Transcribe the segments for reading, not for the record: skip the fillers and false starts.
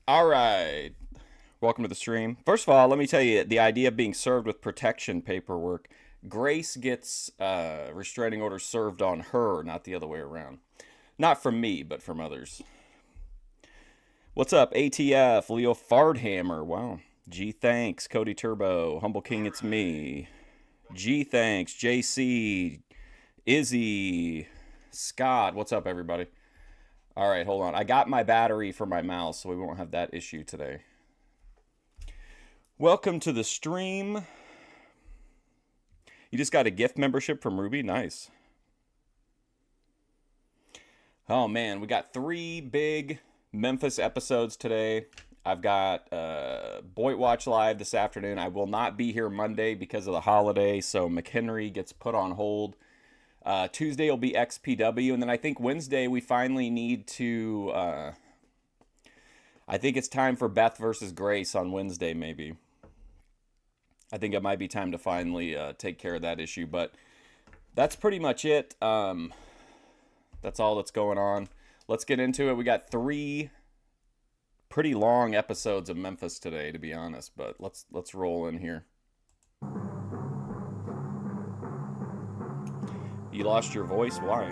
All right. Welcome to the stream. First of all, let me tell you the idea of being served with protection paperwork. Grace gets restraining orders served on her, not the other way around. Not from me, but from others. What's up, ATF? Leo Fardhammer. Wow. G thanks. Cody Turbo. Humble King, it's me. G thanks. JC. Izzy. Scott. What's up, everybody? All right, hold on. I got my battery for my mouse, so we won't have that issue today. Welcome to the stream. You just got a gift membership from Ruby? Nice. Oh, man. We got 3 big Memphis episodes today. I've got Boyd Watch Live this afternoon. I will not be here Monday because of the holiday, so McHenry gets put on hold. Tuesday will be XPW, and then I think Wednesday we finally need to... I think it's time for Beth versus Grace on Wednesday, maybe. I think it might be time to finally take care of that issue, but that's pretty much it. That's all that's going on. Let's get into it. We got 3 pretty long episodes of Memphis today, to be honest, but let's roll in here. You lost your voice? Why?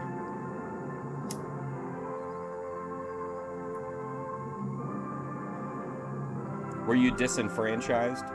Were you disenfranchised?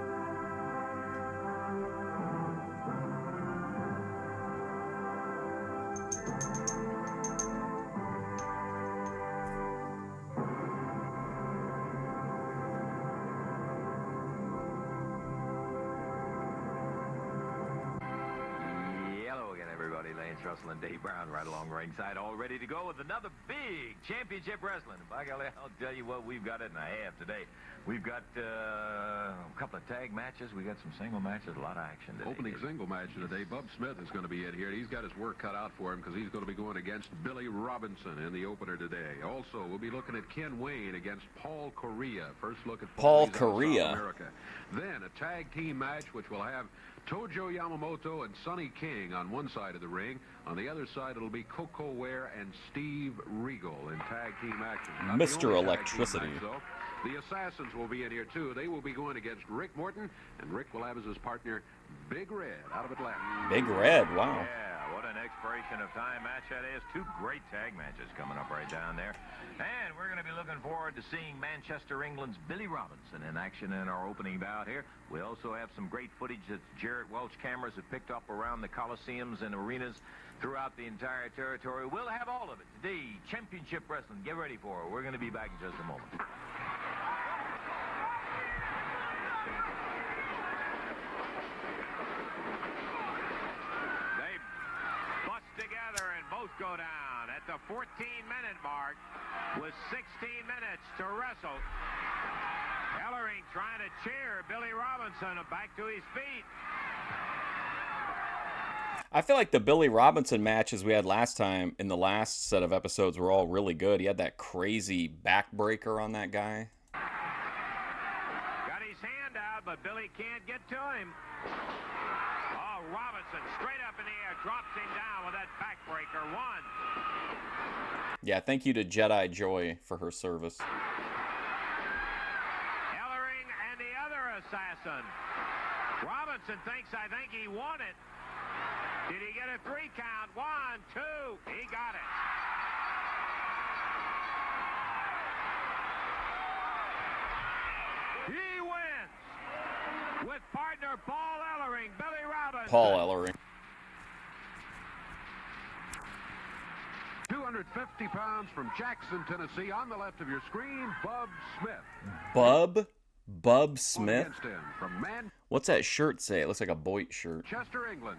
Wrestling, Dave Brown right along ringside, all ready to go with another big championship wrestling. By golly, I'll tell you what, we've got it in a half today. We've got a couple of tag matches. We got some single matches, a lot of action today. Opening single match today, Bub Smith is going to be in here. He's got his work cut out for him because he's going to be going against Billy Robinson in the opener today. Also, we'll be looking at Ken Wayne against Paul Correa. First look at Paul Correa. America. Then a tag team match which will have Tojo Yamamoto and Sonny King on one side of the ring. On the other side, it'll be Coco Ware and Steve Regal in tag team action. Mr. Electricity. The Assassins will be in here, too. They will be going against Rick Morton, and Rick will have as his partner Big Red out of Atlanta. Big Red, wow. Yeah, what an expiration of time match that is. 2 great tag matches coming up right down there. And we're going to be looking forward to seeing Manchester, England's Billy Robinson in action in our opening bout here. We also have some great footage that Jarrett Welch cameras have picked up around the coliseums and arenas throughout the entire territory. We'll have all of it today. Championship Wrestling. Get ready for it. We're going to be back in just a moment. They bust together and both go down at the 14-minute mark with 16 minutes to wrestle. Ellering trying to cheer Billy Robinson back to his feet. I feel like the Billy Robinson matches we had last time in the last set of episodes were all really good. He had that crazy backbreaker on that guy. Got his hand out, but Billy can't get to him. Oh, Robinson straight up in the air, drops him down with that backbreaker. 1. Yeah, thank you to Jedi Joy for her service. Ellering and the other assassin. Robinson thinks, I think he won it. Did he get a 3 count? 1, 2. He got it. He wins with partner Paul Ellering, Billy Robinson. Paul Ellering. 250 pounds from Jackson, Tennessee. On the left of your screen, Bub Smith. Bub Smith? Against him from What's that shirt say? It looks like a Boyd shirt. Manchester, England.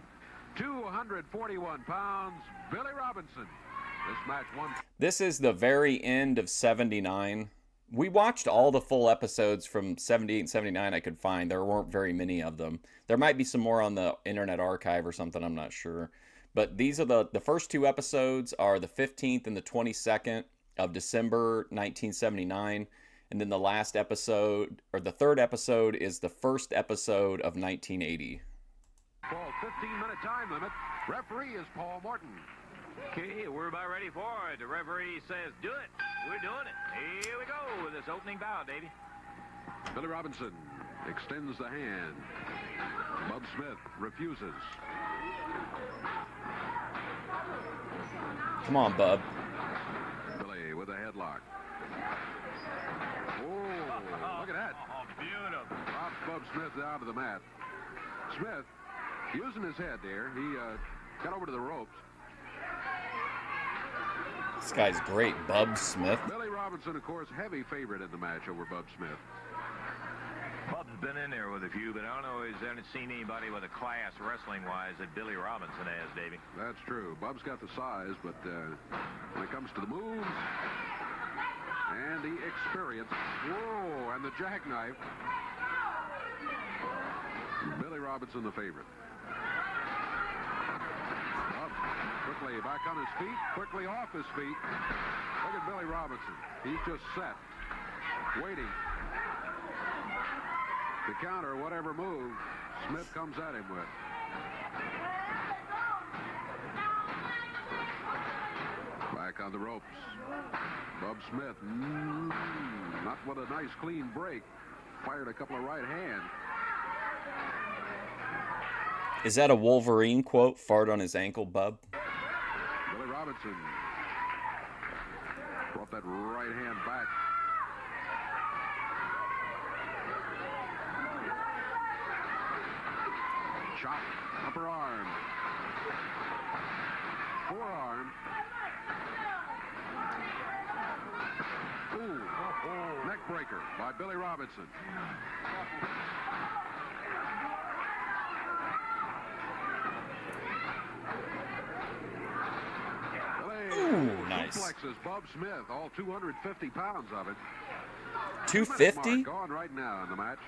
241 pounds, Billy Robinson. This match won. This is the very end of 79. We watched all the full episodes from 78 and 79 I could find. There weren't very many of them. There might be some more on the Internet Archive or something, I'm not sure. But these are the first 2 episodes are the 15th and the 22nd of December 1979. And then the last episode, or the 3rd episode, is the first episode of 1980. Paul, 15-minute time limit. Referee is Paul Morton. Okay, we're about ready for it. The referee says, do it. We're doing it. Here we go with this opening bout, Davey. Billy Robinson extends the hand. Bub Smith refuses. Come on, Bub. Billy with a headlock. Oh, look at that. Oh, beautiful. Drops Bub Smith down to the mat. Smith, using his head there, he got over to the ropes. This guy's great, Bub Smith. Billy Robinson, of course, heavy favorite in the match over Bub Smith. Bub's been in there with a few, but I don't know if he's ever seen anybody with a class wrestling-wise that Billy Robinson has, Davey. That's true. Bub's got the size, but when it comes to the moves and the experience, whoa, and the jackknife, Billy Robinson the favorite. Bub quickly back on his feet, quickly off his feet. Look at Billy Robinson. He's just set, waiting to counter whatever move Smith comes at him with. Back on the ropes. Bub Smith, not with a nice clean break. Fired a couple of right hands. Is that a Wolverine quote? Fart on his ankle, Bub? Billy Robinson brought that right hand back. Chop, upper arm, forearm. Ooh, neck breaker by Billy Robinson. Ooh, nice. Suplexes Bub Smith, all 250 pounds of it. 250? Gone right now in the match.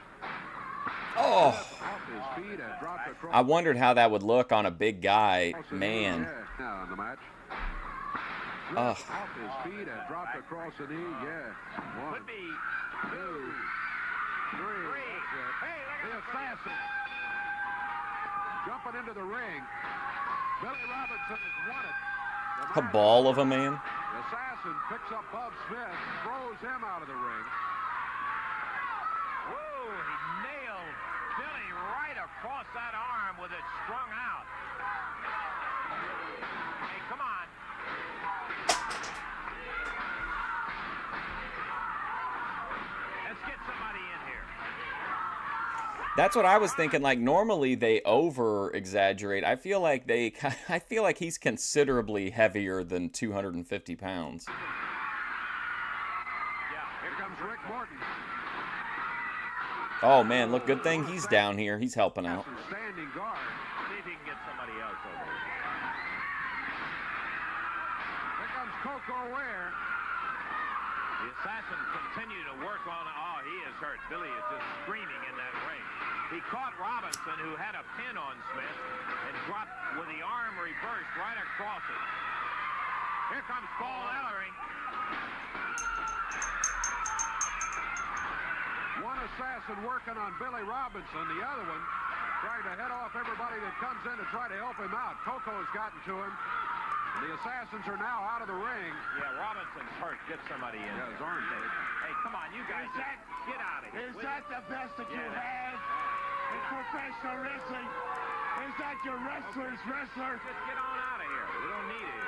Oh. Off his feet and dropped across. I wondered how that would look on a big guy. Man. Yeah, now in the match. Ugh. Off his feet and dropped across the knee. Yeah. One, Could be two, three. Hey, The assassin. Jumping into the ring. Billy Robinson has won it. A ball of a man. The assassin picks up Bub Smith, throws him out of the ring. Whoa, he nailed Billy right across that arm with it strung out. Hey, come on. Let's get somebody in here. That's what I was thinking. Like, normally they over exaggerate. I feel like he's considerably heavier than 250 pounds. Yeah, Here comes Rick Morton. Oh man, look, good thing he's down here. He's helping out. Standing guard. see if he can get somebody else over here. Here comes Coco Ware. The assassins continue to work on. Oh, he is hurt. Billy is just screaming in that ring. He caught Robinson, who had a pin on Smith, and dropped with the arm reversed right across it. Here comes Paul Ellery. One assassin working on Billy Robinson. The other one trying to head off everybody that comes in to try to help him out. Coco's gotten to him. And the assassins are now out of the ring. Yeah, Robinson's hurt. Get somebody in. Yeah, his arm's hurt. Hey, come on, you guys. Get out of here. Is that the best that you Yeah. have in professional wrestling? Is that your wrestler's wrestler? Just get on out of here. We don't need it.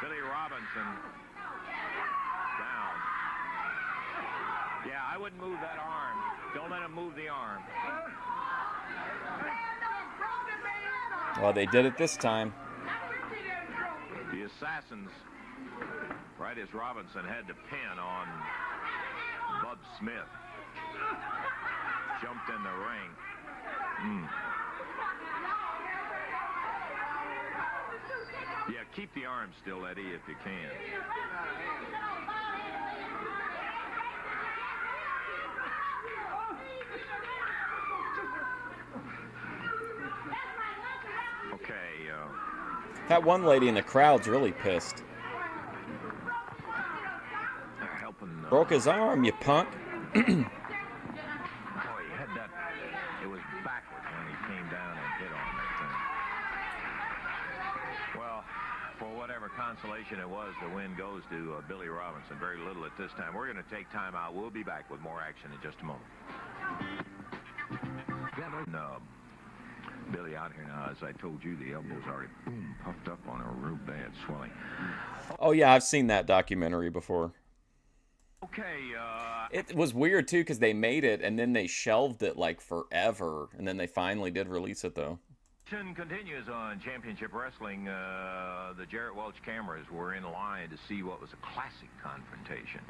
Billy Robinson down. Yeah, I wouldn't move that arm. Don't let him move the arm. Well, they did it this time. The assassins, right as Robinson had the pin on Bub Smith, jumped in the ring. Yeah, keep the arm still, Eddie, if you can. Okay, That one lady in the crowd's really pissed. they're helping. Broke his arm, you punk. Oh, he had that. It was backwards. when he came down and hit on that thing. Well, for whatever consolation it was, the win goes to Billy Robinson. Very little at this time. We're going to take time out. We'll be back with more action in just a moment. Billy out here now, as I told you, the elbow's already puffed up on a real bad swelling. Oh, yeah, I've seen that documentary before. Okay, It was weird, too, because they made it, and then they shelved it, like, forever. And then they finally did release it, though. Action continues on Championship Wrestling. The Jarrett Welch cameras were in line to see what was a classic confrontation.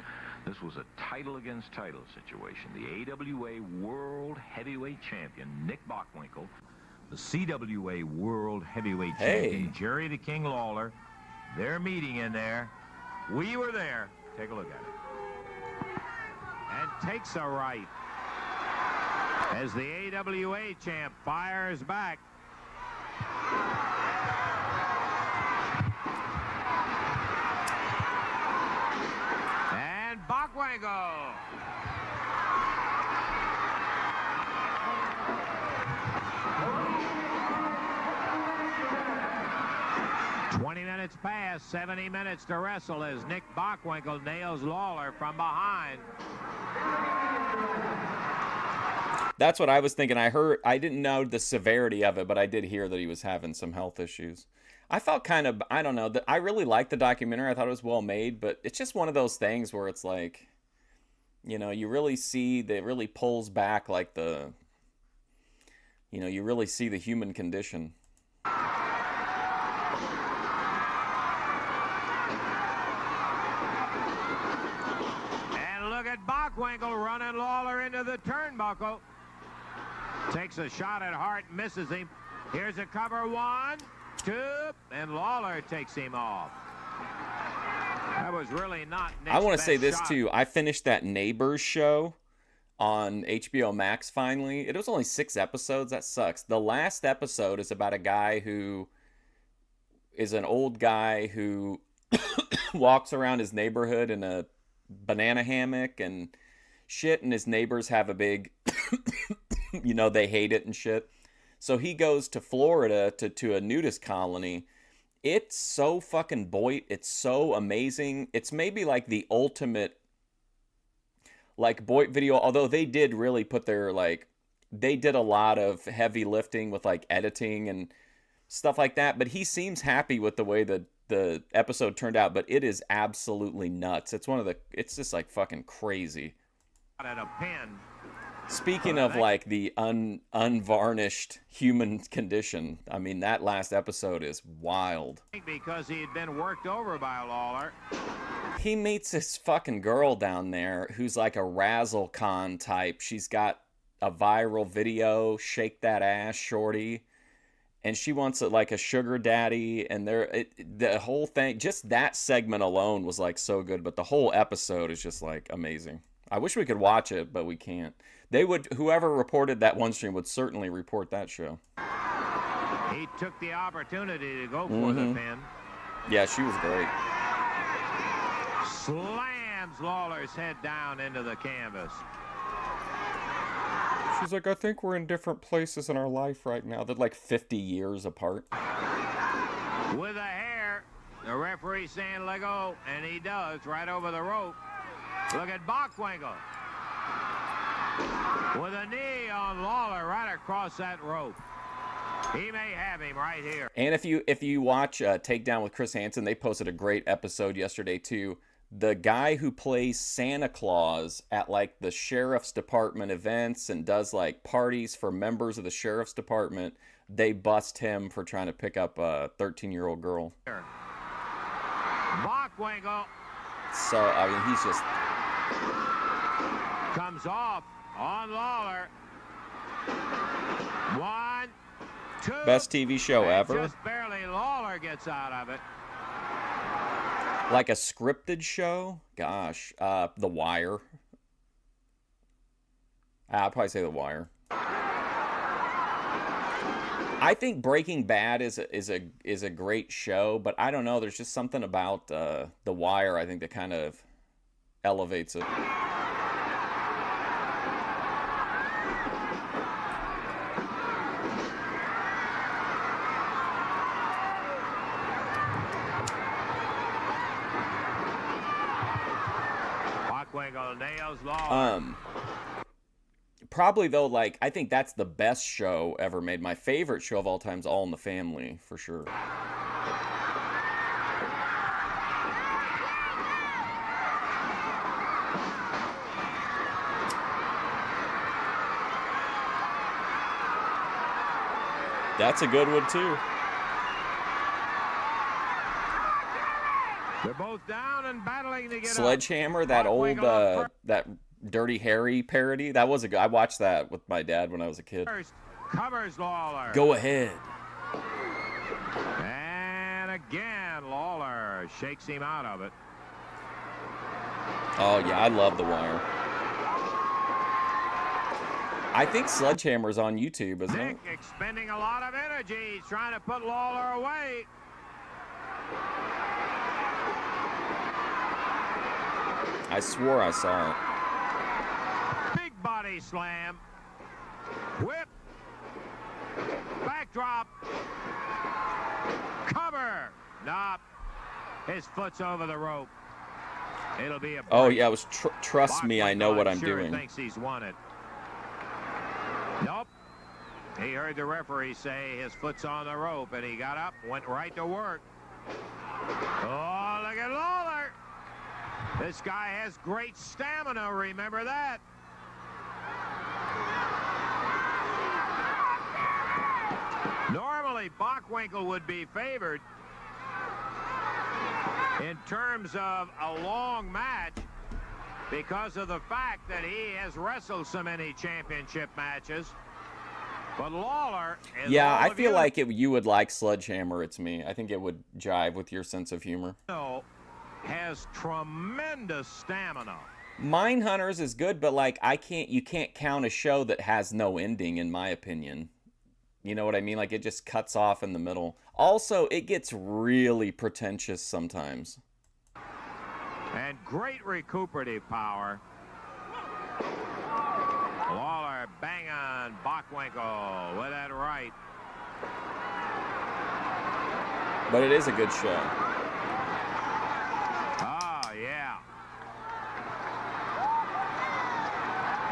This was a title against title situation. The AWA World Heavyweight Champion, Nick Bockwinkel. The CWA World Heavyweight Champion, Jerry the King Lawler. They're meeting in there. We were there. Take a look at it. And takes a right. As the AWA champ fires back. And Bockwinkel. 20 minutes past, 70 minutes to wrestle as Nick Bockwinkel nails Lawler from behind. That's what I was thinking. I didn't know the severity of it, but I did hear that he was having some health issues. I felt kind of, I don't know, I really liked the documentary. I thought it was well made, but it's just one of those things where it's like, you know, you really see that it really pulls back like the, you know, you really see the human condition. And look at Bockwinkel running Lawler into the turnbuckle. Takes a shot at Hart, misses him. Here's a cover, 1, 2, and Lawler takes him off. That was really not Nick's I want to say best this shot. too. I finished that Neighbors show on HBO Max finally. It was only 6 episodes. That sucks. The last episode is about a guy who is an old guy who walks around his neighborhood in a banana hammock and shit, and his neighbors have a big you know, they hate it and shit. So he goes to Florida to a nudist colony. It's so fucking Boyd. It's so amazing. It's maybe like the ultimate like Boyd video, although they did really put their like, they did a lot of heavy lifting with like editing and stuff like that. But he seems happy with the way that the episode turned out, but it is absolutely nuts. It's just like fucking crazy. At a pin. Speaking of like the unvarnished human condition, I mean, that last episode is wild. Because he had been worked over by Lawler. He meets this fucking girl down there who's like a razzle-con type. She's got a viral video, Shake That Ass Shorty, and she wants like a sugar daddy, and the whole thing, just that segment alone was like so good, but the whole episode is just like amazing. I wish we could watch it, but we can't. Whoever reported that one stream would certainly report that show. He took the opportunity to go for the pin. Yeah, she was great. Slams Lawler's head down into the canvas. She's like, I think we're in different places in our life right now. They're like 50 years apart. With a hair, the referee saying let go, and he does right over the rope. Look at Bockwinkel. With a knee on Lawler right across that rope. He may have him right here. And if you watch Takedown with Chris Hansen, they posted a great episode yesterday too. The guy who plays Santa Claus at like the sheriff's department events and does like parties for members of the sheriff's department, they bust him for trying to pick up a 13-year-old girl. Bockwinkel. So, I mean, he's just... Comes off on Lawler. 1, 2. Best TV show ever. Just barely Lawler gets out of it. Like a scripted show? Gosh. The Wire. I'll probably say The Wire. I think Breaking Bad is a great show, but I don't know. There's just something about The Wire, I think, that kind of elevates it. Regal nails Lawler. Probably though, like, I think that's the best show ever made. My favorite show of all time is All in the Family, for sure. That's a good one too. They're both down and battling to get Sledgehammer, that old that Dirty Harry parody. That was a good. I watched that with my dad when I was a kid. First covers Lawler. Go ahead. And again, Lawler shakes him out of it. Oh yeah, I love The Wire. I think Sledgehammer's on YouTube, isn't it? Nick expending a lot of energy. He's trying to put Lawler away. I swore I saw it. Big body slam. Whip. Backdrop. Cover. Nope. His foot's over the rope. It'll be a break. Oh yeah, it was trust me, I know what I'm doing. Thinks he's won it. Nope. He heard the referee say his foot's on the rope, and he got up, went right to work. Oh, look at Lawler. This guy has great stamina, remember that. Normally, Bockwinkel would be favored in terms of a long match because of the fact that he has wrestled so many championship matches. But Lawler is I feel like you would like Sledgehammer, It's Me. I think it would jive with your sense of humor. Has tremendous stamina. Mindhunters is good, but like you can't count a show that has no ending, in my opinion. You know what I mean? Like it just cuts off in the middle. Also, it gets really pretentious sometimes. And great recuperative power. Lawler banging Bockwinkel with that right. But it is a good show. Oh, yeah.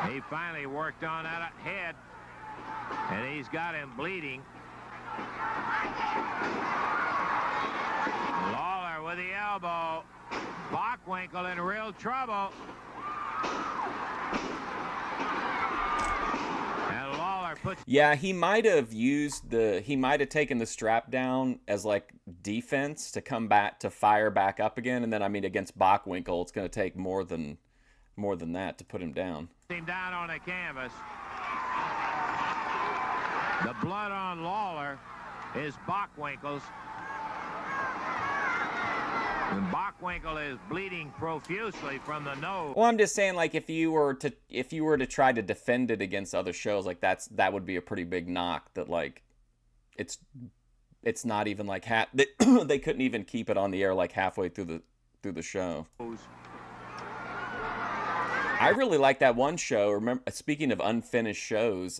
He finally worked on that head, and he's got him bleeding. Lawler with the elbow. Bockwinkel in real trouble. And Lawler puts... Yeah, he might have taken the strap down as like defense to come back to fire back up again, and then I mean against Bockwinkel, it's going to take more than that to put him down. Him down on the canvas. The blood on Lawler is Bockwinkel's. And Bockwinkel is bleeding profusely from the nose. Well, I'm just saying, like, if you were to try to defend it against other shows, like that would be a pretty big knock. That like, it's not even like they couldn't even keep it on the air like halfway through the show. I really like that one show. Remember, speaking of unfinished shows,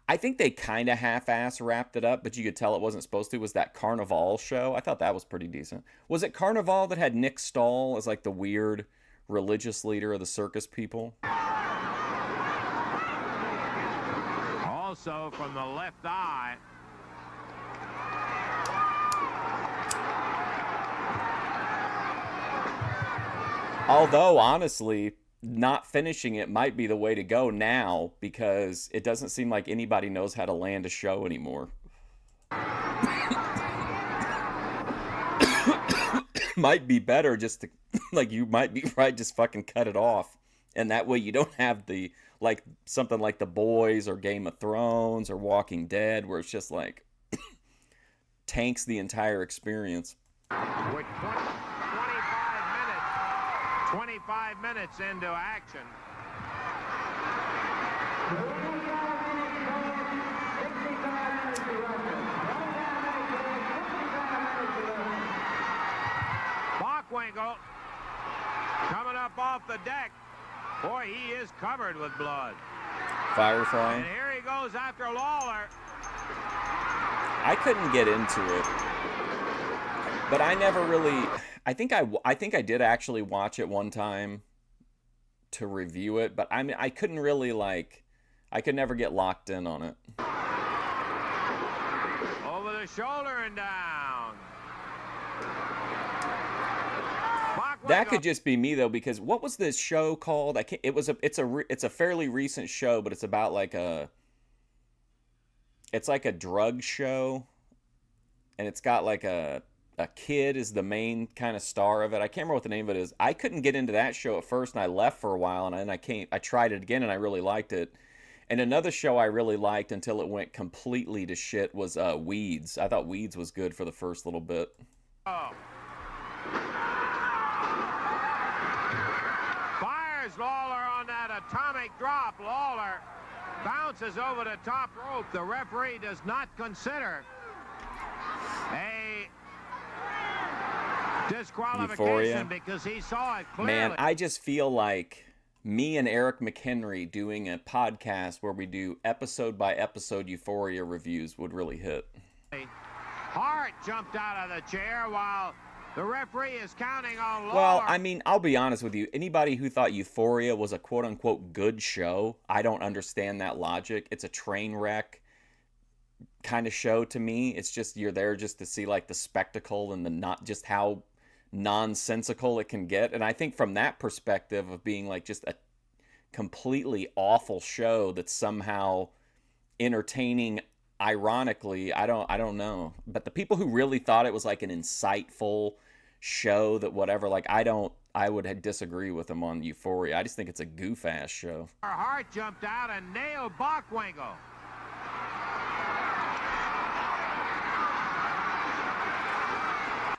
I think they kind of half-ass wrapped it up, but you could tell it wasn't supposed to. Was that Carnival show? I thought that was pretty decent. Was it Carnival that had Nick Stahl as like the weird religious leader of the circus people? Also from the left eye. Although, honestly, not finishing it might be the way to go now because it doesn't seem like anybody knows how to land a show anymore. Might be better just to, like, you might be right, just fucking cut it off. And that way you don't have the, like, something like The Boys or Game of Thrones or Walking Dead where it's just like tanks the entire experience. With 25 minutes into action. Bockwinkel coming up off the deck. Boy, he is covered with blood. Firefly. And here he goes after Lawler. I couldn't get into it, but I never really. I think I did actually watch it one time, to review it, but I mean, I couldn't really I could never get locked in on it. Over the shoulder and down. That could just be me though, because what was this show called? I can't. It's a fairly recent show, but it's about it's like a drug show, and it's got like a kid is the main kind of star of it. I can't remember what the name of it is. I couldn't get into that show at first, and I left for a while, and I tried it again, and I really liked it. And another show I really liked until it went completely to shit was Weeds. I thought Weeds was good for the first little bit. Oh. Fires Lawler on that atomic drop. Lawler bounces over the top rope. The referee does not consider a disqualification Euphoria. because he saw it clearly. Man, I just feel like me and Eric McHenry doing a podcast where we do episode by episode Euphoria reviews would really hit. Hart jumped out of the chair while the referee is counting on Lawler. Well, I mean, I'll be honest with you. Anybody who thought Euphoria was a quote-unquote good show, I don't understand that logic. It's a train wreck kind of show to me. It's just you're there just to see like the spectacle and the not just how nonsensical it can get. And I think from that perspective of being like just a completely awful show that's somehow entertaining, ironically, I don't know. But the people who really thought it was like an insightful show that whatever, like I would disagree with them on Euphoria. I just think it's a goof ass show. Hart jumped out and nailed Bockwinkel.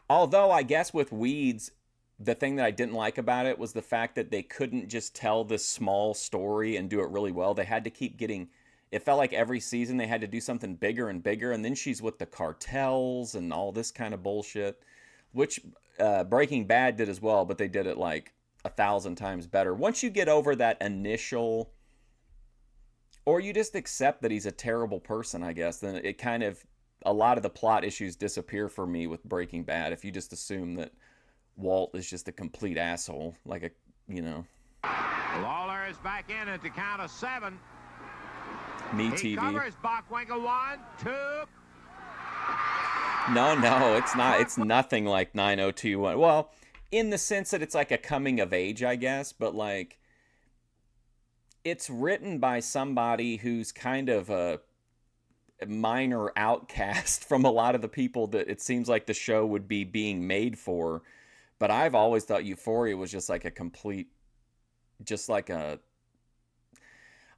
Although I guess with Weeds, the thing that I didn't like about it was the fact that they couldn't just tell this small story and do it really well. They had to keep getting, it felt like every season they had to do something bigger and bigger. And then she's with the cartels and all this kind of bullshit, which Breaking Bad did as well, but they did it like 1,000 times better. Once you get over that initial, or you just accept that he's a terrible person, I guess, then it kind of, a lot of the plot issues disappear for me with Breaking Bad if you just assume that Walt is just a complete asshole, like a, you know. Lawler is back in at the count of 7. Me He TV. covers Bockwinkel. 1, 2. No, it's not. It's nothing like 90210. Well, in the sense that it's like a coming of age, I guess, but like it's written by somebody who's kind of a minor outcast from a lot of the people that it seems like the show would be being made for. But I've always thought Euphoria was just like a complete, just like a,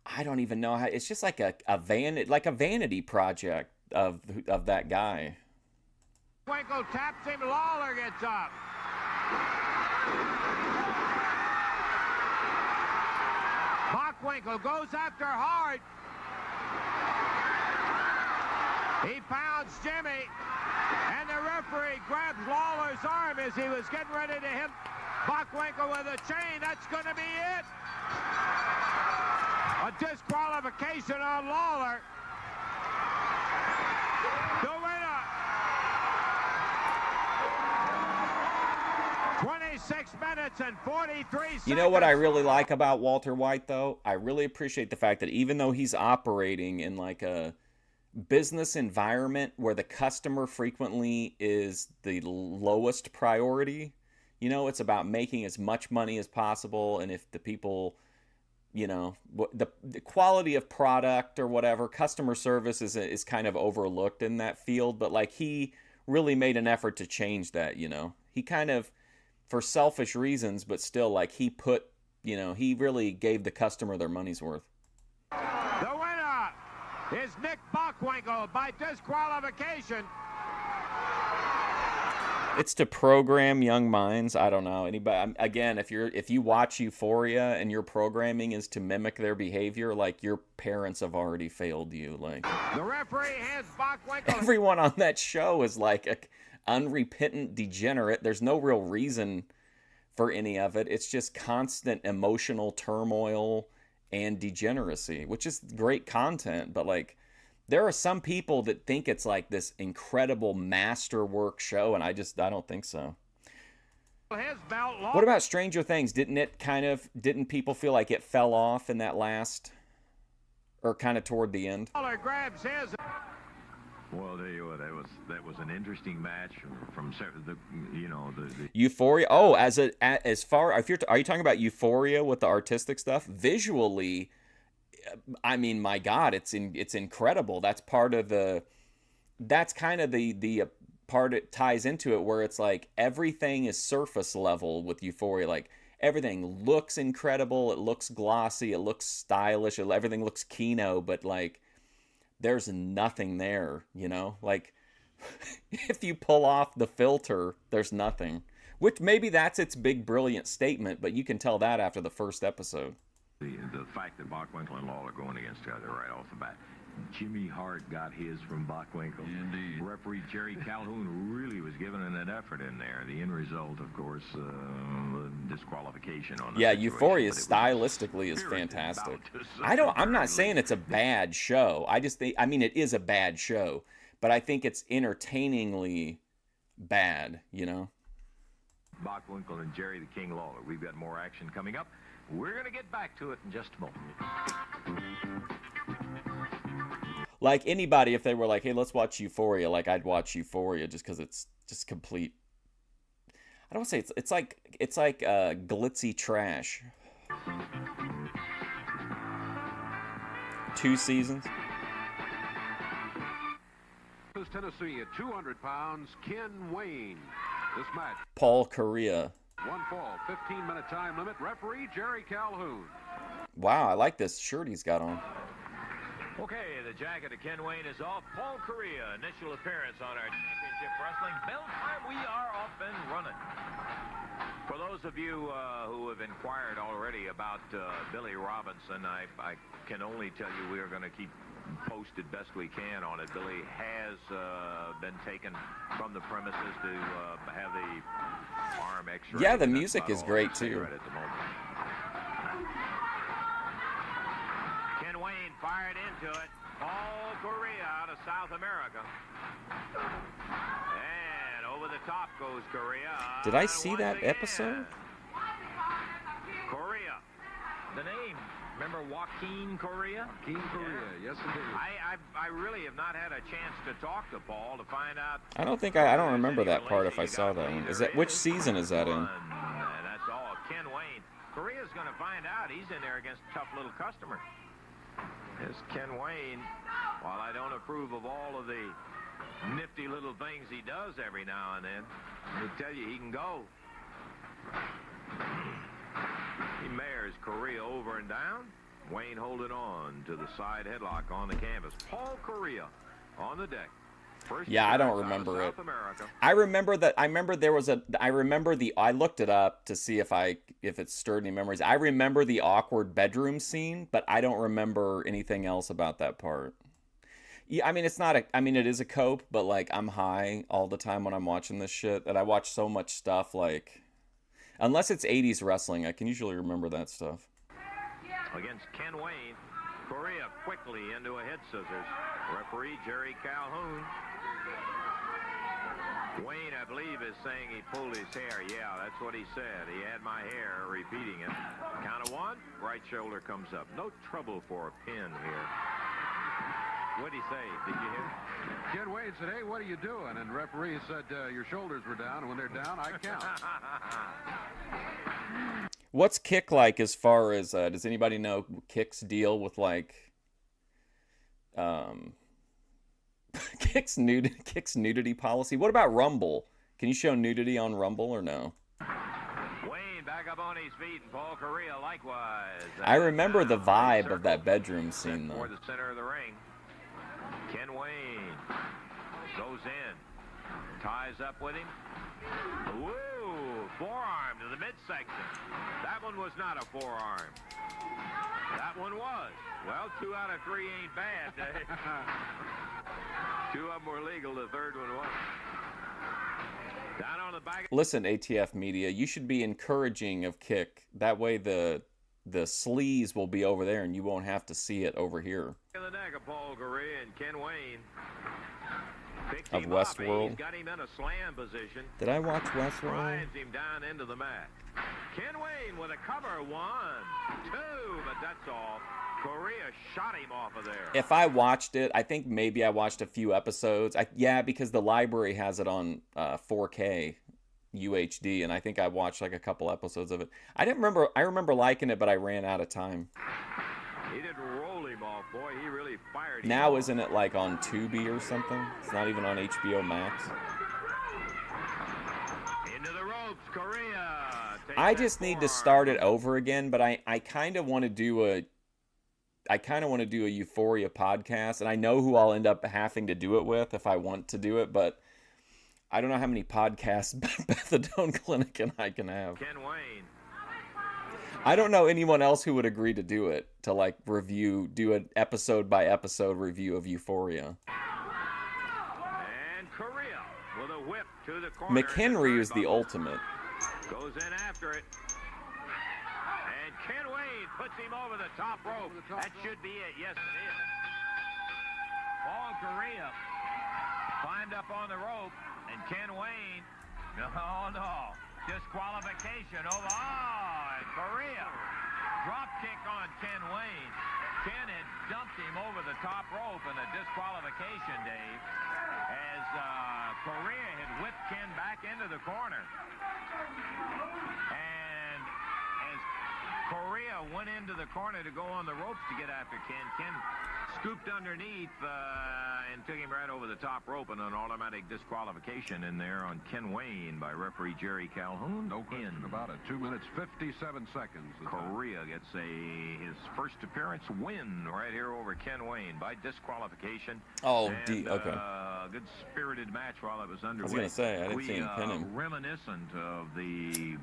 I don't even know how, it's just like a vanity project of that guy. Winkle taps him. Lawler gets up. Bockwinkel goes after Hart. He pounds Jimmy, and the referee grabs Lawler's arm as he was getting ready to hit Bockwinkel with a chain. That's going to be it. A disqualification on Lawler. The winner. 26 minutes and 43 seconds. You know what I really like about Walter White, though? I really appreciate the fact that even though he's operating in like a business environment where the customer frequently is the lowest priority, you know, it's about making as much money as possible. And if the people, you know, the quality of product or whatever, customer service is kind of overlooked in that field. But like he really made an effort to change that, you know. He kind of, for selfish reasons, but still like he put, you know, he really gave the customer their money's worth. The winner is Nick Bockwinkel by disqualification. It's to program young minds. I don't know anybody. Again, if you watch Euphoria and your programming is to mimic their behavior, like your parents have already failed you. Like The referee hands Bockwinkel. everyone on that show is like a unrepentant degenerate. There's no real reason for any of it. It's just constant emotional turmoil and degeneracy, which is great content. But like, there are some people that think it's like this incredible masterwork show, and I don't think so. his belt. What about Stranger Things? Didn't people feel like it fell off in that last, or kind of toward the end? Lawler grabs his. Well, I'll tell you what, that was an interesting match from the Euphoria. Oh, as far if are you talking about Euphoria with the artistic stuff? Visually, I mean, my God, it's incredible. That's part of the. That's kind of the part it ties into it, where it's like everything is surface level with Euphoria. Like everything looks incredible, it looks glossy, it looks stylish, everything looks Kino, but like there's nothing there, you know? Like if you pull off the filter, there's nothing. Which maybe that's its big brilliant statement, but you can tell that after the first episode. The fact that Bockwinkel and Lawler going against each other right off the bat. Jimmy Hart got his from Bockwinkel. Indeed. Referee Jerry Calhoun really was giving an effort in there. The end result, of course, disqualification on the Yeah, situation, Euphoria but it was stylistically is spirited fantastic. bout to I'm not say saying it's a bad show. I just think, I mean, it is a bad show, but I think it's entertainingly bad, you know? Bockwinkel and Jerry the King Lawler. We've got more action coming up. We're going to get back to it in just a moment. Like anybody, if they were like, hey, let's watch Euphoria, like I'd watch Euphoria just because it's just complete. I don't want to say it's like glitzy trash. 2 seasons. Tennessee at 200 pounds, Ken Wayne. This match. Paul Correa. One fall, 15-minute time limit. Referee Jerry Calhoun. Wow, I like this shirt he's got on. Okay, the jacket of Ken Wayne is off. Paul Correa, initial appearance on our championship wrestling. Bell time, we are off and running. For those of you who have inquired already about Billy Robinson, I can only tell you we are going to keep posted best we can on it. Billy has been taken from the premises to have the arm x-ray. Yeah, the music is great too. Right at the moment. Ken Wayne fired into it. Paul Correa out of South America. And over the top goes Correa. Did I see that episode? Correa. The name. Remember Joaquin Correa? King Correa, yes indeed. I really have not had a chance to talk to Paul to find out. I don't remember that part if I saw that one. Is that which season is that in? And that's all. Ken Wayne. Correa's going to find out. He's in there against a tough little customer. This Ken Wayne, while I don't approve of all of the nifty little things he does every now and then, I tell you, he can go. He mares Correa over and down. Wayne holding on to the side headlock on the canvas. Paul Correa on the deck. Yeah, I don't remember it. I remember that. I looked it up to see if it stirred any memories. I remember the awkward bedroom scene, but I don't remember anything else about that part. Yeah, I mean, it is a cope, but like I'm high all the time when I'm watching this shit, that I watch so much stuff, like unless it's 80s wrestling, I can usually remember that stuff. Against Ken Wayne, Correa quickly into a head scissors. Referee Jerry Calhoun. Wayne, I believe, is saying he pulled his hair. Yeah, that's what he said. He had my hair, repeating it. Count of one, right shoulder comes up. No trouble for a pin here. What'd he say? Did you hear? Ken Wayne said, hey, what are you doing? And referee said, your shoulders were down, and when they're down, I count. What's Kick like as far as, does anybody know Kick's deal with like, Kick's nudity policy? What about Rumble? Can you show nudity on Rumble or no? Wayne back up on his feet, and Paul Correa likewise. I remember the vibe of that bedroom scene, though. Toward the center of the ring. Ken Wayne goes in, ties up with him. Woo! Forearm to the midsection. That one was not a forearm. That one was. Well, 2 out of 3 ain't bad, Dave. 2 of them were legal. The third one wasn't. Down on the back. Listen, ATF Media, you should be encouraging of Kick. That way the sleaze will be over there and you won't have to see it over here. In the neck of Paul Correa and Ken Wayne. of Westworld. He's got him in a slam position. Did I watch Westworld? Drives him down into the mat. Ken Wayne with a cover. 1, 2, but that's all. Correa shot him off of there. If I watched it, I think maybe I watched a few episodes. Yeah, because the library has it on 4K UHD, and I think I watched like a couple episodes of it. I remember liking it, but I ran out of time. He didn't roll him off, boy. He really fired him Now off. isn't it like on Tubi or something? It's not even on HBO Max. Into the ropes, Correa. I just need to start it over again, but I kind of want to do a Euphoria podcast, and I know who I'll end up having to do it with if I want to do it, but I don't know how many podcasts Methadone Clinic and I can have. Ken Wayne. I don't know anyone else who would agree to do it, to like do an episode by episode review of Euphoria. And Correa with a whip to the corner. McHenry is the ultimate. Goes in after it. And Ken Wayne puts him over the top rope. That should be it. Yes, it is. Paul Correa climbed up on the rope. And Ken Wayne, no. Disqualification over. And Correa. Drop kick on Ken Wayne. Ken had dumped him over the top rope in a disqualification, Dave, as Correa had whipped Ken back into the corner. And as Correa went into the corner to go on the ropes to get after Ken, Ken scooped underneath and took him right over the top rope, and an automatic disqualification in there on Ken Wayne by referee Jerry Calhoun. No question about it. 2 minutes, 57 seconds. Correa gets his first appearance win right here over Ken Wayne by disqualification. Oh, and, okay. Good spirited match while it was underway. I was going to say, I didn't see him pin him. Reminiscent of the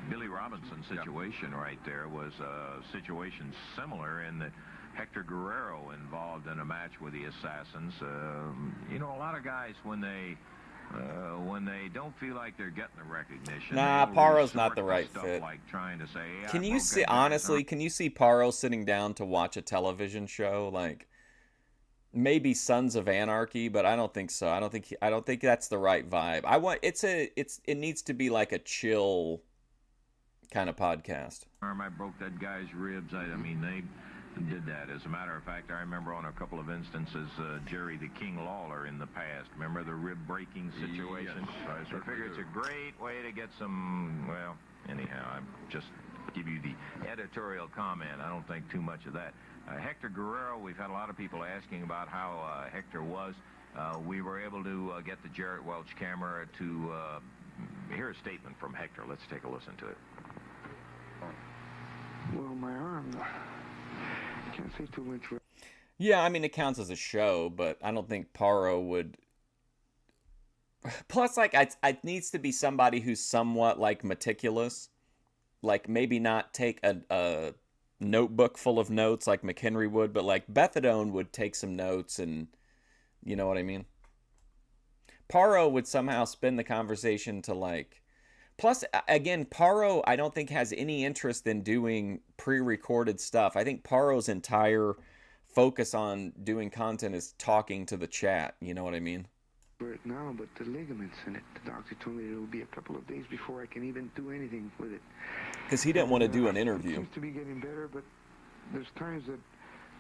Billy Robinson situation right there was a situation similar in that Hector Guerrero involved in a match with the Assassins. A lot of guys when they don't feel like they're getting the recognition. Nah, Paro's not the right fit. Like trying to say, hey, can you see Paro sitting down to watch a television show like maybe Sons of Anarchy, but I don't think so. I don't think that's the right vibe. It needs to be like a chill kind of podcast. I broke that guy's ribs. I mean, they did that. As a matter of fact, I remember on a couple of instances, Jerry the King Lawler in the past. Remember the rib breaking situation? Yes, I figure it's a great way to get some, well, anyhow, I just give you the editorial comment. I don't think too much of that. Hector Guerrero, we've had a lot of people asking about how Hector was. We were able to get the Jarrett Welch camera to hear a statement from Hector. Let's take a listen to it. Well, my arm, can't say too much. Yeah, I mean, it counts as a show, but I don't think Paro would. Plus, like, it needs to be somebody who's somewhat, like, meticulous. Like, maybe not take a notebook full of notes like McHenry would, but, like, Methadone would take some notes and, you know what I mean? Paro would somehow spin the conversation to, like... Plus, again, Paro, I don't think has any interest in doing pre-recorded stuff. I think Paro's entire focus on doing content is talking to the chat. You know what I mean? For it now, but the ligaments in it. The doctor told me it will be a couple of days before I can even do anything with it. Because he didn't want to do an interview. It seems to be getting better, but there's times that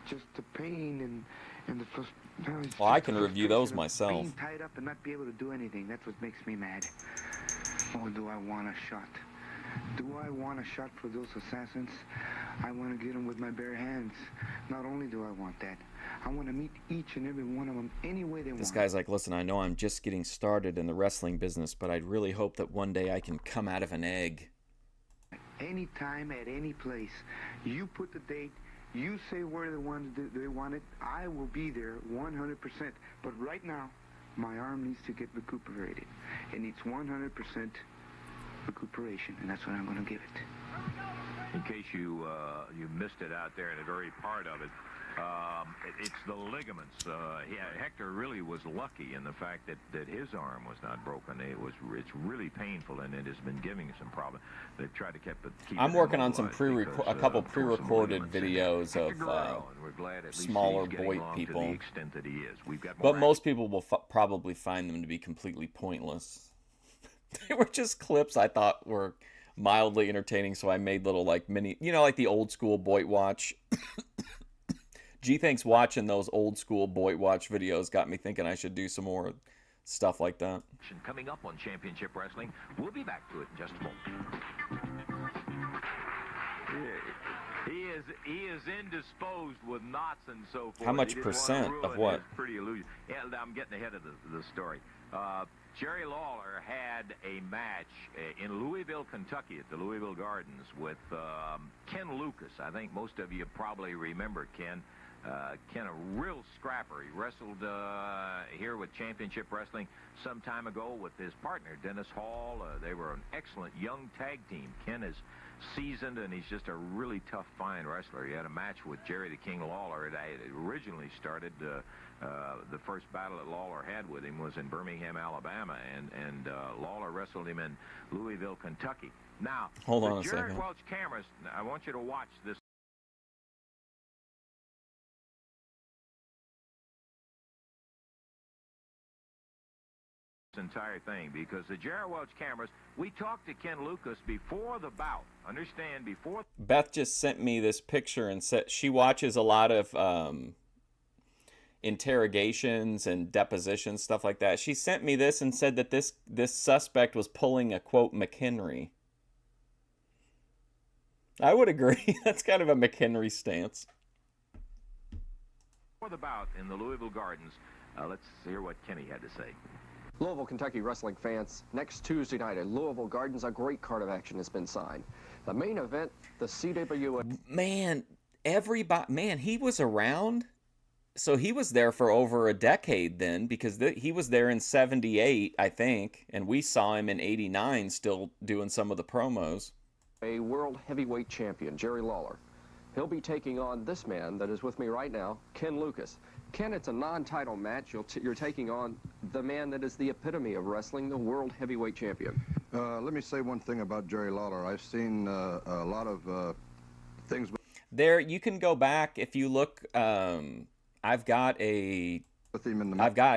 just the pain and the first. Well, I can review those myself. Being tied up and not be able to do anything. That's what makes me mad. Or do I want a shot? Do I want a shot for those assassins? I want to get them with my bare hands. Not only do I want that, I want to meet each and every one of them any way they want. This guy's like, listen, I know I'm just getting started in the wrestling business, but I'd really hope that one day I can come out of an egg. Anytime, at any place. You put the date. You say where they want it. I will be there 100%. But right now, my arm needs to get recuperated. It needs 100% recuperation, and that's what I'm going to give it. In case you missed it out there in the very part of it, It's the ligaments. Hector really was lucky in the fact that his arm was not broken. It's really painful, and it has been giving him some problems. They've tried to keep I'm it working on some immobilized because, a couple of course, some pre-recorded ligaments in it. videos Hector of Guerrero, and we're glad at least smaller he's getting Boyd along people. to the extent that he is. We've got more But most people will probably find them to be completely pointless. They were just clips I thought were mildly entertaining, so I made little like mini, like the old school Boyd Watch. G thinks watching those old school Boyd Watch videos got me thinking I should do some more stuff like that. coming up on Championship Wrestling. We'll be back to it in just a moment. He is indisposed with knots and so forth. How much percent of what? Pretty illusion. Yeah, I'm getting ahead of the story. Jerry Lawler had a match in Louisville, Kentucky at the Louisville Gardens with Ken Lucas. I think most of you probably remember Ken. Ken, a real scrapper. He wrestled here with Championship Wrestling some time ago with his partner, Dennis Hall. They were an excellent young tag team. Ken is seasoned, and he's just a really tough, fine wrestler. He had a match with Jerry the King Lawler. It originally started, the first battle that Lawler had with him was in Birmingham, Alabama, and Lawler wrestled him in Louisville, Kentucky. Now, hold on a Jarrett second. Welch cameras, I want you to watch this entire thing, because the Jarrett Welch cameras, we talked to Ken Lucas before the bout. Understand, before... Beth just sent me this picture and said she watches a lot of interrogations and depositions, stuff like that. She sent me this and said that this suspect was pulling a, quote, McHenry. I would agree. That's kind of a McHenry stance. Before the bout in the Louisville Gardens, let's hear what Kenny had to say. Louisville, Kentucky wrestling fans, next Tuesday night at Louisville Gardens, a great card of action has been signed. The main event, the CWA... Man, he was around. So he was there for over a decade then, because he was there in 78, I think, and we saw him in 89 still doing some of the promos. A world heavyweight champion, Jerry Lawler. He'll be taking on this man that is with me right now, Ken Lucas. Ken, it's a non-title match. You're taking on the man that is the epitome of wrestling, the world heavyweight champion. Let me say one thing about Jerry Lawler. I've seen a lot of things. There, you can go back if you look. I've got I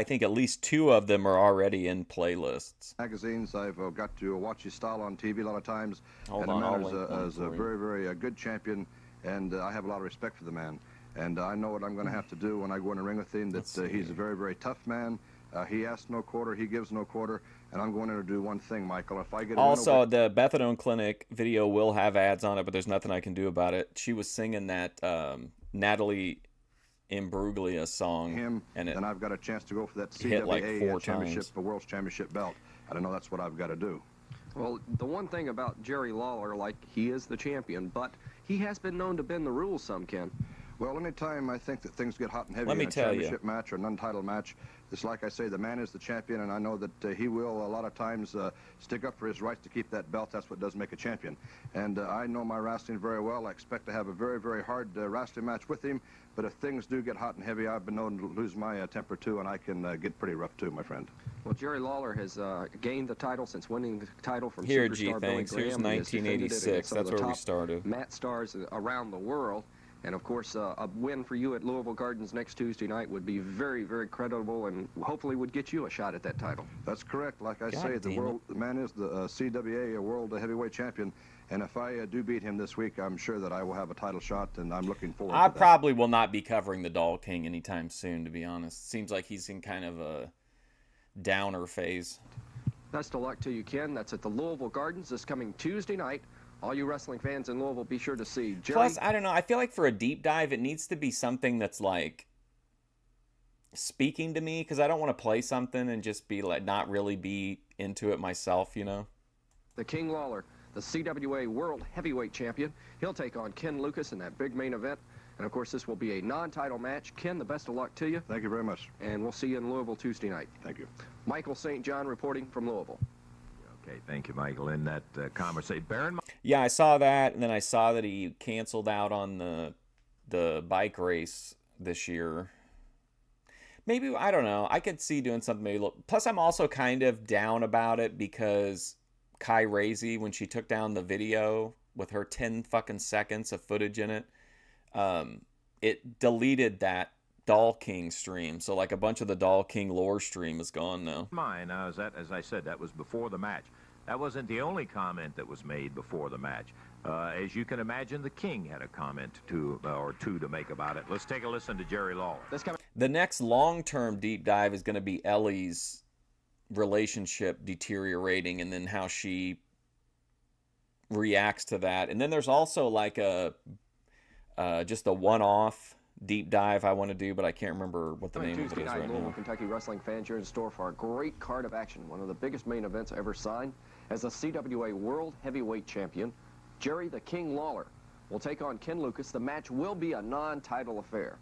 think at least 2 of them are already in playlists. Magazines. I've got to watch his style on TV a lot of times. Hold and on, the man is a very, very good champion, and I have a lot of respect for the man. And I know what I'm going to have to do when I go in the ring with him, that he's a very, very tough man. He asks no quarter, he gives no quarter, and I'm going in to do one thing, Michael. If I get also, the Methadone Clinic video will have ads on it, but there's nothing I can do about it. She was singing that Natalie Imbruglia song, and then I've got a chance to go for that hit like CWA 4 championship, times. the World's Championship belt. I don't know, that's what I've got to do. Well, the one thing about Jerry Lawler, like, he is the champion, but he has been known to bend the rules some, Ken. Well, anytime I think that things get hot and heavy Let me in a tell championship match or an untitled match, it's like I say, the man is the champion, and I know that he will a lot of times stick up for his rights to keep that belt. That's what does make a champion. And I know my wrestling very well. I expect to have a very, very hard wrestling match with him, but if things do get hot and heavy, I've been known to lose my temper too, and I can get pretty rough too, my friend. Well, Jerry Lawler has gained the title since winning the title from Here, Superstar G, Billy thanks. Graham. Here's He has defended it 1986. against some of That's the where we top started. mat stars around the world. And, of course, a win for you at Louisville Gardens next Tuesday night would be very, very credible and hopefully would get you a shot at that title. That's correct. Like I say, the man is the CWA World Heavyweight Champion. And if I do beat him this week, I'm sure that I will have a title shot, and I'm looking forward to that. I probably will not be covering the Doll King anytime soon, to be honest. Seems like he's in kind of a downer phase. Best of luck to you, Ken. That's at the Louisville Gardens this coming Tuesday night. All you wrestling fans in Louisville, be sure to see Jerry. Plus, I don't know. I feel like for a deep dive, it needs to be something that's like speaking to me, because I don't want to play something and just be like not really be into it myself, you know? The King Lawler, the CWA World Heavyweight Champion. He'll take on Ken Lucas in that big main event. And, of course, this will be a non-title match. Ken, the best of luck to you. Thank you very much. And we'll see you in Louisville Tuesday night. Thank you. Michael St. John reporting from Louisville. Okay, thank you, Michael. In that conversation, bear in mind. Yeah, I saw that, and then I saw that he canceled out on the bike race this year. Maybe, I don't know. I could see doing something maybe. Plus, I'm also kind of down about it because Kai Razy, when she took down the video with her 10 fucking seconds of footage in it, it deleted that Doll King stream. So, like, a bunch of the Doll King lore stream is gone now. Mine, as I said, that was before the match. That wasn't the only comment that was made before the match. As you can imagine, the King had a comment or two to make about it. Let's take a listen to Jerry Lawler. The next long-term deep dive is going to be Ellie's relationship deteriorating and then how she reacts to that. And then there's also like just a one-off deep dive I want to do, but I can't remember what the name of it Tuesday is night, right Louisville, now. Kentucky wrestling fans, you're in store for a great card of action. One of the biggest main events ever signed. As the CWA World Heavyweight Champion, Jerry the King Lawler will take on Ken Lucas. The match will be a non-title affair.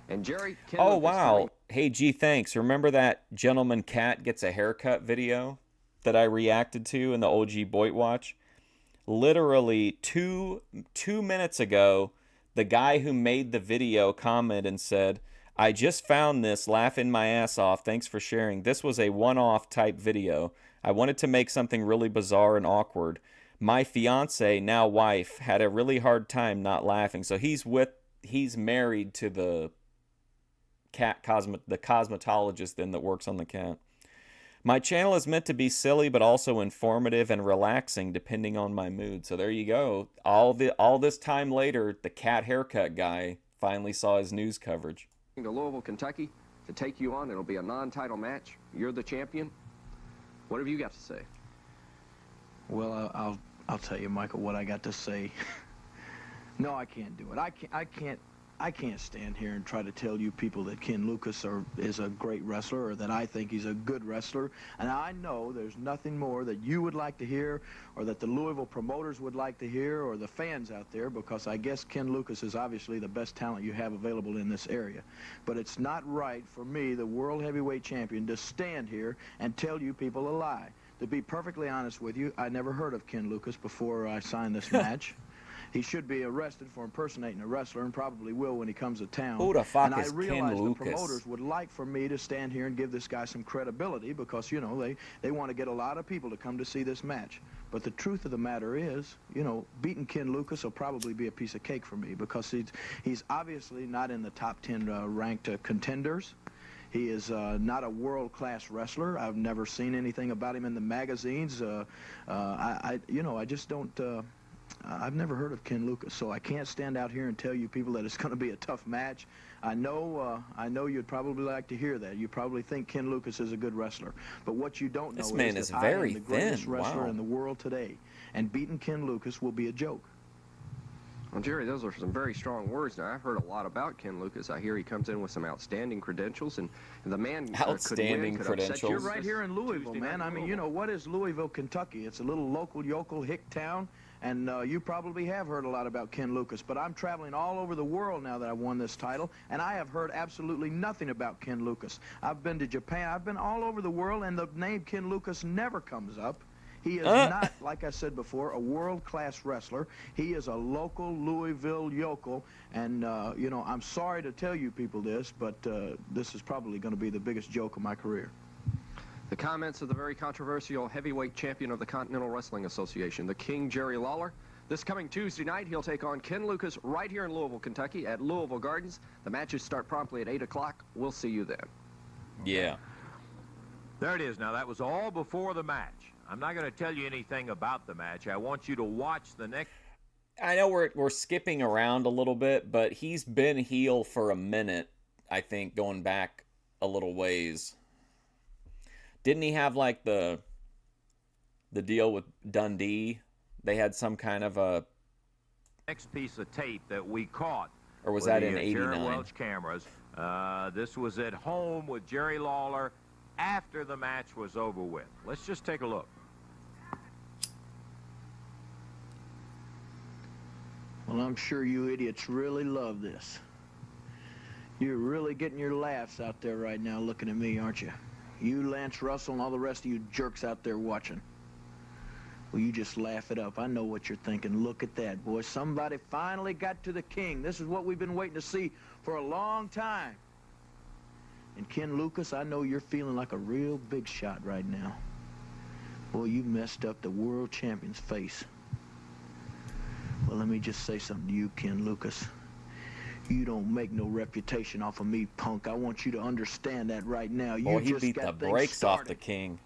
And Jerry, Ken Oh, Lucas, wow. Hey, G, thanks. Remember that Gentleman Cat Gets a Haircut video that I reacted to in the OG Boyd Watch? Literally two minutes ago, the guy who made the video commented and said, I just found this, laughing my ass off. Thanks for sharing. This was a one-off type video. I wanted to make something really bizarre and awkward. My fiance, now wife, had a really hard time not laughing. So he's married to the cosmetologist then that works on the cat. My channel is meant to be silly but also informative and relaxing depending on my mood. So there you go. All this time later, the cat haircut guy finally saw his news coverage. To Louisville, Kentucky to take you on. It'll be a non-title match. You're the champion. What have you got to say? Well, I'll tell you, Michael, what I got to say. No, I can't do it. I can't stand here and try to tell you people that Ken Lucas is a great wrestler or that I think he's a good wrestler. And I know there's nothing more that you would like to hear or that the Louisville promoters would like to hear or the fans out there, because I guess Ken Lucas is obviously the best talent you have available in this area. But it's not right for me, the World Heavyweight Champion, to stand here and tell you people a lie. To be perfectly honest with you, I never heard of Ken Lucas before I signed this match. He should be arrested for impersonating a wrestler, and probably will when he comes to town. Who the fuck and I is Ken realize the Lucas? promoters would like for me to stand here and give this guy some credibility because, you know, they want to get a lot of people to come to see this match. But the truth of the matter is, you know, beating Ken Lucas will probably be a piece of cake for me because he's obviously not in the top 10 ranked contenders. He is not a world-class wrestler. I've never seen anything about him in the magazines. I just don't... I've never heard of Ken Lucas, so I can't stand out here and tell you people that it's going to be a tough match. I know you'd probably like to hear that. You probably think Ken Lucas is a good wrestler, but what you don't know is that I am the greatest wrestler in the world today, and beating Ken Lucas will be a joke. Well, Jerry, those are some very strong words. Now, I've heard a lot about Ken Lucas. I hear he comes in with some outstanding credentials, and the man outstanding credentials. You're right here in Louisville, man. I mean, you know, what is Louisville, Kentucky? It's a little local yokel hick town. And you probably have heard a lot about Ken Lucas, but I'm traveling all over the world now that I've won this title, and I have heard absolutely nothing about Ken Lucas. I've been to Japan, I've been all over the world, and the name Ken Lucas never comes up. He is not, like I said before, a world-class wrestler. He is a local Louisville yokel, and, you know, I'm sorry to tell you people this, but this is probably going to be the biggest joke of my career. The comments of the very controversial heavyweight champion of the Continental Wrestling Association, the King, Jerry Lawler. This coming Tuesday night, he'll take on Ken Lucas right here in Louisville, Kentucky at Louisville Gardens. The matches start promptly at 8 o'clock. We'll see you then. Yeah. There it is. Now, that was all before the match. I'm not going to tell you anything about the match. I want you to watch the next... I know we're skipping around a little bit, but he's been heel for a minute, I think, going back a little ways. Didn't he have, like, the deal with Dundee? They had some kind of a... Next piece of tape that we caught. Or was that in Jarrett 89? Welch cameras. This was at home with Jerry Lawler after the match was over with. Let's just take a look. Well, I'm sure you idiots really love this. You're really getting your laughs out there right now looking at me, aren't you? You, Lance Russell, and all the rest of you jerks out there watching. Well, you just laugh it up. I know what you're thinking. Look at that, boy. Somebody finally got to the king. This is what we've been waiting to see for a long time. And Ken Lucas, I know you're feeling like a real big shot right now. Boy, you messed up the world champion's face. Well, let me just say something to you, Ken Lucas. You don't make no reputation off of me, punk. I want you to understand that right now. You He just beat got the things brakes off started, the king.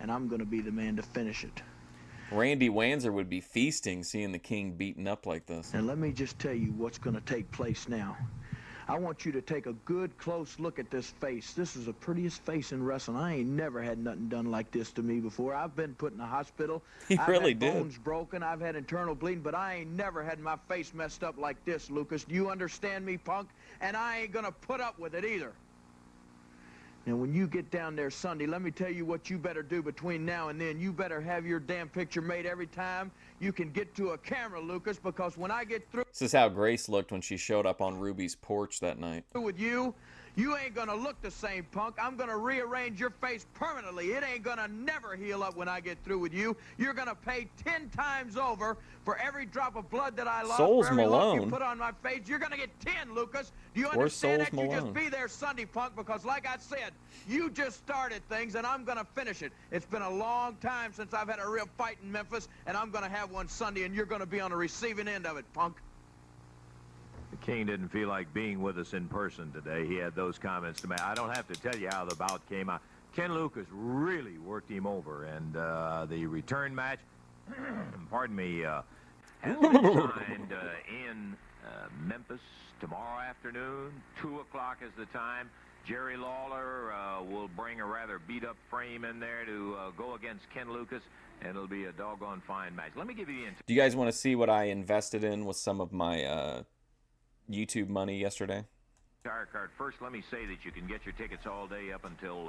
and I'm going to be the man to finish it. Randy Wanzer would be feasting seeing the king beaten up like this. And let me just tell you what's going to take place now. I want you to take a good, close look at this face. This is the prettiest face in wrestling. I ain't never had nothing done like this to me before. I've been put in the hospital. He really did. I've had bones broken. I've had internal bleeding, but I ain't never had my face messed up like this, Lucas. Do you understand me, punk? And I ain't going to put up with it either. Now, when you get down there Sunday, let me tell you what you better do between now and then. You better have your damn picture made every time you can get to a camera, Lucas, because when I get through This is how Grace looked when she showed up on Ruby's porch that night. with you, you ain't gonna look the same, punk. I'm gonna rearrange your face permanently. It ain't gonna never heal up when I get through with you. You're gonna pay 10 times over for every drop of blood that I lost. Souls for every lump Malone. you put on my face. You're gonna get 10, Lucas. Do you Where's understand Souls that? You Malone? just be there Sunday, punk, because like I said, you just started things, and I'm gonna finish it. It's been a long time since I've had a real fight in Memphis, and I'm gonna have one Sunday, and you're gonna be on the receiving end of it, punk. The King didn't feel like being with us in person today. He had those comments to make. I don't have to tell you how the bout came out. Ken Lucas really worked him over, and the return match, pardon me, has been signed in Memphis tomorrow afternoon. 2 o'clock is the time. Jerry Lawler will bring a rather beat-up frame in there to go against Ken Lucas, and it'll be a doggone fine match. Let me give you the Do you guys want to see what I invested in with some of my YouTube money yesterday? entire card. First, let me say that you can get your tickets all day up until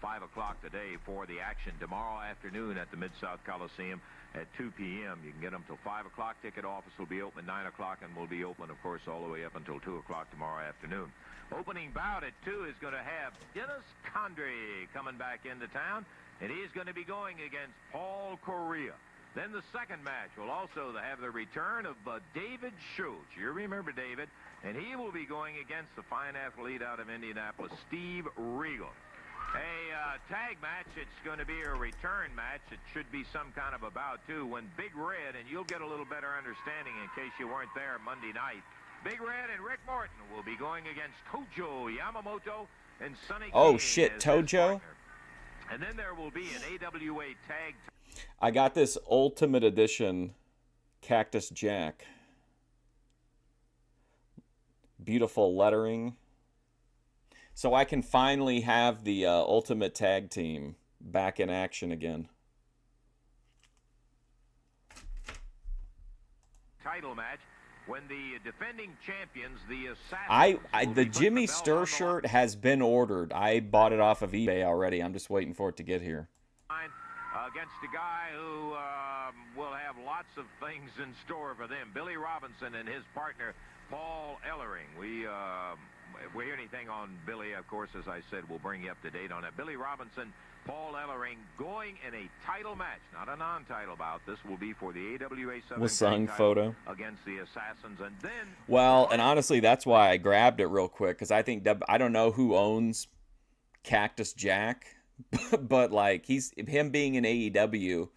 5 o'clock today for the action tomorrow afternoon at the Mid-South Coliseum at 2 p.m. You can get them till 5 o'clock. Ticket office will be open at 9 o'clock and will be open, of course, all the way up until 2 o'clock tomorrow afternoon. Opening bout at 2 is going to have Dennis Condrey coming back into town, and he's going to be going against Paul Correa. Then the second match will also have the return of David Schultz. You remember David, and he will be going against the fine athlete out of Indianapolis, Steve Regal. A tag match, it's going to be a return match. It should be some kind of a bout, too, when Big Red, and you'll get a little better understanding in case you weren't there Monday night, Big Red and Rick Morton will be going against Tojo Yamamoto and Sonny King. Oh, shit, as his Tojo? partner. And then there will be an AWA tag. I got this Ultimate Edition Cactus Jack. Beautiful lettering. So I can finally have the Ultimate Tag Team back in action again. Title match when the defending champions, the Assassins, the Jimmy Sturr shirt has been ordered. I bought it off of eBay already. I'm just waiting for it to get here. Against a guy who will have lots of things in store for them, Billy Robinson and his partner Paul Ellering. If we hear anything on Billy, of course, as I said, we'll bring you up to date on it. Billy Robinson, Paul Ellering going in a title match, not a non-title bout. This will be for the AWA Southern signed title photo against the Assassins, and then and honestly, that's why I grabbed it real quick, because I think I don't know who owns Cactus Jack, but like him being in AEW,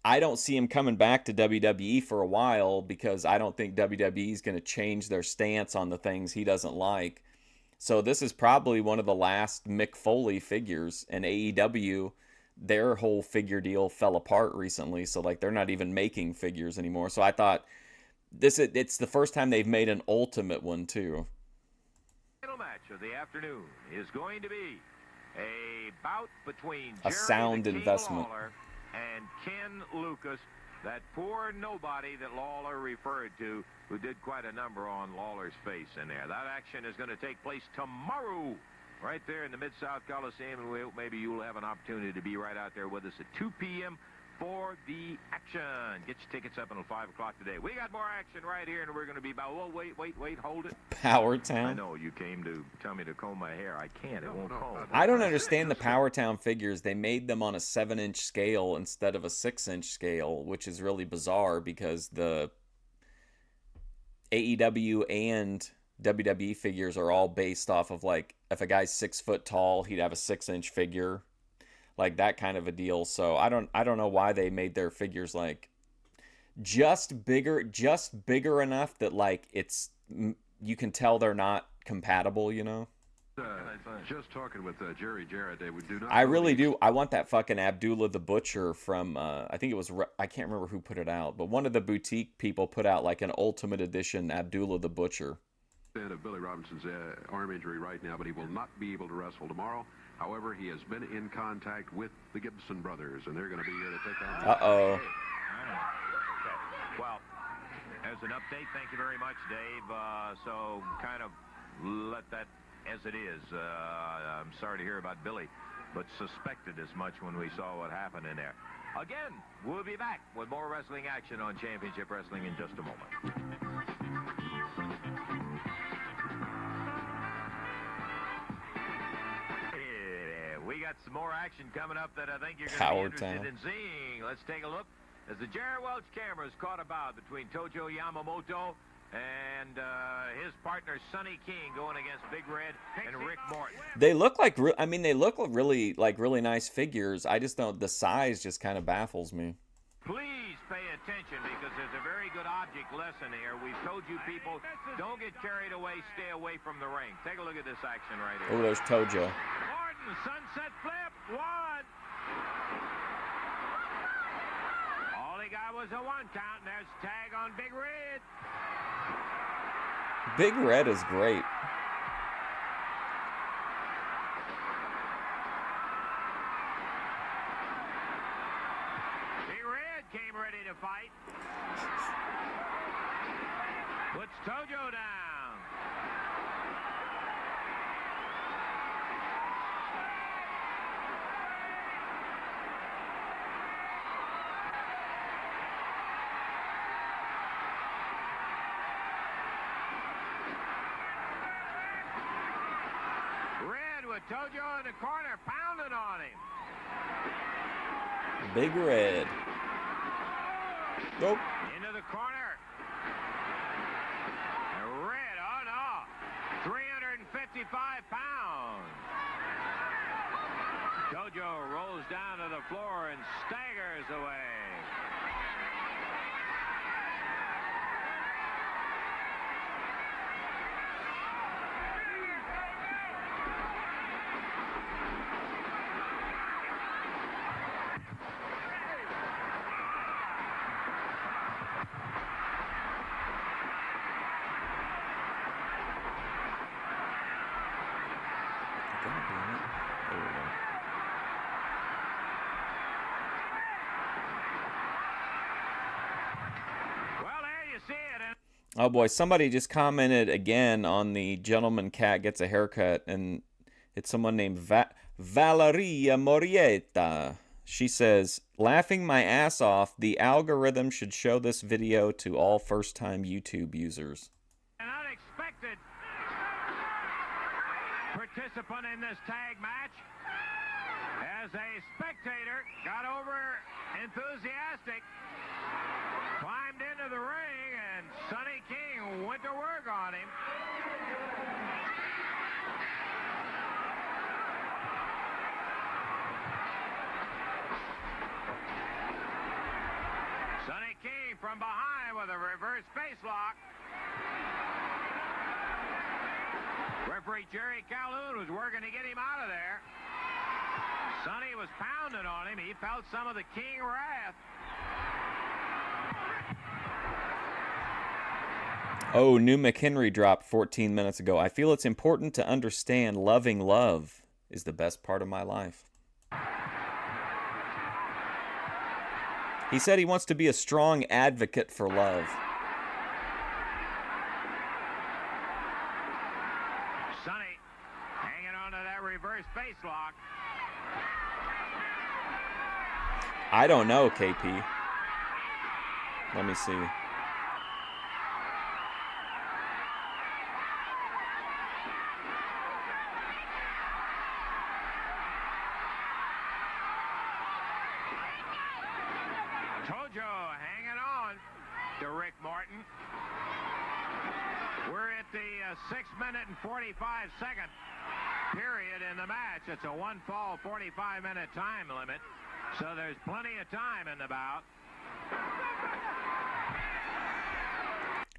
I don't see him coming back to WWE for a while, because I don't think WWE is going to change their stance on the things he doesn't like. So this is probably one of the last Mick Foley figures, and AEW, their whole figure deal fell apart recently, so like they're not even making figures anymore. So I thought it's the first time they've made an Ultimate one too. The title match of the afternoon is going to be a bout between A Jerry sound the King investment. Lawler and Ken Lucas, that poor nobody that Lawler referred to, who did quite a number on Lawler's face in there. That action is going to take place tomorrow, right there in the Mid-South Coliseum, and we hope maybe you'll have an opportunity to be right out there with us at 2 p.m. for the action. Get your tickets up until 5 o'clock today. We got more action right here, and we're going to be about, oh, wait, hold it. Power I Town. know you came to tell me to comb my hair. I can't. It won't comb. I don't understand the Power Town figures. They made them on a 7-inch scale instead of a 6-inch scale, which is really bizarre because the AEW and WWE figures are all based off of, like, if a guy's 6 foot tall, he'd have a 6-inch figure, like that kind of a deal. So I don't know why they made their figures like just bigger enough that like you can tell they're not compatible, you know. Just talking with Jarrett, they would do not. I really do. I want that fucking Abdullah the Butcher from I think it was, I can't remember who put it out, but one of the boutique people put out like an Ultimate Edition Abdullah the Butcher. Of Billy Robinson's arm injury right now, but he will not be able to wrestle tomorrow. However, he has been in contact with the Gibson brothers, and they're going to be here to take on. Uh-oh. Okay. Well, as an update, thank you very much, Dave. So kind of let that as it is. I'm sorry to hear about Billy, but suspected as much when we saw what happened in there. Again, we'll be back with more wrestling action on Championship Wrestling in just a moment. We got some more action coming up that I think you're going to be interested in seeing. Let's take a look as the Jarrett Welch cameras caught a bout between Tojo Yamamoto and his partner Sonny King going against Big Red and Rick Morton. They look like, they look really nice figures. I just don't, the size just kind of baffles me. Please pay attention because there's a very good object lesson here. We've told you people, don't get carried away, stay away from the ring. Take a look at this action right here. Oh, there's Tojo. Morton, sunset flip, one. All he got was a 1 count, and there's tag on Big Red. Big Red is great. Big Red came ready to fight. Puts Tojo down. Tojo in the corner, pounding on him. Big Red. Nope. Into the corner. Red, oh no. 355 pounds. Tojo rolls down to the floor and staggers away. Oh boy, somebody just commented again on the Gentleman Cat Gets a Haircut, and it's someone named Valeria Morieta. She says, laughing my ass off, the algorithm should show this video to all first-time YouTube users. An unexpected participant in this tag match, as a spectator got over enthusiastic, climbed into the ring, and Sonny King went to work on him. Sonny King from behind with a reverse face lock. Referee Jerry Calhoun was working to get him out of there. Sonny was pounding on him. He felt some of the King wrath. Oh, new McHenry dropped 14 minutes ago. I feel it's important to understand loving love is the best part of my life. He said he wants to be a strong advocate for love. Sonny hanging on to that reverse face lock. I don't know, KP. Let me see. Tojo hanging on to Rick Morton. We're at the 6-minute and 45-second period in the match. It's a one-fall, 45-minute time limit, so there's plenty of time in the bout.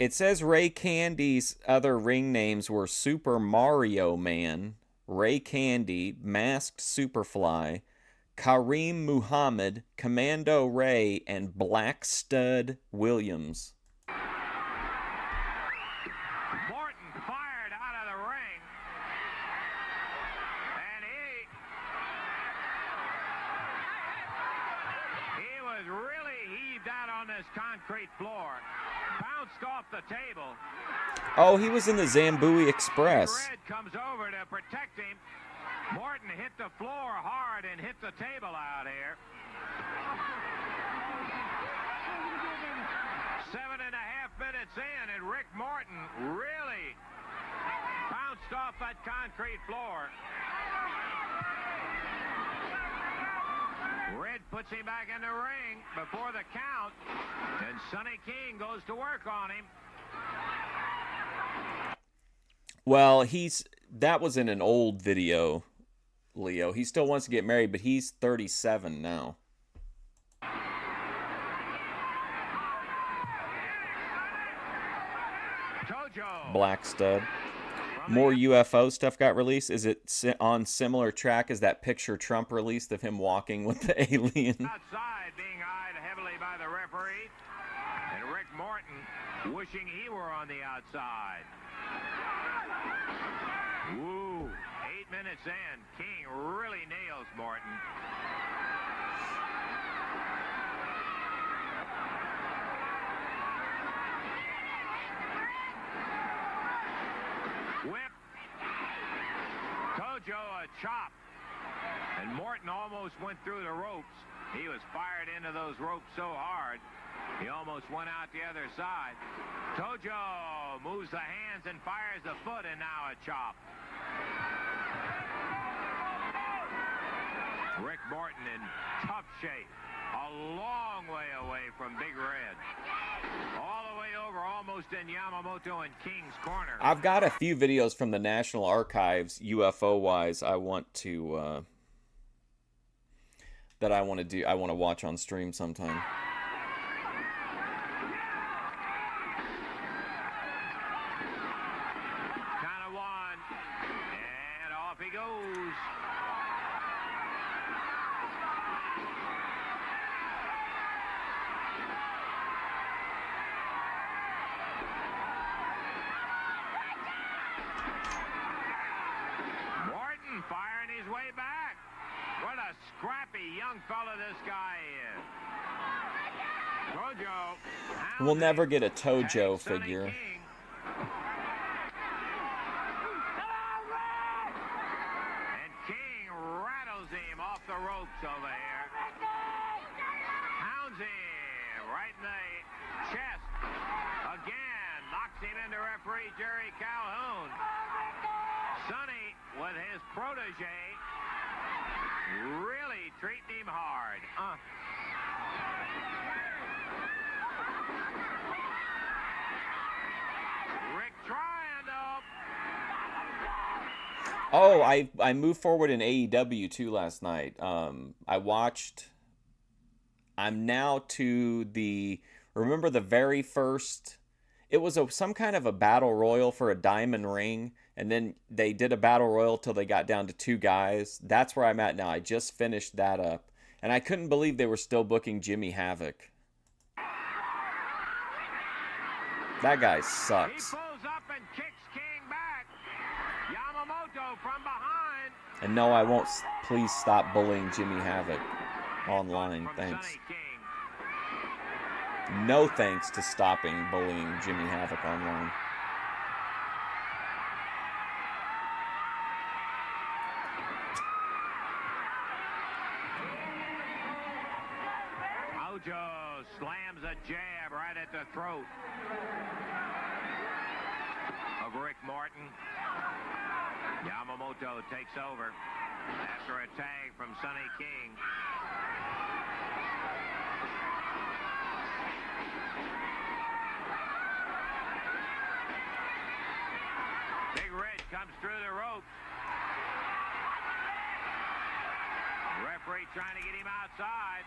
It says Ray Candy's other ring names were Super Mario Man, Ray Candy, Masked Superfly, Kareem Muhammad, Commando Ray, and Black Stud Williams. Morton fired out of the ring, and he was really heaved out on this concrete floor. Bounced off the table. Oh, he was in the Zambui Express. Red comes over to protect him. Morton hit the floor hard and hit the table out here. 7.5 minutes in, and Rick Morton really bounced off that concrete floor. Red puts him back in the ring before the count, and Sonny King goes to work on him. Well, that was in an old video, Leo. He still wants to get married, but he's 37 now. Tojo. Black Stud. More UFO stuff got released. Is it on similar track as that picture Trump released of him walking with the alien? Outside, being eyed heavily by the referee, and Rick Morton wishing he were on the outside. Ooh, 8 minutes in, King really nails Morton. Whip. Tojo a chop. And Morton almost went through the ropes. He was fired into those ropes so hard, he almost went out the other side. Tojo moves the hands and fires the foot, and now a chop. Rick Morton in tough shape. A long way away from Big Red. All the way over, almost in Yamamoto and King's corner. I've got a few videos from the National Archives, UFO-wise, I want to watch on stream sometime. Count of one, and off he goes. Morton firing his way back. What a scrappy young fella this guy is. Tojo. We'll never get a Tojo figure. King. And King rattles him off the ropes over here. Hounds him right in the chest. Again, knocks him into referee Jerry Calhoun. Sonny, with his protege, really treating him hard. Rick trying to. Oh, I moved forward in AEW too last night. I'm now to remember the very first, it was some kind of a battle royal for a diamond ring, and then they did a battle royal till they got down to 2 guys. That's where I'm at now. I just finished that up, and I couldn't believe they were still booking Jimmy Havoc. That guy He sucks. pulls up and kicks King back. Yamamoto from behind. And no, I won't. Please stop bullying Jimmy Havoc online. From Thanks. Sonny King. No thanks to stopping bullying Jimmy Havoc online. Tojo slams a jab right at the throat of Rick Morton. Yamamoto takes over after a tag from Sonny King. Big Red comes through the ropes. Referee trying to get him outside.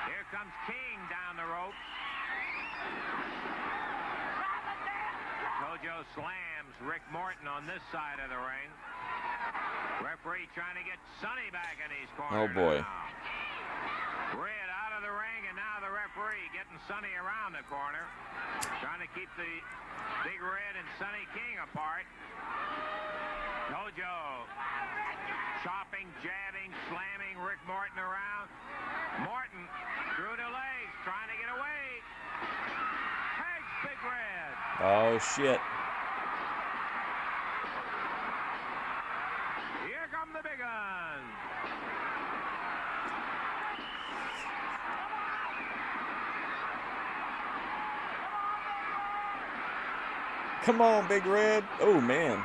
Here comes King down the ropes. Tojo slams Rick Morton on this side of the ring. Referee trying to get Sonny back in his corner. Oh boy. Now. Red out of the ring, and now the referee getting Sonny around the corner. Trying to keep the Big Red and Sonny King apart. Tojo chopping, jabbing, slamming Rick Morton around. Morton through the legs, trying to get away. Tags Big Red. Oh, shit. Here come the big guns. Come on, Big Red. Oh, man.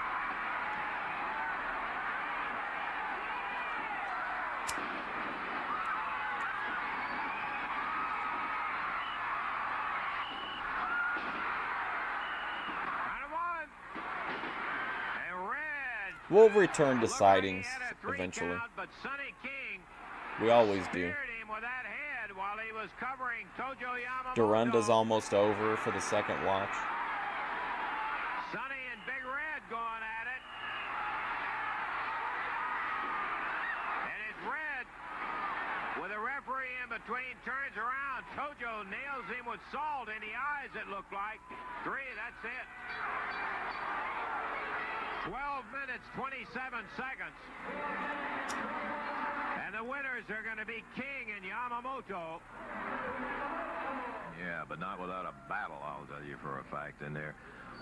We'll return to sightings eventually. We always do. Doronda's almost over for the second watch. Sonny and Big Red going at it. And it's Red with a referee in between, turns around. Tojo nails him with salt in the eyes, it looked like. 3, that's it. 12 minutes, 27 seconds. And the winners are going to be King and Yamamoto. Yeah, but not without a battle, I'll tell you for a fact in there.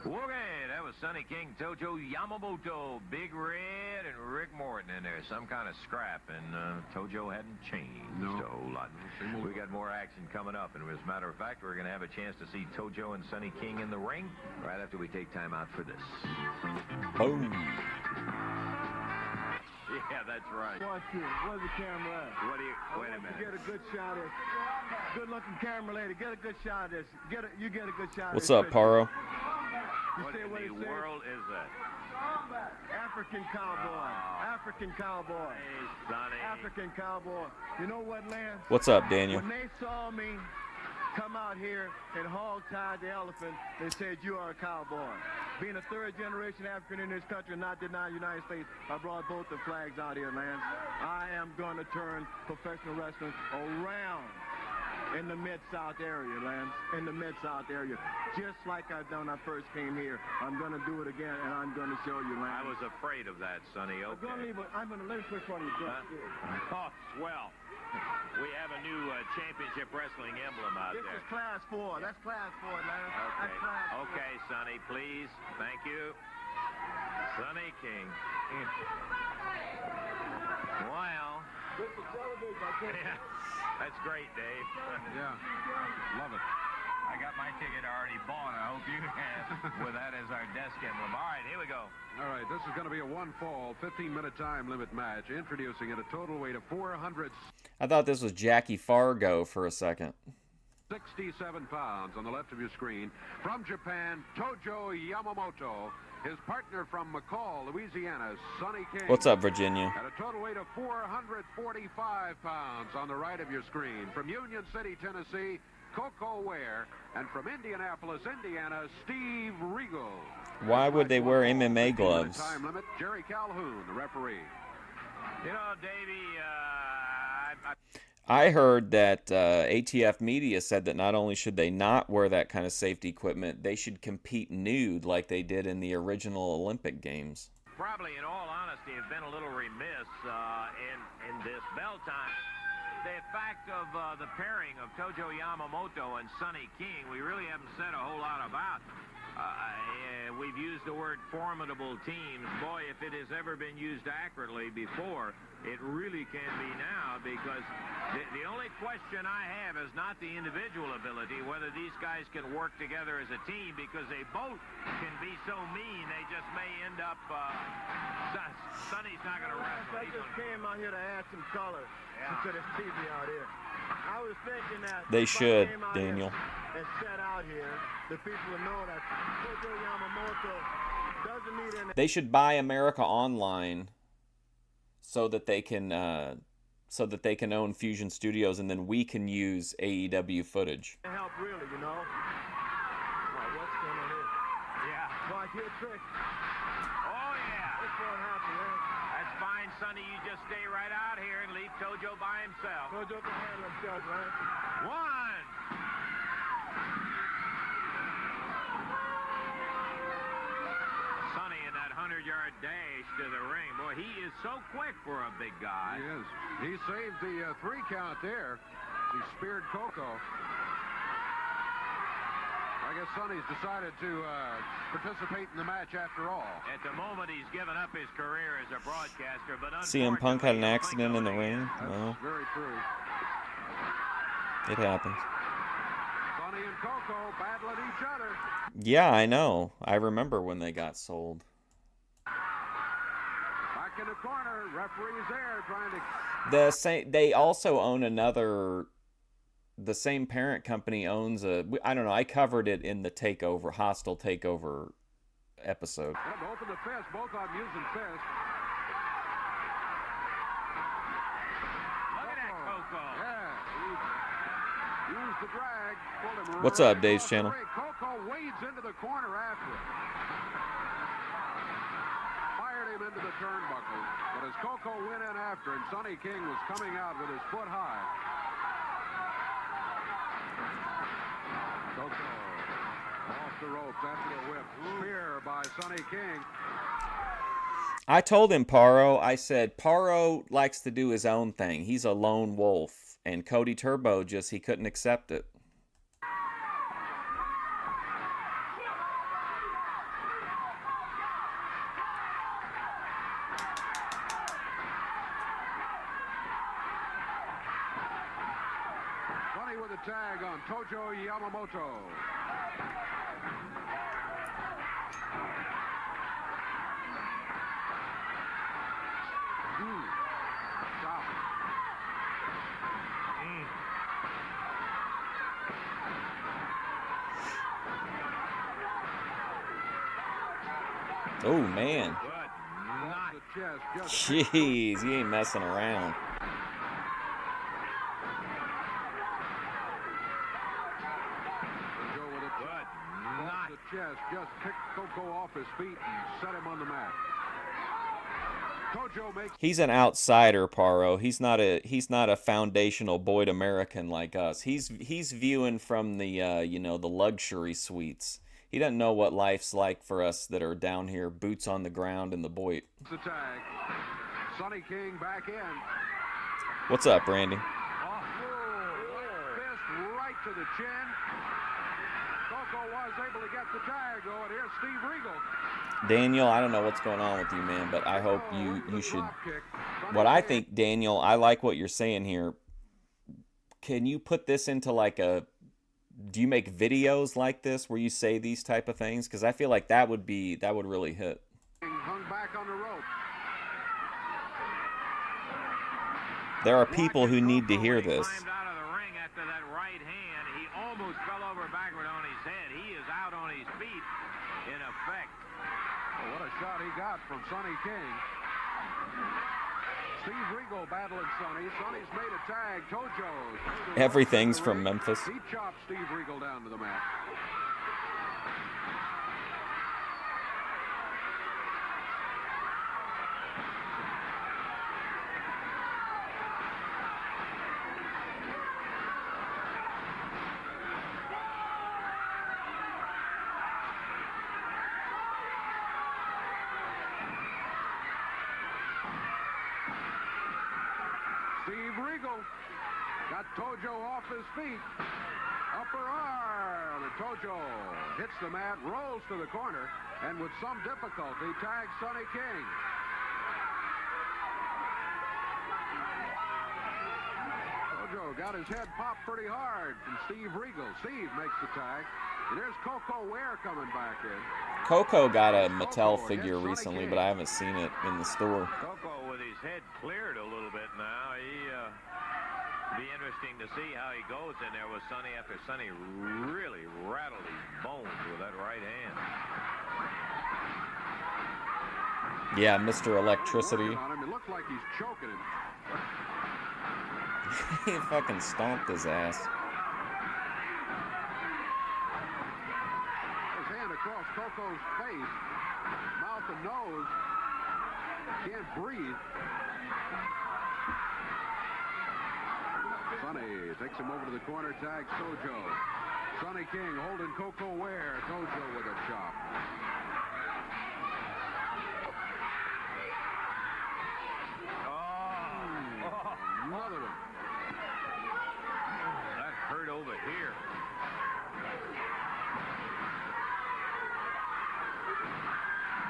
Okay, that was Sonny King, Tojo Yamamoto, Big Red, and Rick Morton in there. Some kind of scrap, and Tojo hadn't changed a whole lot. We got more action coming up, and as a matter of fact, we're going to have a chance to see Tojo and Sonny King in the ring right after we take time out for this. Boom. Yeah, that's right. Where's the camera at? What do you, wait a minute. Get a good shot of this. Good-looking camera lady, get a good shot of this. You get a good shot of What's this. up, Paro? What in the world is that? African cowboy. African cowboy. Hey, Sonny. African cowboy. You know what, Lance? What's up, Daniel? When they saw me come out here and hog-tied the elephant, they said, you are a cowboy. Being a third-generation African in this country and not denying the United States, I brought both the flags out here, Lance. I am going to turn professional wrestling around in the Mid-South area, Lance. In the Mid-South area. Just like I've done when I first came here. I'm going to do it again, and I'm going to show you, Lance. I was afraid of that, Sonny. Okay. I'm going to let me switch one of you. Oh, swell. We have a new championship wrestling emblem out there. This is Class 4. That's Class 4, Lance. Okay. That's Class 4. Okay, Sonny, please. Thank you. Sonny King. Well. This is television, I think. Yeah, that's great, Dave. Yeah, love it. I got my ticket already bought. I hope you have. With that as our desk emblem. All right, here we go. All right, this is going to be a one-fall, 15-minute time limit match, introducing at a total weight of 467 I thought this was Jackie Fargo for a second. pounds on the left of your screen. From Japan, Tojo Yamamoto. His partner from McCall, Louisiana, Sonny King. What's up, Virginia? At a total weight of 445 pounds on the right of your screen. From Union City, Tennessee, Coco Ware. And from Indianapolis, Indiana, Steve Regal. Why would they wear MMA gloves? Time limit, Jerry Calhoun, the referee. You know, Davey, I heard that ATF Media said that not only should they not wear that kind of safety equipment, they should compete nude like they did in the original Olympic Games. probably, in all honesty, have been a little remiss in this bell time. The fact of the pairing of Tojo Yamamoto and Sonny King, we really haven't said a whole lot about. We've used the word formidable teams. Boy, if it has ever been used accurately before, it really can be now, because the only question I have is not the individual ability, whether these guys can work together as a team, because they both can be so mean they just may end up. Sonny's not going to wrestle. I just came out here to add some color to this TV out here. I was thinking that they should, Daniel. And set out here, the people will know that Tojo Yamamoto doesn't need any. They should buy America Online so that they can own Fusion Studios, and then we can use AEW footage. Help really, you know. Oh, what's going on here? Yeah. Watch your trick. Oh, yeah. This won't happen, man. That's fine, Sonny. You just stay right out here and leave Tojo by himself. Tojo can handle himself, right? One. Sonny in that 100-yard dash to the ring. Boy, he is so quick for a big guy. He is. He saved the 3 count there. He speared Coco. I guess Sonny's decided to participate in the match after all. At the moment, he's given up his career as a broadcaster, but CM Punk had an accident in the ring. Well, Very true. it happens. Sonny and Coco battling each other. Yeah, I know. I remember when they got sold. Back in the corner, referee's there trying to. The same. They also own another. The same parent company owns a. I don't know. I covered it in the Takeover, Hostile Takeover episode. Well, open the fist, both of them using fist. look at that Coco. Yeah, he used the drag. Pulled him What's right up, Dave's across the channel? ring. Coco wades into the corner after it. Fired him into the turnbuckle. But as Coco went in after him, Sonny King was coming out with his foot high. Coco off the ropes after a whip. Spear by Sonny King. I told him, Paro, I said, Paro likes to do his own thing. He's a lone wolf. And Cody Turbo he couldn't accept it. Sonny with a tag on Tojo Yamamoto. Stop. Oh, man. Good night. The chest just Jeez, he ain't messing around. Joe with a Good off night. the chest, just picked Coco off his feet and set him on the mat. Tojo makes He's an outsider, Paro. He's not a foundational Boyd American like us. He's viewing from the the luxury suites. He doesn't know what life's like for us that are down here, boots on the ground in the Boyd. the tag. Sonny King back in. What's up, Randy? Off fist right to the chin. Coco was able to get the tag going. Here's Steve Regal. Daniel, I don't know what's going on with you, man, but I hope you should. Drop kick. Sonny What I King. think, Daniel, I like what you're saying here. Can you put this into like a? Do you make videos like this where you say these type of things? Because I feel like that would really hit. Hung back on the rope. There are people who need to hear this. Climbed out of the ring after that right hand. He almost fell over backward on his head. He is out on his feet in effect. Oh, what a shot he got from Sonny King. Steve Regal battling Sonny. Sonny's made a tag. Tojo. Everything's from Memphis. He chopped Steve Regal down to the mat. Steve Regal got Tojo off his feet. Upper arm. And Tojo hits the mat, rolls to the corner, and with some difficulty tags Sonny King. got his head popped pretty hard from Steve Regal. Steve makes the tag. And there's Coco Ware coming back in. Coco got a Mattel figure recently, but I haven't seen it in the store. Coco with his head cleared a little bit now. Be interesting to see how he goes in there with Sonny after Sonny really rattled his bones with that right hand. Yeah, Mr. Electricity. On him. It looks like he's choking him. He fucking stomped his ass. His hand across Coco's face, mouth and nose. Can't breathe. Sonny takes him over to the corner, tags Tojo. Sonny King holding Coco Ware. Tojo with a chop. Another one. That hurt over here.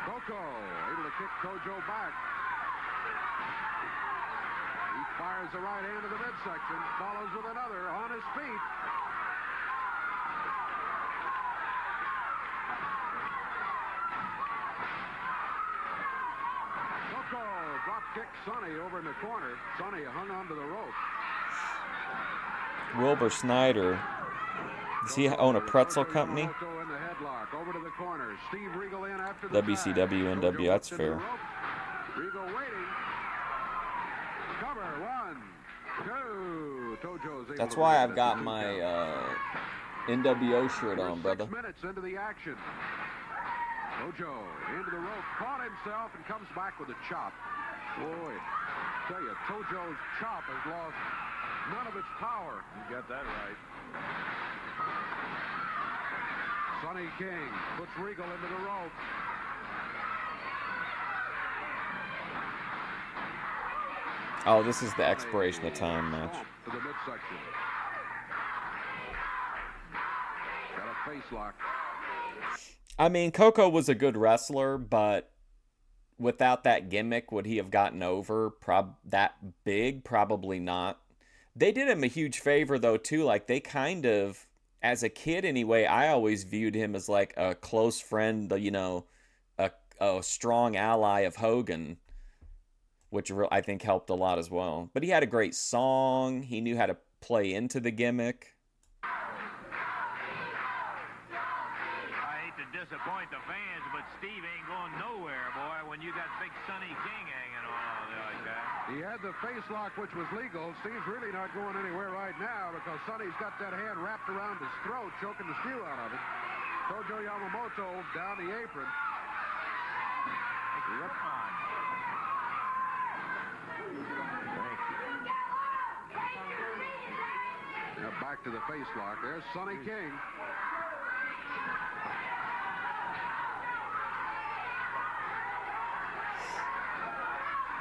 Coco able to kick Tojo back. He fires the right hand to the midsection, follows with another on his feet. Coco drop kick Sonny over in the corner. Sonny hung onto the rope. Wilbur Snyder. Does he own a pretzel company? Yamamoto in the headlock, over to the corner. Steve Regal in after the WCW, tag. NW, that's Tojo up in the fair. rope. Regal waiting. Cover, 1, 2. Tojo's able That's to why break I've it got at the my 2 count. NWO shirt We're on, brother. 6 minutes into the action. Tojo into the rope, caught himself and comes back with a chop. Boy, tell you, Tojo's chop has lost none of its power. You got that right. Sonny King puts Regal into the rope. Oh, this is the expiration of time match. Stomp to the midsection. Got a face lock. I mean, Coco was a good wrestler, but without that gimmick, would he have gotten over that big? Probably not. They did him a huge favor, though, too. Like, they kind of, as a kid anyway, I always viewed him as like a close friend, you know, a strong ally of Hogan, which I think helped a lot as well. But he had a great song. He knew how to play into the gimmick. I hate to disappoint the fans, but Steve ain't going nowhere, boy, when you got big Sonny King hanging on there like that. He had the face lock, which was legal. Steve's really not going anywhere right now because Sonny's got that hand wrapped around his throat, choking the stew out of it. Tojo Yamamoto down the apron. Come on. Thank you. Now back to the face lock. There's Sonny King.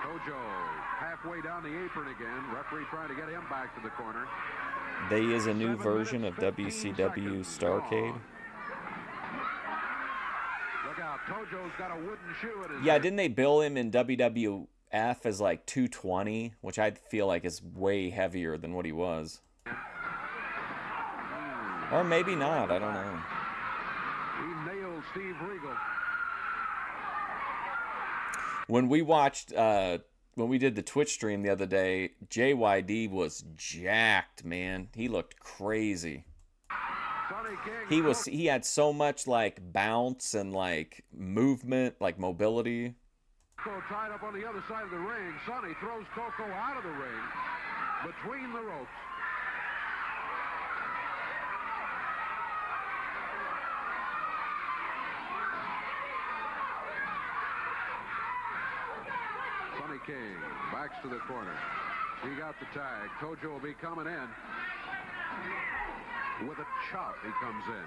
Tojo halfway down the apron again. Referee trying to get him back to the corner. They is a new 7 version of minutes, 15 WCW seconds. Starrcade. Look out, Tojo's got a wooden shoe in his Yeah, hand. didn't they bill him in WWF as like 220, which I feel like is way heavier than what he was. Or maybe not, I don't know. He nailed Steve Regal. When we watched, when we did the Twitch stream the other day, JYD was jacked, man. He looked crazy. Sonny King. He had so much like bounce and like movement, like mobility. Coco tied up on the other side of the ring. Sonny throws Coco out of the ring between the ropes. Sonny King backs to the corner. He got the tag. Tojo will be coming in. With a chop, he comes in.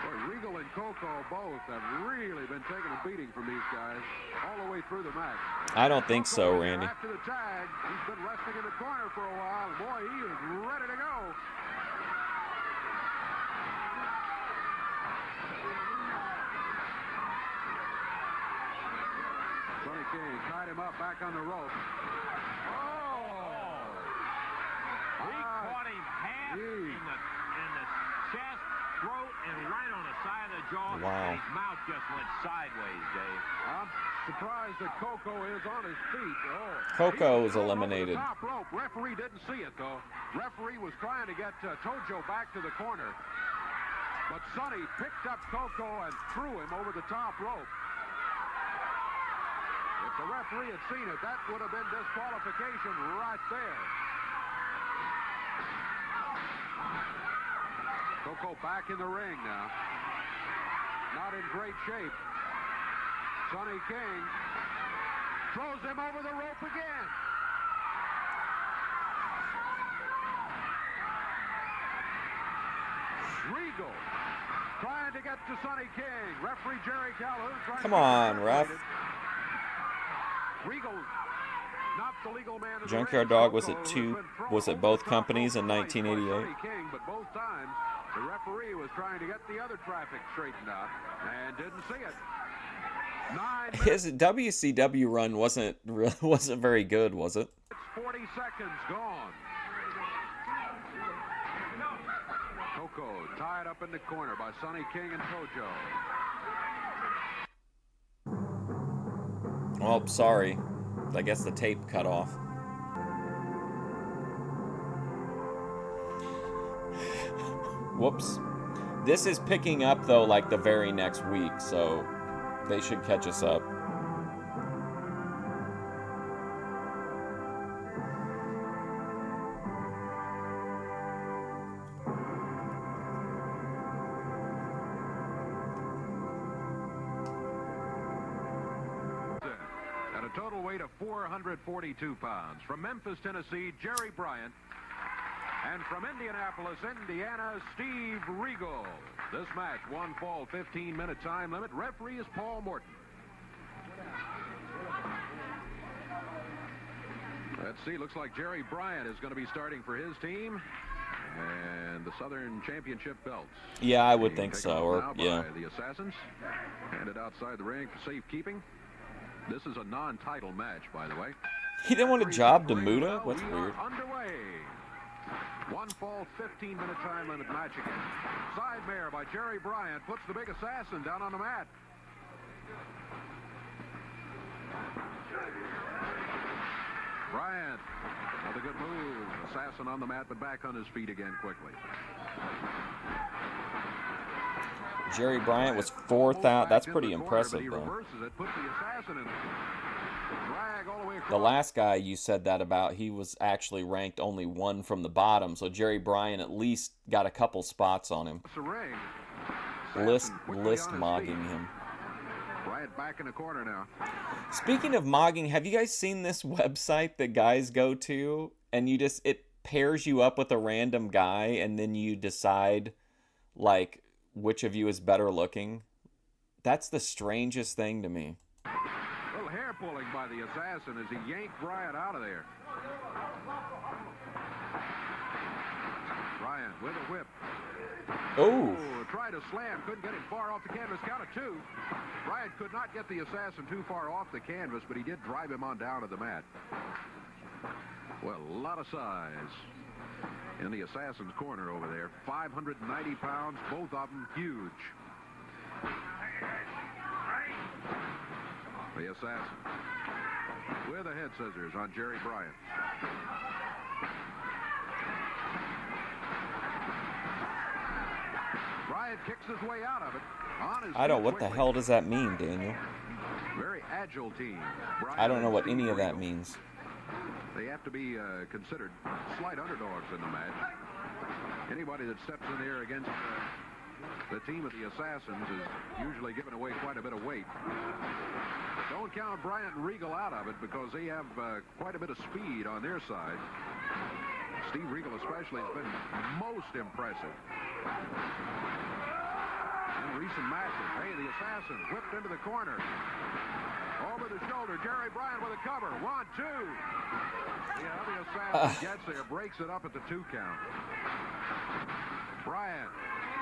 Boy, Regal and Coco both have really been taking a beating from these guys all the way through the match. I don't think so, Coco Randy. after the tag, he's been resting in the corner for a while. Boy, he is ready to go. King tied him up back on the rope. Oh! He caught him half in the chest, throat, and right on the side of the jaw. Wow. And his mouth just went sideways, Dave. I'm surprised that Coco is on his feet. Oh. Coco is eliminated. Top rope. Referee didn't see it, though. Referee was trying to get Tojo back to the corner. But Sonny picked up Coco and threw him over the top rope. If the referee had seen it, that would have been disqualification right there. Coco back in the ring now. Not in great shape. Sonny King throws him over the rope again. Regal trying to get to Sonny King. Referee Jerry Calhoun trying Come to on, ref. Regal, not the legal man in the Junkyard ring. Dog was Coco, at who's two. been thrown Was it over both the top companies in rope twice by 1988? Sonny King, but both times the referee was trying to get the other traffic straightened out and didn't see it. 9 minutes. His WCW run wasn't very good, was it? 40 seconds gone. Coco tied up in the corner by Sonny King and Tojo. Oh, sorry. I guess the tape cut off. Whoops. This is picking up, though, like the very next week, so they should catch us up. At a total weight of 442 pounds. From Memphis, Tennessee, Jerry Bryant. And from Indianapolis, Indiana, Steve Regal. This match, one fall, 15-minute time limit. Referee is Paul Morton. Let's see, looks like Jerry Bryant is going to be starting for his team. And the Southern Championship belts. Yeah, I would Being think taken so. off Or now yeah. by the Assassins. Handed outside the ring for safekeeping. This is a non-title match, by the way. He didn't want a job to Muda? That's weird. Underway. One fall, 15-minute time limit match again. Side mare by Jerry Bryant puts the big assassin down on the mat. Bryant, another good move. Assassin on the mat, but back on his feet again quickly. Jerry Bryant was 4th. That's pretty impressive, though. Reverses it, puts the assassin in. Drag all the way across. The last guy you said that about, he was actually ranked only 1 from the bottom, so Jerry Bryant at least got a couple spots on him. The ring. List Assassin quickly on his mogging feet. him. Bryant back in the corner now. Speaking of mogging, have you guys seen this website that guys go to, and it pairs you up with a random guy, and then you decide, like, which of you is better looking? That's the strangest thing to me. Little hair pulling by the assassin as he yanked Bryant out of there. Bryant with a whip. Oh, Tried to slam, couldn't get him far off the canvas. Count of 2. Bryant could not get the assassin too far off the canvas, but he did drive him on down to the mat. Well, a lot of size in the assassin's corner over there. 590 pounds, both of them huge. The assassin with the head scissors on Jerry Bryant. Bryant kicks his way out of it. On his I don't. feet What the quickly. hell does that mean, Daniel? Very agile team. Bryant I don't know and what Steve any of that Regal. means. They have to be considered slight underdogs in the match. Anybody that steps in there against the team of the Assassins is usually giving away quite a bit of weight. But don't count Bryant and Regal out of it because they have quite a bit of speed on their side. Steve Regal especially has been most impressive in recent matches. Hey, the Assassin whipped into the corner. Over the shoulder, Jerry Bryant with a cover. 1, 2. Yeah, the Assassin gets there, breaks it up at the 2 count. Bryant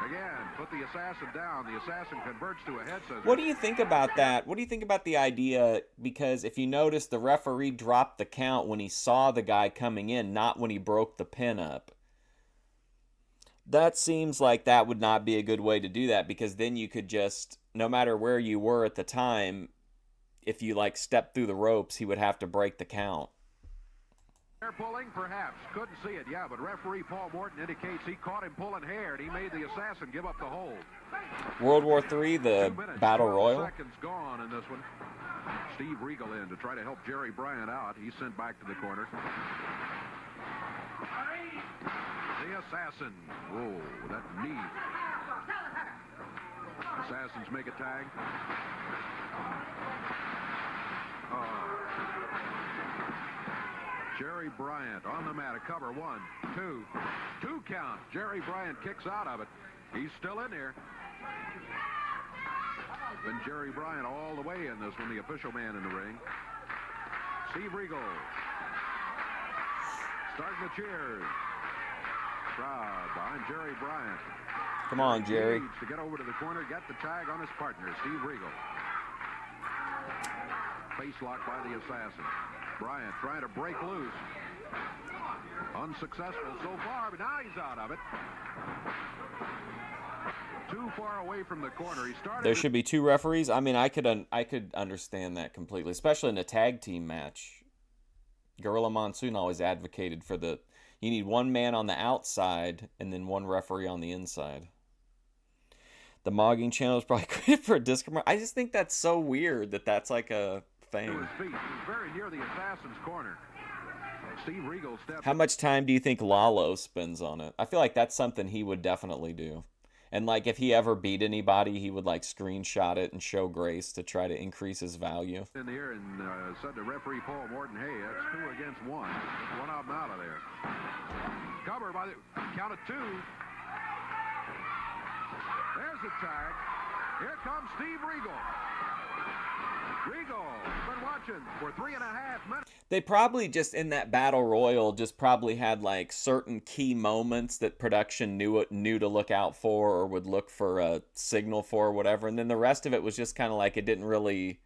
Again, put the assassin down. The assassin converts to a head scissors. What do you think about that? What do you think about the idea? Because if you notice, the referee dropped the count when he saw the guy coming in, not when he broke the pin up. That seems like that would not be a good way to do that, because then you could just, no matter where you were at the time, if you like stepped through the ropes, he would have to break the count. Hair pulling, perhaps. Couldn't see it, yeah, but referee Paul Morton indicates he caught him pulling hair, and he made the assassin give up the hold. World War III, the Battle Royal. Seconds gone in this one. Steve Regal in to try to help Jerry Bryant out. He's sent back to the corner. The assassin. Whoa, that knee. Assassins make a tag. Jerry Bryant on the mat. A cover. 1, 2. 2 count. Jerry Bryant kicks out of it. He's still in there. Been Jerry Bryant all the way in this one, the official man in the ring. Steve Regal. Starting the cheers. Crowd behind Jerry Bryant. Come on, Jerry. To get over to the corner, get the tag on his partner, Steve Regal. Face lock by the assassin. Bryant trying to break loose. Unsuccessful so far, but now he's out of it. Too far away from the corner. He started. There should be 2 referees. I mean, I could understand that completely, especially in a tag team match. Gorilla Monsoon always advocated for you need 1 man on the outside and then 1 referee on the inside. The Mogging channel is probably created for a disc commercial. I just think that's so weird that that's like a thing. To his feet. He's very near the assassin's corner. Steve Regal steps. How much time do you think Lalo spends on it? I feel like that's something he would definitely do. And like if he ever beat anybody, he would like screenshot it and show Grace to try to increase his value. In the air and said to referee Paul Morton, hey, that's 2 against 1. 1 of them out of there. Cover by the count of 2. There's the tag. Here comes Steve Regal. Regal been watching for 3.5 minutes. They probably just in that battle royal just probably had like certain key moments that production knew to look out for or would look for a signal for or whatever, and then the rest of it was just kind of like it didn't really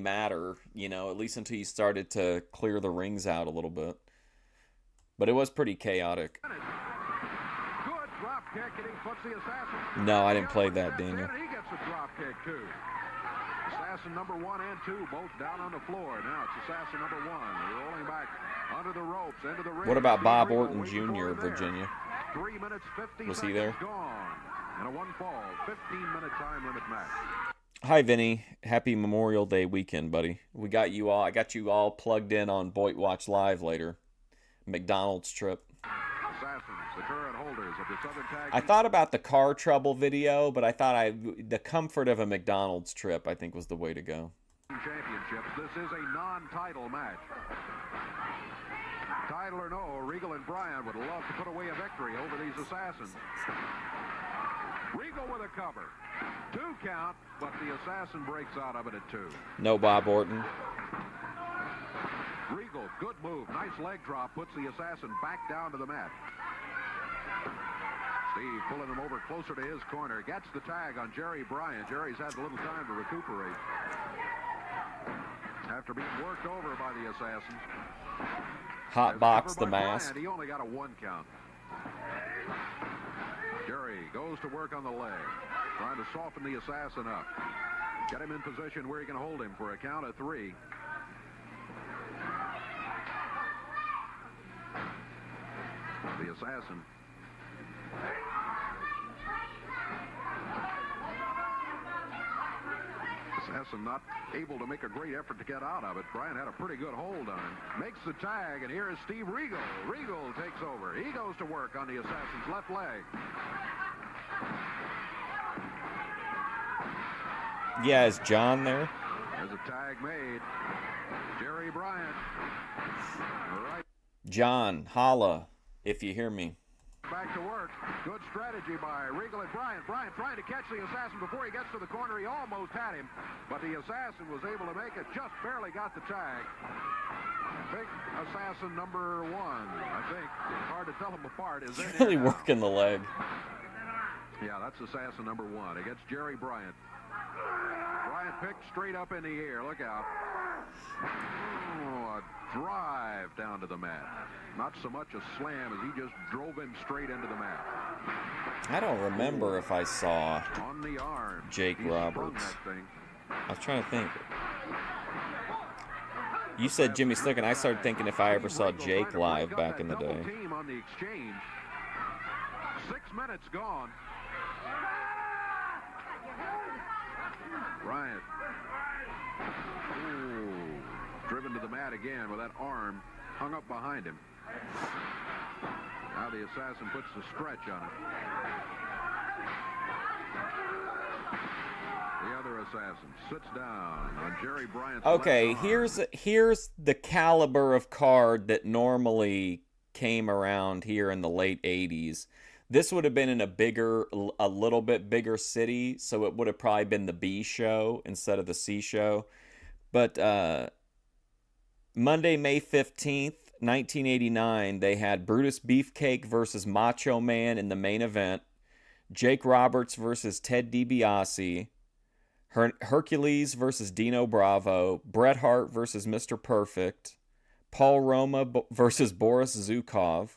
matter, you know, at least until you started to clear the rings out a little bit. But it was pretty chaotic. Good drop kick, and he puts the assassin. No, I didn't play that, Daniel. He gets a drop kick too. Assassin number 1 and 2 both down on the floor. Now it's assassin number 1 rolling back under the ropes into the ring. What about Bob Orton Jr. of Virginia? 3 minutes 50 Was he seconds there? Gone. And a 1 fall, 15-minute time limit match. Hi, Vinny. Happy Memorial Day weekend, buddy. We got you all. I got you all plugged in on Boyd Watch Live later. McDonald's trip. Assassins, the current holders of the Southern Tag. I thought about the car trouble video, but I thought the comfort of a McDonald's trip, I think, was the way to go. Championships. This is a non-title match. Title or no, Regal and Bryant would love to put away a victory over these assassins. Regal with a cover. 2 count, but the assassin breaks out of it at 2. No Bob Orton. Regal, good move. Nice leg drop. Puts the assassin back down to the mat. Steve pulling him over closer to his corner. Gets the tag on Jerry Bryant. Jerry's had a little time to recuperate after being worked over by the assassins. Hot box the mask. Bryant, he only got a 1 count. Jerry goes to work on the leg, trying to soften the assassin up. Get him in position where he can hold him for a count of 3. The assassin. Assassin not able to make a great effort to get out of it. Bryant had a pretty good hold on him. Makes the tag, and here is Steve Regal. Regal takes over. He goes to work on the assassin's left leg. Yeah, is John there? There's a tag made. Jerry Bryant. All right. John, holla, if you hear me. Back to work. Good strategy by Regal and Bryant. Bryant trying to catch the assassin before he gets to the corner. He almost had him, but the assassin was able to make it. Just barely got the tag. Big assassin number 1, I think. It's hard to tell them apart. He's really working the leg. Yeah, that's assassin number 1 against Jerry Bryant. Bryant picked straight up in the air. Look out. Oh, a drive down to the mat. Not so much a slam as he just drove him straight into the mat. I don't remember if I saw On the arm. Jake He Roberts. sprung that thing. I was trying to think. You said Jimmy Slick, and I started thinking if I ever saw Jake live back in the day. Team on the exchange. 6 minutes gone. Bryant. Ooh, driven to the mat again with that arm hung up behind him. Now the assassin puts the stretch on it. The other assassin sits down on Jerry Bryant's Okay, left arm. here's the caliber of card that normally came around here in the late 80s. This would have been in a little bit bigger city, so it would have probably been the B show instead of the C show. But Monday, May 15th, 1989, they had Brutus Beefcake versus Macho Man in the main event, Jake Roberts versus Ted DiBiase, Hercules versus Dino Bravo, Bret Hart versus Mr. Perfect, Paul Roma versus Boris Zukov,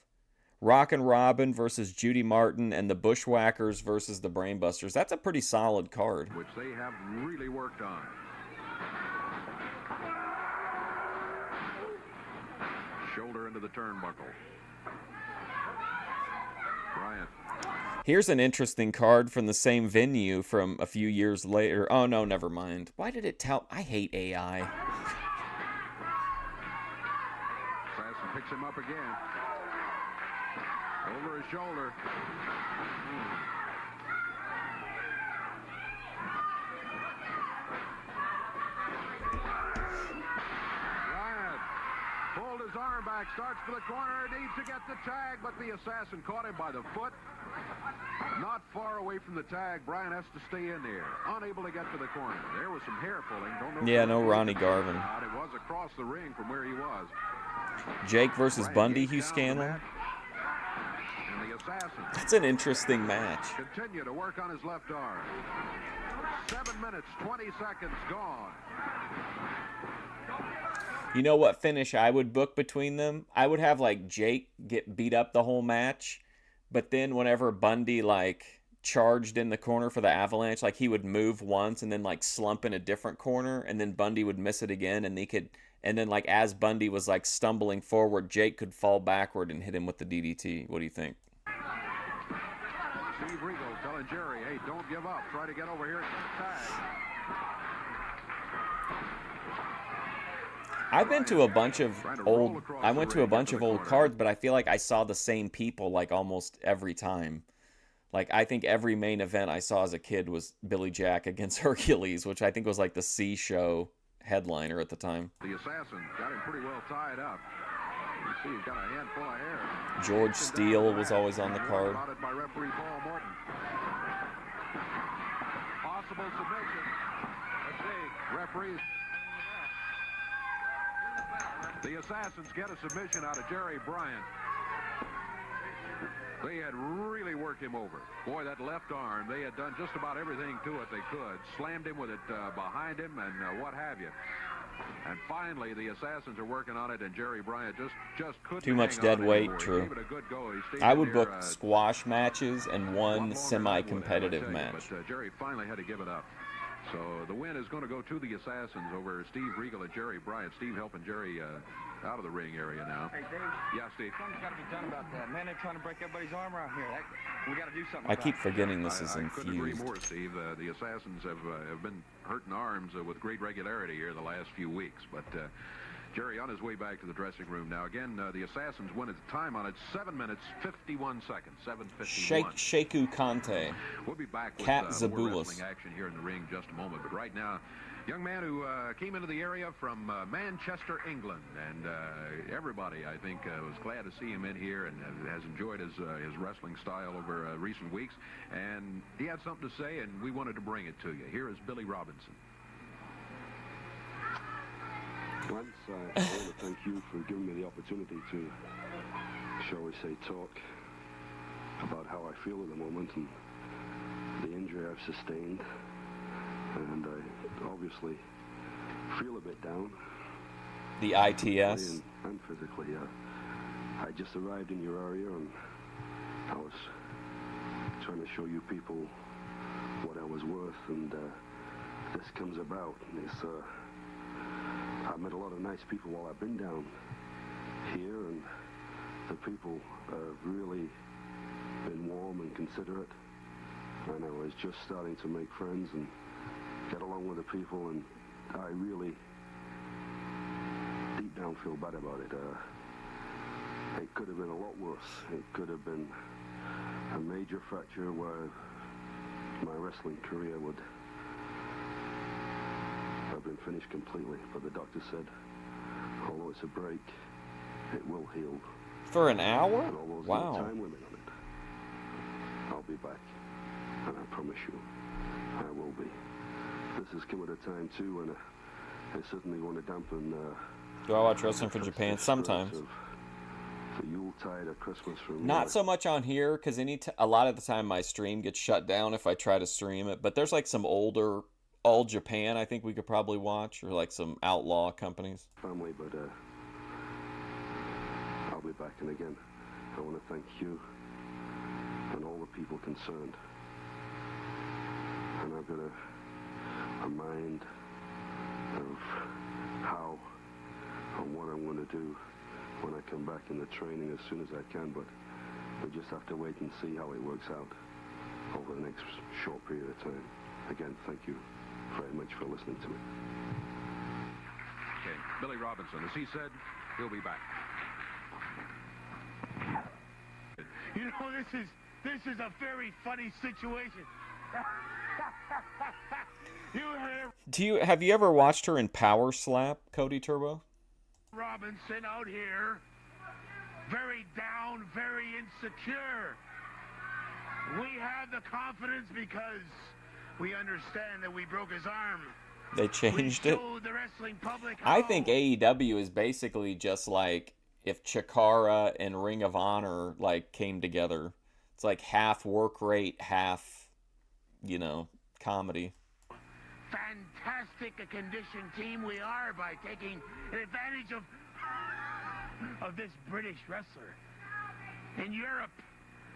Rockin' Robin versus Judy Martin, and the Bushwhackers versus the Brainbusters. That's a pretty solid card. Which they have really worked on. Shoulder into the turnbuckle. Bryant. Here's an interesting card from the same venue from a few years later. Oh, no, never mind. Why did it tell? I hate AI. Assassin picks him up again. Over his shoulder. Bryant pulled his arm back, starts for the corner, needs to get the tag, but the assassin caught him by the foot. Not far away from the tag. Bryant has to stay in there. Unable to get to the corner. There was some hair pulling. Don't know. Yeah, no Ronnie Garvin. It was across the ring from where he was. Jake versus Bryant Bundy, gets Hugh down Scanlon. to that, and the assassin That's an interesting match. continue to work on his left arm. 7 minutes, 20 seconds gone. You know what finish I would book between them? I would have like Jake get beat up the whole match, but then whenever Bundy like charged in the corner for the avalanche, like he would move once and then like slump in a different corner, and then Bundy would miss it again, and then like as Bundy was like stumbling forward, Jake could fall backward and hit him with the DDT. What do you think? Steve Regal telling Jerry, hey, don't give up. Try to get over here and get the tag. I've been to a bunch of old. I went to a bunch of old cards, but I feel like I saw the same people like almost every time. Like I think every main event I saw as a kid was Billy Jack against Hercules, which I think was like the C show headliner at the time. The assassin got him pretty well tied up. You see, he's got a handful of hair. George Steele was always on the card. Spotted by referee Paul Morton. Possible submission. Let's see. Referees. The Assassins get a submission out of Jerry Bryant. They had really worked him over. Boy, that left arm, they had done just about everything to it they could. Slammed him with it behind him and what have you. And finally, the Assassins are working on it, and Jerry Bryant just couldn't. Too much hang dead on weight, anymore. He true. gave it a good go. He stayed I in would there, book squash matches and one semi-competitive match. But Jerry finally had to give it up. So the win is going to go to the Assassins over Steve Regal and Jerry Bryant. Steve helping Jerry out of the ring area now. Hey, Dave. Yeah, Steve. Something's got to be done about that. Man, they're trying to break everybody's arm around here. We got to do something I about keep it. forgetting this is I couldn't agree infused. more, Steve. The Assassins have been hurting arms with great regularity here the last few weeks. But Jerry on his way back to the dressing room now. Again, the Assassins win at the time on it 7 minutes 51 seconds. 7:51. Sheku Kante. We'll be back with Kat more Zabulis. wrestling action here in the ring in just a moment. But right now, young man who came into the area from Manchester, England, and everybody, I think, was glad to see him in here and has enjoyed his wrestling style over recent weeks. And he had something to say, and we wanted to bring it to you. Here is Billy Robinson. Lance, I want to thank you for giving me the opportunity to, shall we say, talk about how I feel at the moment. And the injury I've sustained, and I obviously feel a bit down. The ITS. And physically, I just arrived in your area, and I was trying to show you people what I was worth, and this comes about. And it's, I've met a lot of nice people while I've been down here, and the people have really been warm and considerate, and I was just starting to make friends and get along with the people, and I really deep down feel bad about it. It could have been a lot worse. It could have been a major fracture where my wrestling career would have been finished completely, but the doctor said, although it's a break, it will heal. For an hour? And although there's Wow. no time limit on it, I'll be back, and I promise you, I will be. This has come at a time too, and it's certainly going to dampen. Do I watch wrestling for Japan? Sometimes. The Yuletide of Christmas from Not so much on here, because a lot of the time my stream gets shut down if I try to stream it. But there's like some older All Japan I think we could probably watch, or like some outlaw companies. family, but I'll be back. And again, I want to thank you and all the people concerned. And I've got a mind of how and what I'm going to do when I come back in the training as soon as I can, but we just have to wait and see how it works out over the next short period of time. Again, thank you very much for listening to me. Okay, Billy Robinson, as he said, he'll be back. You know, this is a very funny situation. Have you ever watched her in Power Slap, Cody Turbo? Robinson out here, very down, very insecure. We have the confidence because we understand that we broke his arm. They changed it. The wrestling public I think AEW is basically just like if Chikara and Ring of Honor like came together. It's like half work rate, half, comedy. Fantastic a conditioned team we are by taking an advantage of this British wrestler. In Europe,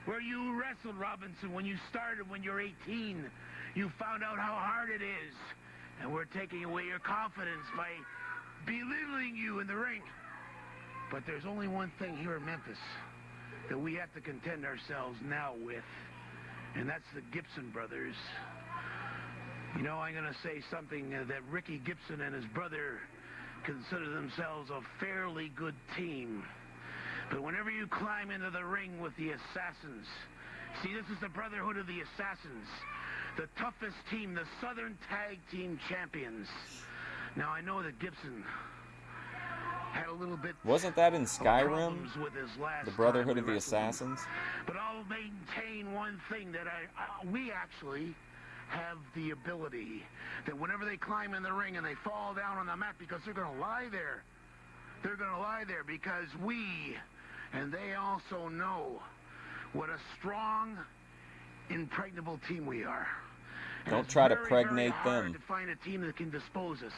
where you wrestled, Robinson, when you started when you're 18, you found out how hard it is. And we're taking away your confidence by belittling you in the ring. But there's only one thing here in Memphis that we have to contend ourselves now with, and that's the Gibson brothers. I'm going to say something that Ricky Gibson and his brother consider themselves a fairly good team. But whenever you climb into the ring with the Assassins, see, this is the Brotherhood of the Assassins, the toughest team, the Southern Tag Team Champions. Now, I know that Gibson had a little bit... Wasn't that in Skyrim? With his last the Brotherhood time of the we Assassins? But I'll maintain one thing, that we actually have the ability that whenever they climb in the ring and they fall down on the mat, because they're going to lie there. They're going to lie there because we, and they also know what a strong, impregnable team we are. And Don't try to pregnate very hard them. To find a team that can dispose us,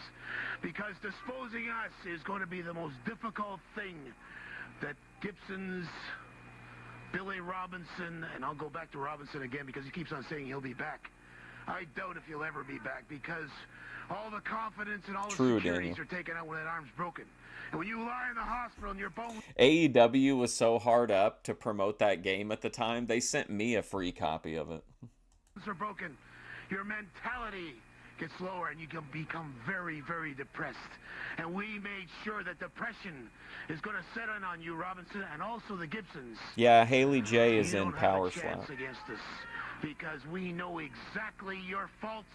because disposing us is going to be the most difficult thing that Gibson's, Billy Robinson, and I'll go back to Robinson again because he keeps on saying he'll be back. I doubt if he'll ever be back because all the confidence and all the securities are taken out when that arm's broken. And when you lie in the hospital and your bones... AEW was so hard up to promote that game at the time, they sent me a free copy of it. ...are broken, your mentality gets lower and you can become very, very depressed. And we made sure that depression is going to set in on you, Robinson, and also the Gibsons. Yeah, Haley J is You in don't have Power a chance Slap. against us because we know exactly your faults.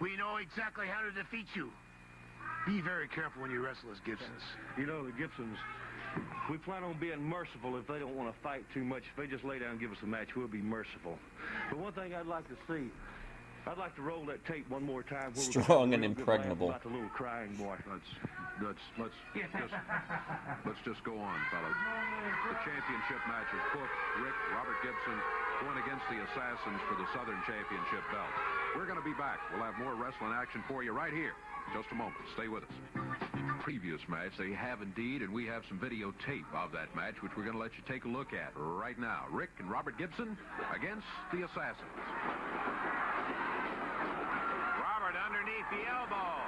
We know exactly how to defeat you. Be very careful when you wrestle as Gibsons. The Gibsons, we plan on being merciful if they don't want to fight too much. If they just lay down and give us a match, we'll be merciful. But one thing I'd like to see, I'd like to roll that tape one more time. Strong and impregnable. About the little crying boy. Let's just go on, fellas. The championship match is booked. Rick, Robert Gibson, going against the Assassins for the Southern Championship belt. We're going to be back. We'll have more wrestling action for you right here. Just a moment. Stay with us. Previous match, they have indeed, and we have some videotape of that match, which we're going to let you take a look at right now. Rick and Robert Gibson against the Assassins. Robert underneath the elbow.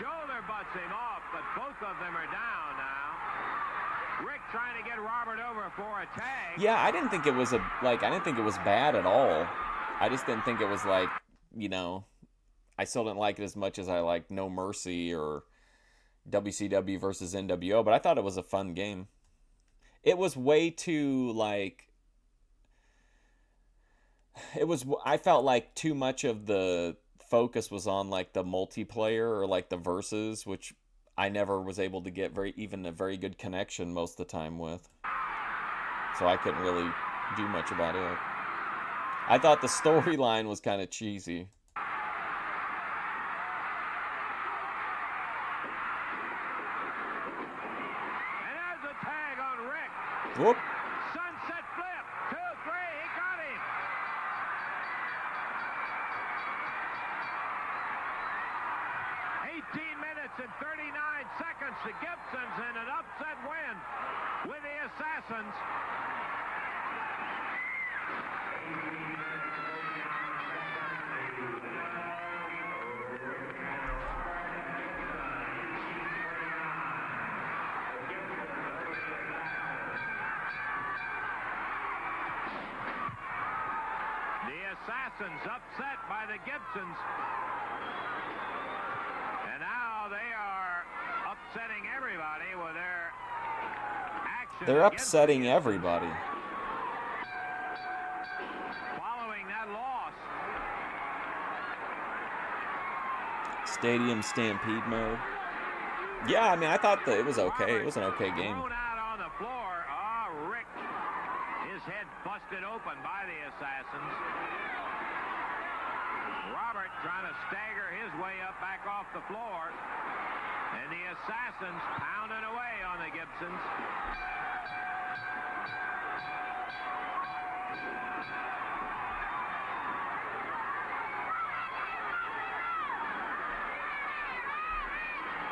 Shoulder butts him off, but both of them are down now. Rick trying to get Robert over for a tag. Yeah, I didn't think it was I didn't think it was bad at all. I just didn't think it was like, you know, I still didn't like it as much as I liked No Mercy or WCW versus NWO, but I thought it was a fun game. It was way too, like, I felt like too much of the focus was on, like, the multiplayer or, like, the versus, which I never was able to get even a very good connection most of the time with. So I couldn't really do much about it. I thought the storyline was kind of cheesy. Whoop. Sunset flip. 2, 3. He got him. Minutes and 39 seconds. The Gibsons in an upset win with the Assassins. Assassins upset by the Gibsons. And now they are upsetting everybody with their action. They're upsetting everybody. Following that loss. Stadium Stampede mode. Yeah, I mean, I thought that it was okay. It was an okay game. Thrown out on the floor. Oh, Rick. His head busted open by the Assassins. Robert trying to stagger his way up back off the floor. And the Assassins pounding away on the Gibsons.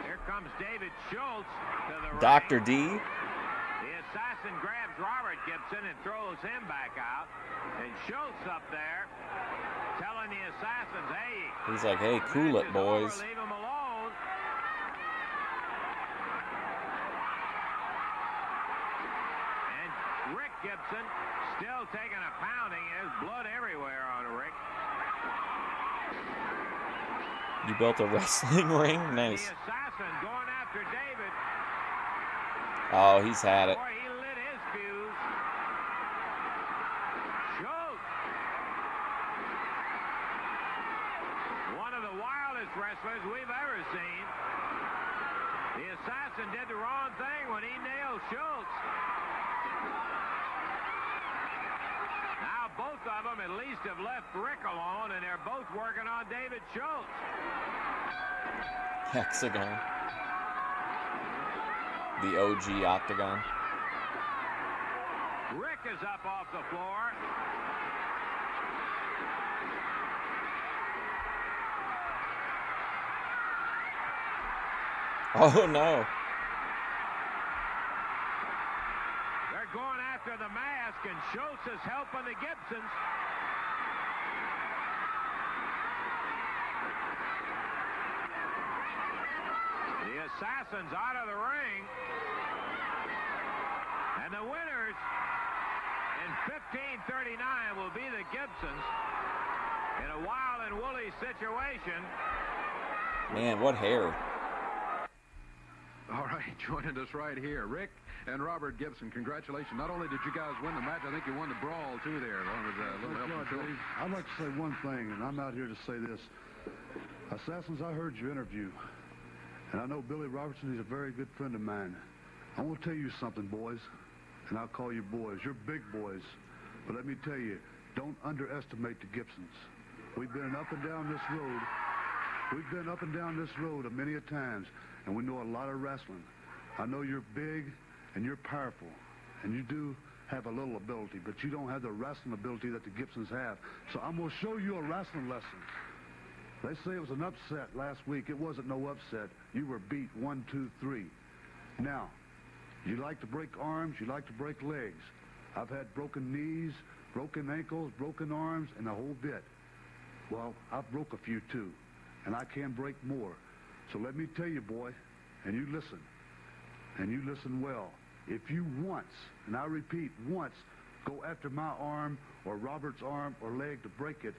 Here comes David Schultz to the ring. Dr. D. The Assassin grabs Robert Gibson and throws him back out. And Schultz up there telling the Assassins, hey. He's like, hey, cool it, boys. Leave him alone. And Rick Gibson still taking a pounding. There's blood everywhere on Rick. You built a wrestling ring? Nice. The Assassin going after David. Oh, he's had it. Boy, he lit his fuse. Schultz. One of the wildest wrestlers we've ever seen. The Assassin did the wrong thing when he nailed Schultz. Now both of them at least have left Rick alone, and they're both working on David Schultz. Hexagon. The OG Octagon. Rick is up off the floor. Oh, no. They're going after the mask, and Schultz is helping the Gibsons. The Assassins out of the ring. And the winners in 15:39 will be the Gibsons in a wild and woolly situation. Man, what hair. All right, joining us right here, Rick and Robert Gibson. Congratulations. Not only did you guys win the match, I think you won the brawl, too, there, along with a little help from Schultz. I'd like to say one thing, and I'm out here to say this. Assassins, I heard your interview, and I know Billy Robertson. He's a very good friend of mine. I want to tell you something, boys, and I'll call you boys. You're big boys, but let me tell you, don't underestimate the Gibsons. We've been up and down this road. We've been up and down this road many a times, and we know a lot of wrestling. I know you're big and you're powerful, and you do have a little ability, but you don't have the wrestling ability that the Gibsons have. So I'm going to show you a wrestling lesson. They say it was an upset last week. It wasn't no upset. You were beat 1, 2, 3. Now, you like to break arms, you like to break legs. I've had broken knees, broken ankles, broken arms, and the whole bit. Well, I've broke a few too, and I can break more. So let me tell you, boy, and you listen well. If you once, and I repeat, once, go after my arm or Robert's arm or leg to break it,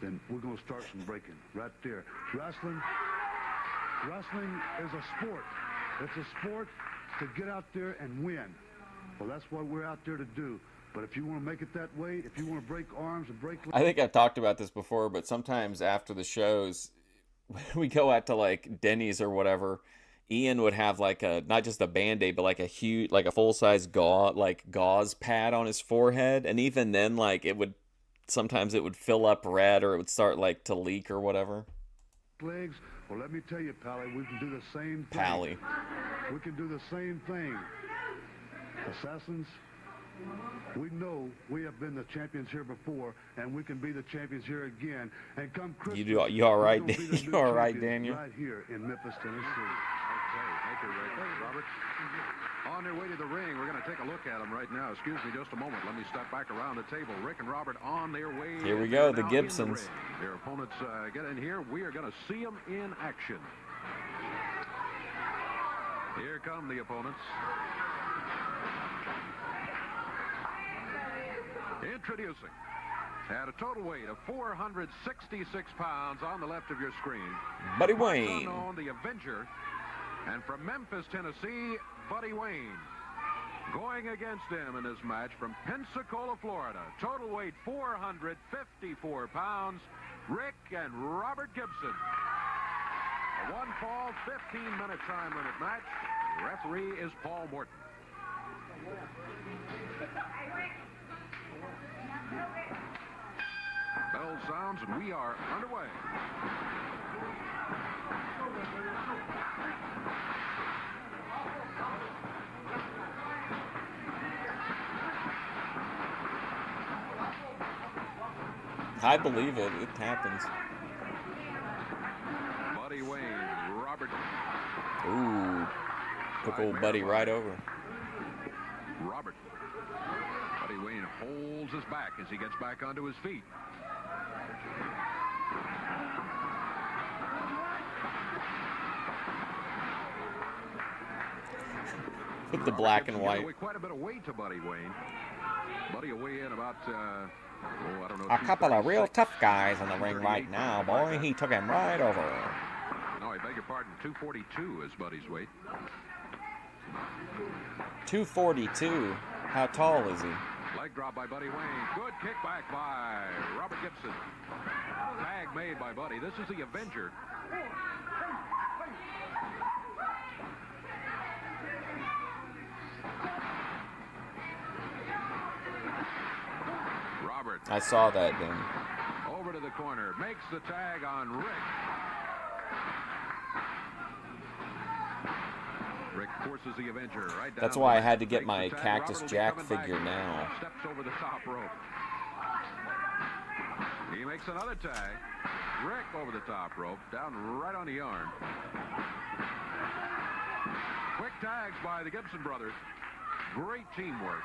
then we're going to start some breaking right there. Wrestling is a sport. It's a sport to get out there and win. Well, that's what we're out there to do. But if you want to make it that way, if you want to break arms and break legs... I think I've talked about this before, but sometimes after the shows, we go out to like Denny's or whatever, Ian would have like a, not just a Band-Aid, but like a huge, like a full-size gauze pad on his forehead. And even then, like sometimes it would fill up red or it would start like to leak or whatever. Legs. Well, let me tell you, Pally, we can do the same thing. Pally. We can do the same thing. Assassins, we know we have been the champions here before, and we can be the champions here again. And come Christmas, you all right? You all right, Daniel? Right here in Memphis, Tennessee. Okay, thank you, Rick. Robert, on their way to the ring, we're going to take a look at them right now. Excuse me just a moment. Let me step back around the table. Rick and Robert on their way. Here we go, the Gibsons. Their opponents get in here. We are going to see them in action. Here come the opponents. Introducing, at a total weight of 466 pounds on the left of your screen, Buddy Wayne. Unknown, the Avenger, and from Memphis, Tennessee, Buddy Wayne. Going against him in this match from Pensacola, Florida, total weight 454 pounds, Rick and Robert Gibson. A one-fall, 15-minute time limit match. The referee is Paul Morton. Bell sounds and we are underway. I believe it. It happens. Buddy Wayne, Robert. Ooh. Took old Buddy right over. Robert. Buddy Wayne holds his back as he gets back onto his feet. With the black and white. Quite a bit of weight to Buddy Wayne. Buddy will weigh in about, I don't know. A couple of real tough guys in the ring right now, boy. He took him right over. No, I beg your pardon. 242 is Buddy's weight. 242. How tall is he? Leg drop by Buddy Wayne. Good kickback by Robert Gibson. Tag made by Buddy. This is the Avenger. Robert. I saw that, Dan. Over to the corner. Makes the tag on Rick. Rick forces the Avenger right down. That's why I had to get my Cactus Jack figure now. Steps over the top rope. He makes another tag. Rick over the top rope, down right on the arm. Quick tags by the Gibson brothers. Great teamwork.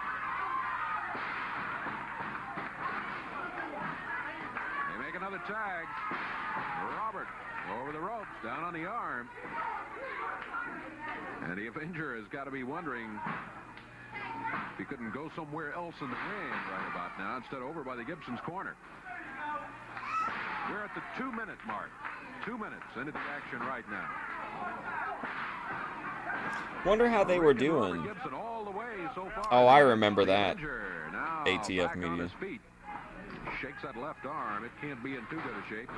They make another tag. Robert over the ropes, down on the arm. And the Avenger has got to be wondering if he couldn't go somewhere else in the ring right about now instead of over by the Gibson's corner. We're at the 2-minute mark. 2 minutes into the action right now. Wonder how they were doing. Gibson all the way so far. Oh, I remember that. Now ATF back on media. his feet. Shakes that left arm. It can't be in too good a shape.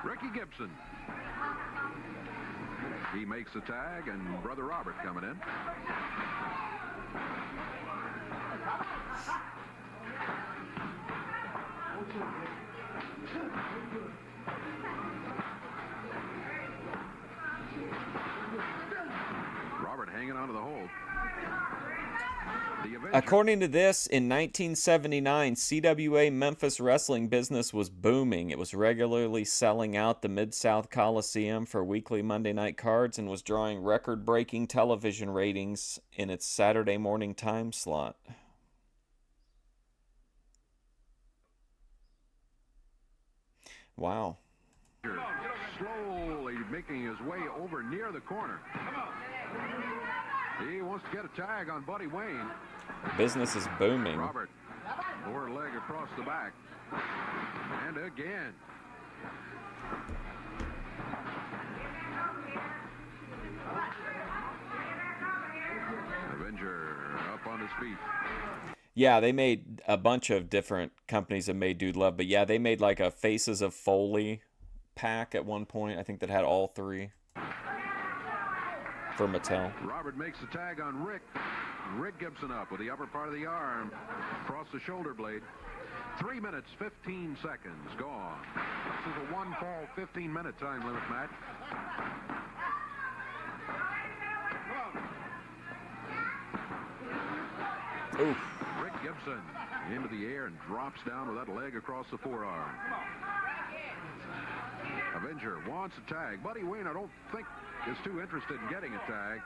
Ricky Gibson. He makes the tag, and Brother Robert coming in. onto the hold. According to this, in 1979, CWA Memphis wrestling business was booming. It was regularly selling out the Mid-South Coliseum for weekly Monday night cards and was drawing record-breaking television ratings in its Saturday morning time slot. Wow. Slowly making his way over near the corner. He wants to get a tag on Buddy Wayne. Business is booming. Robert, lower leg across the back. And again. Avenger up on his feet. Yeah, they made a bunch of different companies that made Dude Love, but yeah, they made like a Faces of Foley pack at one point, I think, that had all three for Mattel. Robert makes the tag on Rick. Rick Gibson up with the upper part of the arm across the shoulder blade. 3 minutes, 15 seconds gone. This is a one fall, 15-minute time limit match. Oof. Rick Gibson into the air and drops down with that leg across the forearm. Avenger wants a tag. Buddy Wayne, I don't think, is too interested in getting a tag.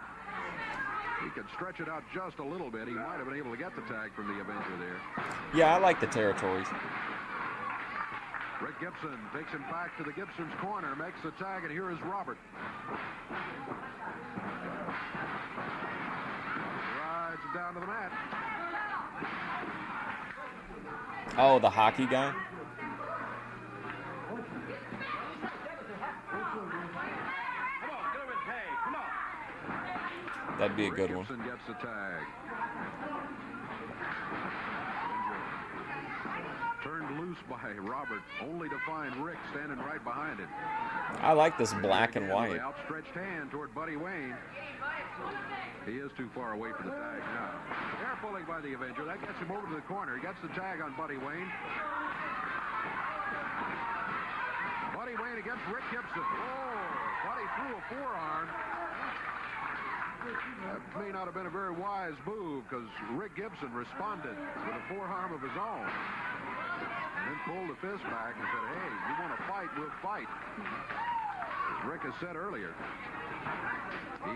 He could stretch it out just a little bit. He might have been able to get the tag from the Avenger there. Yeah, I like the territories. Rick Gibson takes him back to the Gibson's corner, makes the tag, and here is Robert. Rides him down to the mat. Oh, the hockey guy? That'd be a good one. Gibson gets the tag. Turned loose by Robert, only to find Rick standing right behind him. I like this black and white. Outstretched hand toward Buddy Wayne. He is too far away for the tag now. Air pulling by the Avenger. That gets him over to the corner. He gets the tag on Buddy Wayne. Buddy Wayne against Rick Gibson. Oh, Buddy threw a forearm. That may not have been a very wise move because Rick Gibson responded with a forearm of his own. And then pulled the fist back and said, hey, you want to fight, we'll fight. As Rick has said earlier,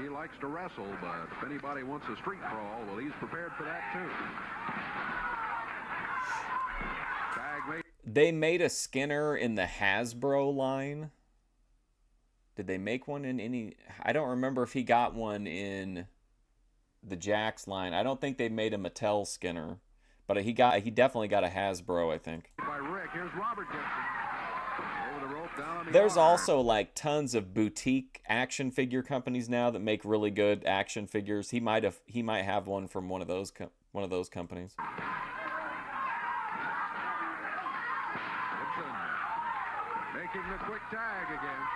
he likes to wrestle, but if anybody wants a street brawl, well, he's prepared for that too. Tag made. They made a Skinner in the Hasbro line. Did they make one in any... I don't remember if he got one in the Jax line. I don't think they made a Mattel Skinner. But he definitely got a Hasbro, I think. By Rick. Here's Robert Gibson. Over the rope, down on the There's arm. also like tons of boutique action figure companies now that make really good action figures. He might have one from one of those companies. Gibson making the quick tag again.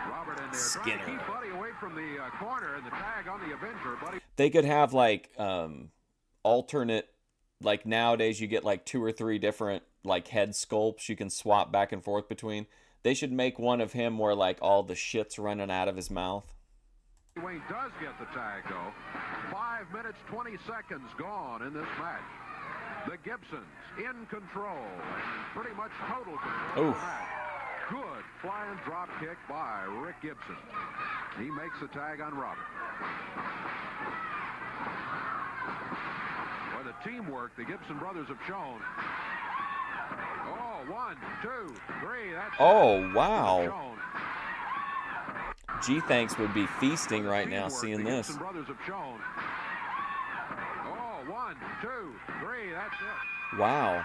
Robert in there trying to keep Buddy away from the corner, and the tag on the Avenger. Buddy. They could have like alternate, like nowadays you get like 2 or 3 different like head sculpts you can swap back and forth between. They should make one of him where like all the shit's running out of his mouth. Wayne does get the tag though. 5 minutes 20 seconds gone in this match. The Gibsons in control, pretty much total control of the match. Good flying drop kick by Rick Gibson. He makes the tag on Robert. Well, the teamwork the Gibson brothers have shown. Oh, 1, 2, 3. That's oh, wow. G-Thanks would be feasting right now seeing this. The Gibson brothers have shown. Oh, 1, 2, 3. That's it. Wow.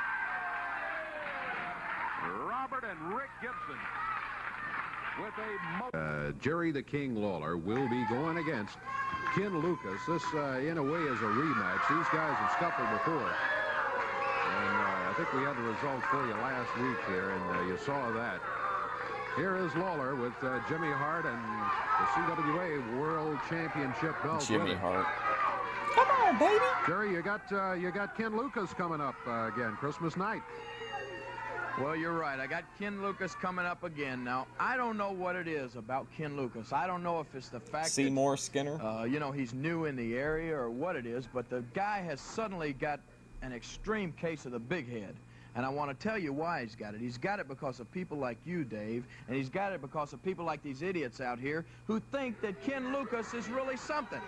Robert and Rick Gibson with a Jerry the King Lawler will be going against Ken Lucas. This, in a way, is a rematch. These guys have scuffled before. And I think we had the results for you last week here, and you saw that. Here is Lawler with Jimmy Hart and the CWA World Championship belt. Jimmy Hart. Come on, baby. Jerry, you got Ken Lucas coming up again, Christmas night. Well, you're right. I got Ken Lucas coming up again. Now, I don't know what it is about Ken Lucas. I don't know if it's the fact Seymour Skinner? you know, he's new in the area or what it is, but the guy has suddenly got an extreme case of the big head. And I want to tell you why he's got it. He's got it because of people like you, Dave, and he's got it because of people like these idiots out here who think that Ken Lucas is really something.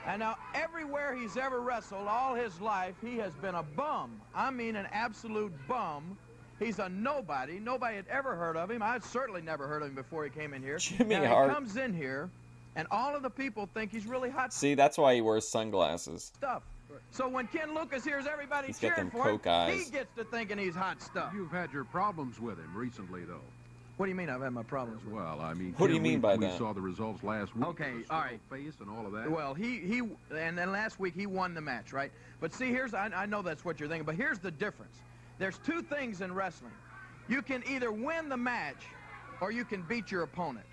And now, everywhere he's ever wrestled all his life, he has been a bum. I mean an absolute bum. He's a nobody. Nobody had ever heard of him. I'd certainly never heard of him before he came in here. Jimmy now, Hart. He comes in here, and all of the people think he's really hot See, that's why he wears sunglasses. stuff. So when Ken Lucas hears everybody He's got cheering them for him, coke eyes. he gets to thinking he's hot stuff. You've had your problems with him recently, though. What do you mean I've had my problems with him? Well, I mean, What do you mean by we that? saw the results last week. Okay, with the all right. face and all of that. Well, and then last week he won the match, right? But see, I know that's what you're thinking, but here's the difference. There's two things in wrestling. You can either win the match or you can beat your opponent.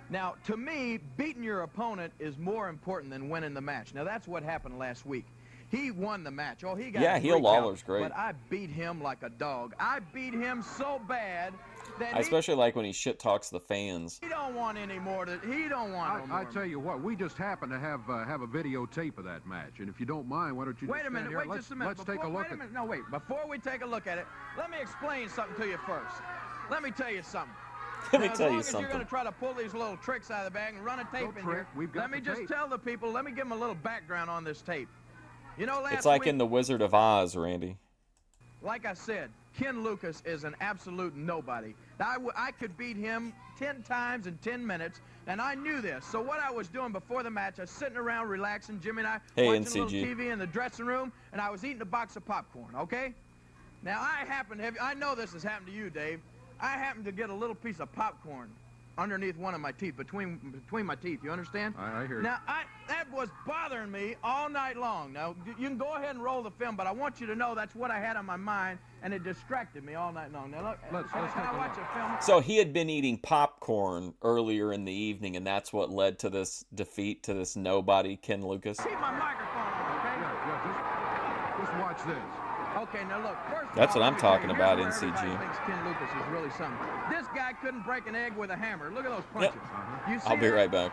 Now, to me, beating your opponent is more important than winning the match. Now, that's what happened last week. He won the match. Oh, he got Yeah, a heel freak Lawler's out, great. But I beat him like a dog. I beat him so bad that I especially like when he shit talks the fans. he don't want any more. He don't want no more. I tell you what, we just happen to have a videotape of that match, and if you don't mind, why don't you Wait just a minute, stand here? wait just a minute. Let's take a look Wait a at minute. No, wait. Before we take a look at it, let me explain something to you first. Let me tell you something. Let me Now, tell you as long as you're going to something. try to pull these little tricks out of the bag and run a tape No in trick. here, We've got let me the just tape. tell the people, let me give them a little background on this tape. You know, last It's like week, in The Wizard of Oz, Randy. like I said, Ken Lucas is an absolute nobody. I could beat him 10 times in 10 minutes, and I knew this. So what I was doing before the match, I was sitting around relaxing, Jimmy and I, Hey, watching NCG. a little TV in the dressing room, and I was eating a box of popcorn, okay? Now, I know this has happened to you, Dave. I happened to get a little piece of popcorn underneath one of my teeth, between my teeth, you understand? I hear you. Now, that was bothering me all night long. Now, you can go ahead and roll the film, but I want you to know that's what I had on my mind, and it distracted me all night long. Now, look, Let's can take I a watch look. a film? So he had been eating popcorn earlier in the evening, and that's what led to this defeat to this nobody, Ken Lucas. Keep my microphone on, okay? Yeah, just watch this. Okay, now look, first of That's all, what let I'm me tell you, talking here's about, where NCG. everybody thinks Ken Lucas is really something. This guy couldn't break an egg with a hammer. Look at those punches. You see I'll be that? right back.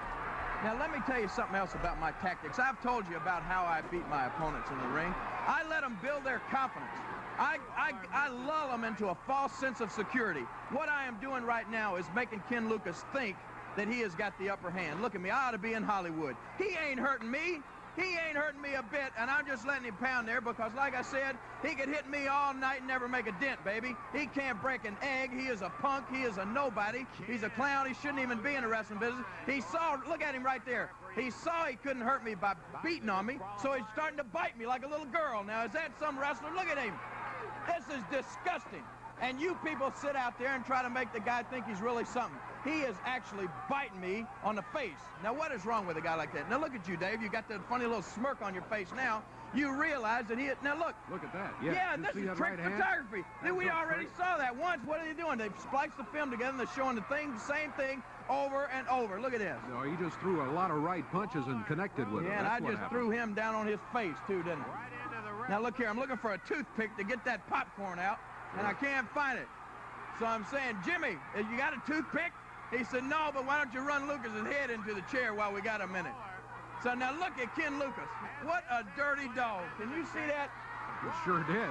Now, let me tell you something else about my tactics. I've told you about how I beat my opponents in the ring. I let them build their confidence. I lull them into a false sense of security. What I am doing right now is making Ken Lucas think that he has got the upper hand. Look at me. I ought to be in Hollywood. He ain't hurting me. He ain't hurting me a bit, and I'm just letting him pound there because, like I said, he could hit me all night and never make a dent, baby. He can't break an egg. He is a punk. He is a nobody. He's a clown. He shouldn't even be in the wrestling business. He saw, look at him right there. He saw he couldn't hurt me by beating on me, so he's starting to bite me like a little girl. Now, is that some wrestler? Look at him. This is disgusting. And you people sit out there and try to make the guy think he's really something. He is actually biting me on the face. Now, what is wrong with a guy like that? Now, look at you, Dave. You got that funny little smirk on your face now. You realize that now look. Look at that. Yeah, You this see is that trick right hand? photography. That's We a already trick. saw that once. What are they doing? They've spliced the film together and they're showing the same thing over and over. Look at this. No, he just threw a lot of right punches and connected with Yeah, him. and I That's what just happened. threw him down on his face, too, didn't I? Now, look here. I'm looking for a toothpick to get that popcorn out, and I can't find it. So I'm saying, Jimmy, you got a toothpick? He said, no, but why don't you run Lucas's head into the chair while we got a minute? So now look at Ken Lucas. What a dirty dog. Can you see that? It sure did.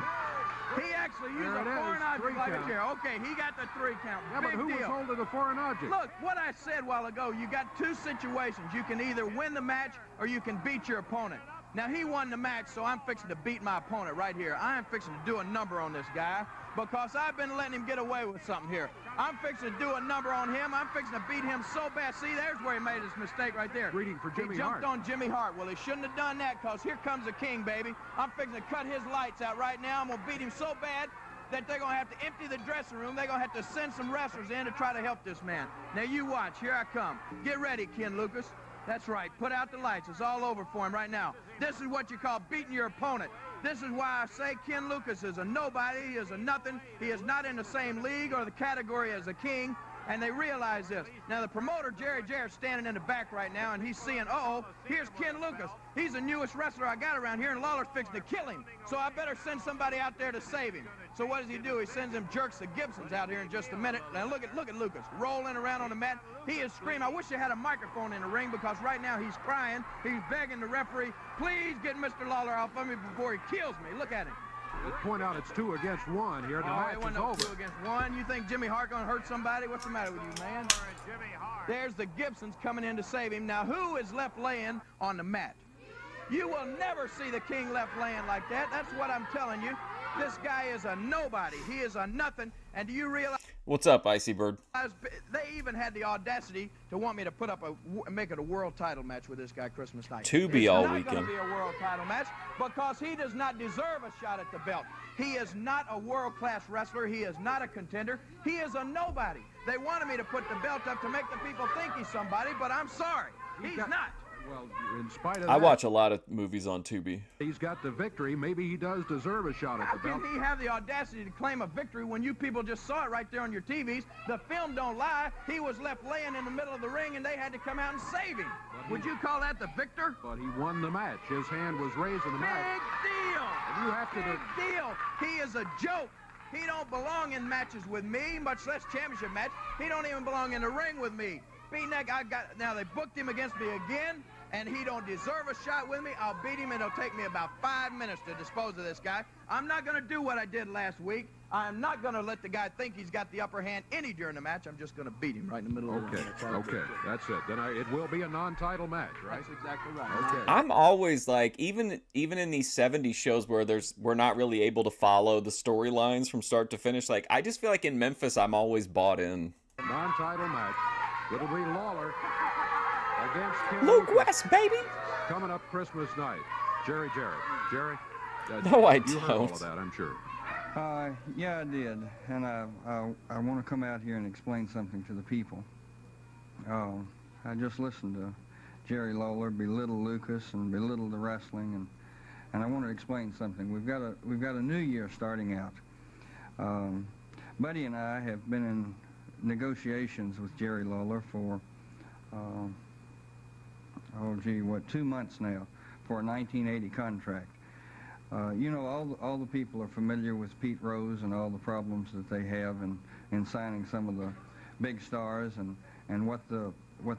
He actually used There a it is, foreign object 3 like a count. chair. Okay, he got the 3 count. Yeah, but Big who deal. was holding the foreign object? Look, what I said a while ago, you got 2 situations. You can either win the match or you can beat your opponent. Now, he won the match, so I'm fixing to beat my opponent right here. I'm fixing to do a number on this guy because I've been letting him get away with something here. I'm fixing to do a number on him. I'm fixing to beat him so bad. See, there's where he made his mistake right there. Greeting for Jimmy He jumped Hart. on Jimmy Hart. Well, he shouldn't have done that because here comes the king, baby. I'm fixing to cut his lights out right now. I'm going to beat him so bad that they're going to have to empty the dressing room. They're going to have to send some wrestlers in to try to help this man. Now, you watch. Here I come. Get ready, Ken Lucas. That's right. Put out the lights. It's all over for him right now. This is what you call beating your opponent. This is why I say Ken Lucas is a nobody. He is a nothing. He is not in the same league or the category as the king. and they realize this. Now, the promoter, Jerry Jarrett, standing in the back right now, and he's seeing, uh-oh, here's Ken Lucas. He's the newest wrestler I got around here, and Lawler's fixing to kill him. So I better send somebody out there to save him. So what does he do? He sends them jerks, the Gibsons, out here in just a minute. Now look at Lucas rolling around on the mat. He is screaming. I wish they had a microphone in the ring, because right now he's crying. He's begging the referee, please get Mr. Lawler off of me before he kills me. Look at him. Let's point out it's 2 against 1 here. The match it wasn't is no over. 2 against 1. You think Jimmy Hart gonna hurt somebody? What's the matter with you, man? There's the Gibsons coming in to save him. Now, who is left laying on the mat? You will never see the King left laying like that. That's what I'm telling you. This guy is a nobody. He is a nothing. And do you realize? What's up, Icy Bird? They even had the audacity to want me to put up make it a world title match with this guy Christmas night. To be all weekend. It's not going to be a world title match because he does not deserve a shot at the belt. He is not a world-class wrestler. He is not a contender. He is a nobody. They wanted me to put the belt up to make the people think he's somebody, but I'm sorry. He's not. Well, in spite of I that, watch a lot of movies on Tubi. he's got the victory. Maybe he does deserve a shot at How the belt. can he have the audacity to claim a victory when you people just saw it right there on your TVs? The film don't lie. He was left laying in the middle of the ring, and they had to come out and save him. Would you call that the victor? But he won the match. His hand was raised in the match. Big deal. And you have to Big deal. He is a joke. He don't belong in matches with me, much less championship match. He don't even belong in the ring with me. B-neck, now they booked him against me again, and he don't deserve a shot with me. I'll beat him, and it'll take me about 5 minutes to dispose of this guy. I'm not going to do what I did last week. I'm not going to let the guy think he's got the upper hand any during the match. I'm just going to beat him right in the middle of the ring. Okay, that's it. Then it will be a non-title match, right? That's exactly right. Okay. I'm always like, even in these 70s shows where we're not really able to follow the storylines from start to finish, like, I just feel like in Memphis I'm always bought in. Non-title match. It'll be Lawler against Ken Luke Lucas. West, baby! Coming up Christmas night. Jerry, Jerry, No, I you heard all don't. of that, I'm sure. Yeah, I did, and I want to come out here and explain something to the people. I just listened to Jerry Lawler belittle Lucas and belittle the wrestling, and I want to explain something. We've got a new year starting out. Buddy and I have been in negotiations with Jerry Lawler for 2 months now for a 1980 contract. You know, all the people are familiar with Pete Rose and all the problems that they have in signing some of the big stars and what the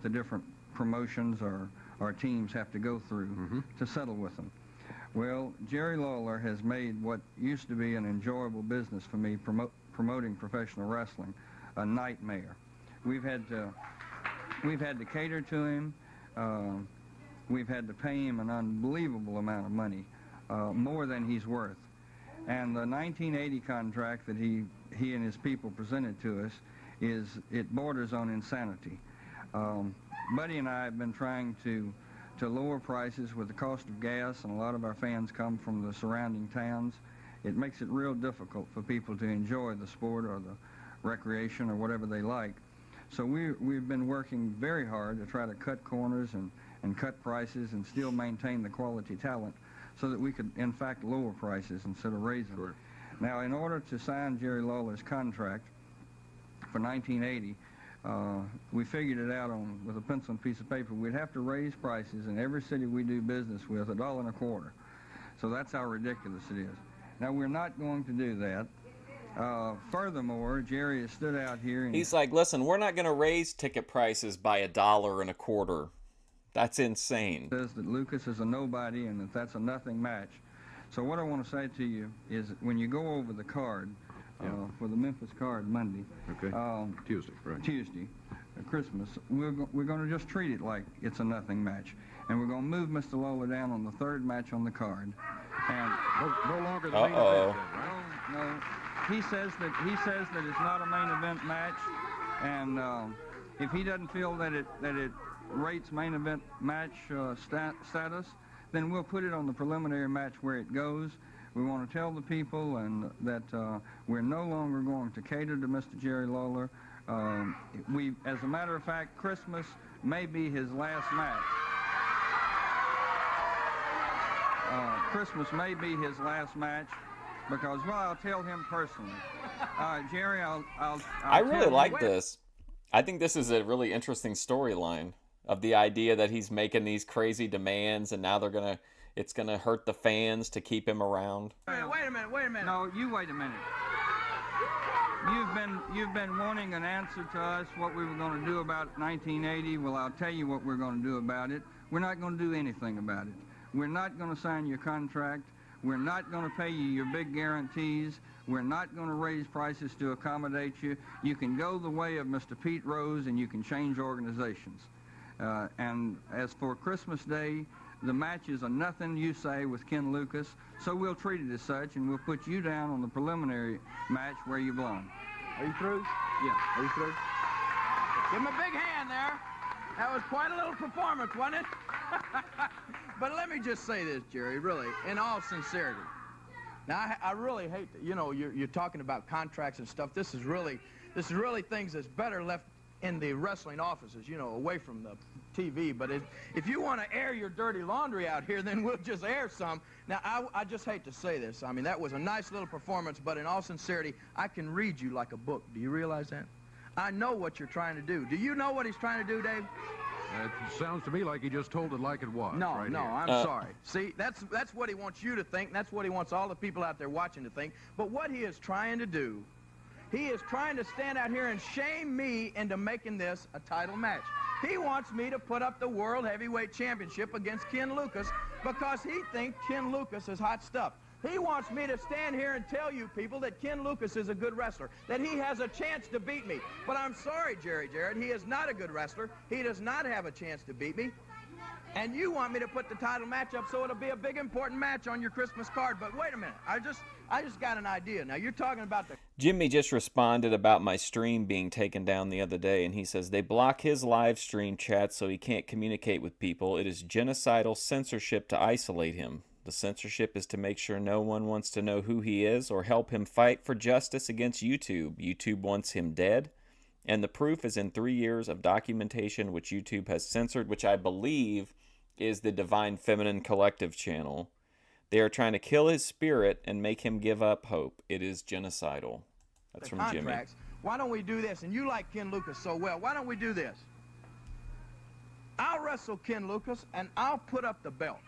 different promotions or teams have to go through to settle with them. Well, Jerry Lawler has made what used to be an enjoyable business for me, promoting professional wrestling, a nightmare. We've had to cater to him. We've had to pay him an unbelievable amount of money, more than he's worth. And the 1980 contract that he and his people presented to us it borders on insanity. Buddy and I have been trying to lower prices with the cost of gas, and a lot of our fans come from the surrounding towns. It makes it real difficult for people to enjoy the sport or the recreation or whatever they like. So we've been working very hard to try to cut corners and cut prices and still maintain the quality talent so that we could, in fact, lower prices instead of raising them. Now, in order to sign Jerry Lawler's contract for 1980, we figured it out with a pencil and piece of paper. We'd have to raise prices in every city we do business with $1.25. So that's how ridiculous it is. Now, we're not going to do that. Furthermore, Jerry has stood out here and He's like, listen, we're not going to raise ticket prices by $1.25. That's insane. Says that Lucas is a nobody and that's a nothing match. So what I want to say to you is when you go over the card for the Memphis card Monday, Tuesday, right? Tuesday, Christmas, we're going to just treat it like it's a nothing match, and we're going to move Mr. Lawler down on the third match on the card. And no longer the main event, then, right? No. He says that it's not a main event match, and if he doesn't feel that it rates main event match status, then we'll put it on the preliminary match where it goes. We want to tell the people that we're no longer going to cater to Mr. Jerry Lawler. As a matter of fact, Christmas may be his last match. Christmas may be his last match. Because, well, I'll tell him personally. Jerry, I'll I really like this. I think this is a really interesting storyline of the idea that he's making these crazy demands, and now it's gonna hurt the fans to keep him around. Wait a minute. No, you wait a minute. You've been wanting an answer to us what we were going to do about 1980. Well, I'll tell you what we're going to do about it. We're not going to do anything about it. We're not going to sign your contract. We're not going to pay you your big guarantees. We're not going to raise prices to accommodate you. You can go the way of Mr. Pete Rose, and you can change organizations. And as for Christmas Day, the match is a nothing, you say, with Ken Lucas, so we'll treat it as such, and we'll put you down on the preliminary match where you belong. Are you through? Yeah. Are you through? Give him a big hand there. That was quite a little performance, wasn't it? But let me just say this, Jerry, really, in all sincerity. Now, I really hate that, you know, you're talking about contracts and stuff. This is really things that's better left in the wrestling offices, you know, away from the TV. But if you want to air your dirty laundry out here, then we'll just air some. Now, I just hate to say this. I mean, that was a nice little performance, but in all sincerity, I can read you like a book. Do you realize that? I know what you're trying to do. Do you know what he's trying to do, Dave? It sounds to me like he just told it like it was. No, right no, here. I'm sorry. See, that's what he wants you to think. And that's what he wants all the people out there watching to think. But what he is trying to do, he is trying to stand out here and shame me into making this a title match. He wants me to put up the World Heavyweight Championship against Ken Lucas because he thinks Ken Lucas is hot stuff. He wants me to stand here and tell you people that Ken Lucas is a good wrestler, that he has a chance to beat me. But I'm sorry, Jarrett, he is not a good wrestler. He does not have a chance to beat me. And you want me to put the title match up so it'll be a big important match on your Christmas card. But wait a minute, I just got an idea. Now, you're talking about the... Jimmy just responded about my stream being taken down the other day, and he says they block his live stream chat so he can't communicate with people. It is genocidal censorship to isolate him. The censorship is to make sure no one wants to know who he is or help him fight for justice against YouTube. YouTube wants him dead, and the proof is in 3 years of documentation which YouTube has censored, which I believe is the Divine Feminine Collective channel. They are trying to kill his spirit and make him give up hope. It is genocidal. That's from Jimmy. Why don't we do this? And you like Ken Lucas so well. Why don't we do this? I'll wrestle Ken Lucas, and I'll put up the belt.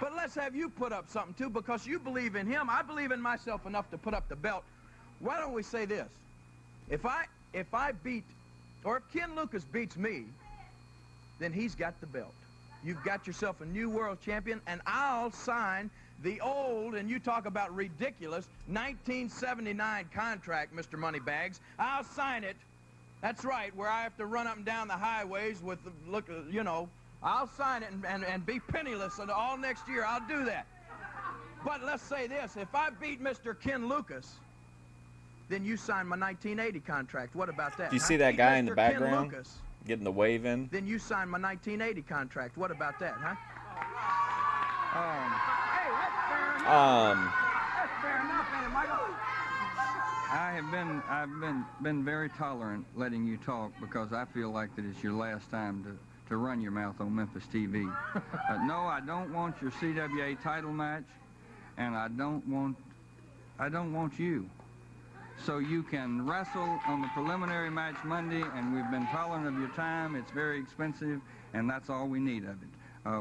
But let's have you put up something, too, because you believe in him. I believe in myself enough to put up the belt. Why don't we say this? If I beat, or if Ken Lucas beats me, then he's got the belt. You've got yourself a new world champion, and I'll sign the old, and you talk about ridiculous, 1979 contract, Mr. Moneybags. I'll sign it. That's right, where I have to run up and down the highways with, you know, I'll sign it and be penniless all next year. I'll do that. But let's say this. If I beat Mr. Ken Lucas, then you sign my 1980 contract. What about that? Do you see that guy in the background getting the wave in? Then you sign my 1980 contract. What about that, huh? Hey, that's fair enough. That's fair enough, ain't it, Michael? I've been very tolerant letting you talk because I feel like that it's your last time to run your mouth on Memphis TV. No, I don't want your CWA title match, and I don't want you. So you can wrestle on the preliminary match Monday, and we've been tolerant of your time. It's very expensive, and that's all we need of it.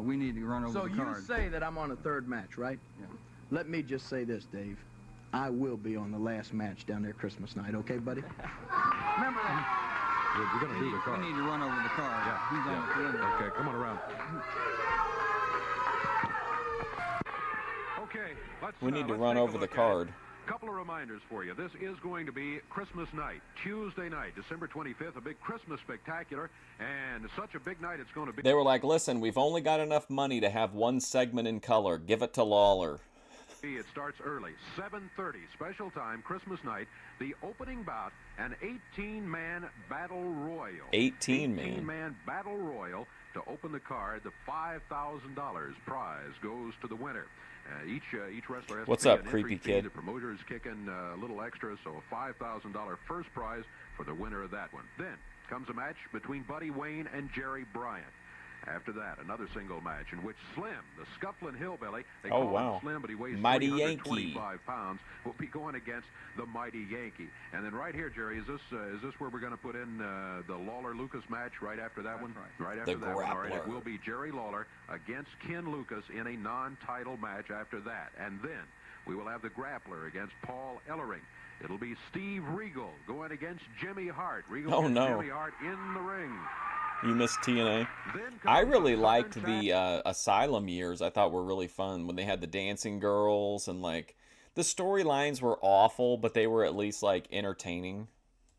We need to run over the card. So you say that I'm on a third match, right? Yeah. Let me just say this, Dave. I will be on the last match down there Christmas night, okay, buddy? Remember that. We're going to do the card. We need to run over the card. Yeah. He's on the preliminary. Okay, come on around. Okay, we need to run over the card. Couple of reminders for you. This is going to be Christmas night, Tuesday night, December 25th, a big Christmas spectacular, and such a big night it's going to be. They were like, listen, we've only got enough money to have one segment in color. Give it to Lawler. It starts early, 7:30, special time, Christmas night. The opening bout, an 18-man battle royal. 18-man battle royal to open the card. The $5,000 prize goes to the winner. Each wrestler has What's to pay up, an creepy entry fee. kid? The promoter is kicking a little extra, so a $5,000 first prize for the winner of that one. Then comes a match between Buddy Wayne and Jerry Bryant. After that, another single match in which Slim, the Scufflin' Hillbilly, they Oh, call wow. him Slim, but he weighs Mighty 325 pounds, will be going against the Mighty Yankee. And then right here, Jerry, is this where we're going to put in the Lawler-Lucas match right after that one? Right after that one. All right, it will be Jerry Lawler against Ken Lucas in a non-title match after that. And then we will have the Grappler against Paul Ellering. It'll be Steve Regal going against Jimmy Hart. Regal against Jimmy Hart in the ring. You missed TNA. I really liked the Asylum years. I thought were really fun when they had the dancing girls, and like the storylines were awful, but they were at least like entertaining.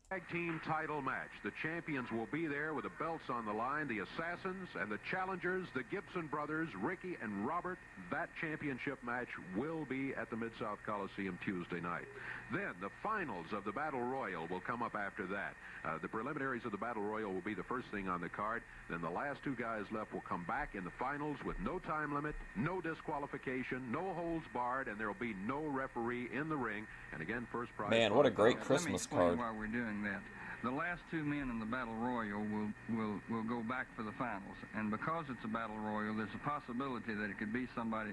Tag team title match. The champions will be there with the belts on the line. The Assassins and the challengers, the Gibson brothers, Ricky and Robert. That championship match will be at the Mid-South Coliseum Tuesday night. Then the finals of the Battle Royal will come up after that. The preliminaries of the Battle Royal will be the first thing on the card. Then the last two guys left will come back in the finals with no time limit, no disqualification, no holds barred, and there will be no referee in the ring. And again, first prize. Man, what a great Christmas Let me explain card. why we're doing that. The last two men in the Battle Royal will go back for the finals. And because it's a Battle Royal, there's a possibility that it could be somebody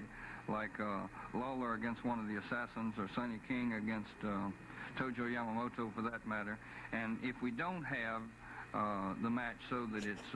like Lawler against one of the Assassins, or Sonny King against Tojo Yamamoto, for that matter. And if we don't have the match so that it's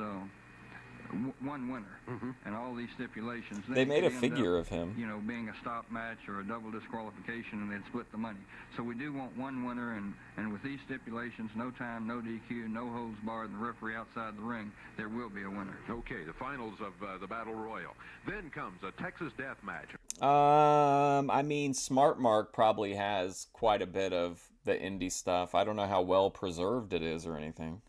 one winner and all these stipulations, then They made a it could end figure up, of him. you know, being a stop match or a double disqualification, and they'd split the money. So we do want one winner, and with these stipulations, no time, no DQ, no holds barred, and the referee outside the ring, there will be a winner. Okay, the finals of the Battle Royal. Then comes a Texas Death Match. I mean, Smart Mark probably has quite a bit of the indie stuff. I don't know how well preserved it is or anything.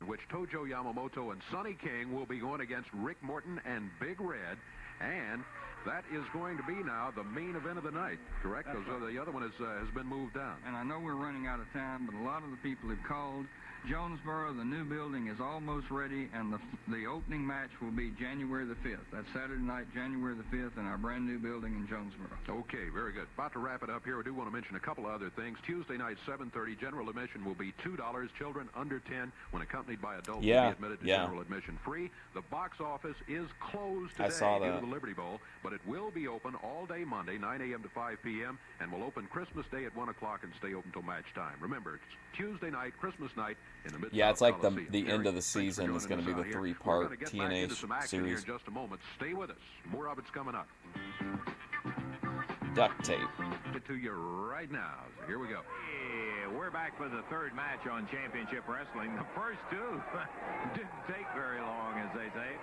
In which Tojo Yamamoto and Sonny King will be going against Rick Morton and Big Red. And that is going to be now the main event of the night, correct? Because the other one has been moved down. And I know we're running out of time, but a lot of the people have called. Jonesboro, the new building is almost ready, and the opening match will be January the 5th. That's Saturday night, January the 5th, in our brand new building in Jonesboro. Okay, very good. About to wrap it up here. I do want to mention a couple of other things. Tuesday night, 7:30, general admission will be $2. Children under 10, when accompanied by adults, will be admitted to general admission free. The box office is closed today due to the Liberty Bowl, but it will be open all day Monday, 9 a.m. to 5 p.m., and will open Christmas Day at 1 o'clock and stay open till match time. Remember, it's Tuesday night, Christmas night, in the Mid-South Yeah, it's like Coliseum. the end of the season is going to be the three-part TNA series. Here in just a moment. Stay with us. More of it's coming up. Duct tape. Get to you right now. So here we go. Yeah, we're back for the third match on Championship Wrestling. The first two didn't take very long, as they say.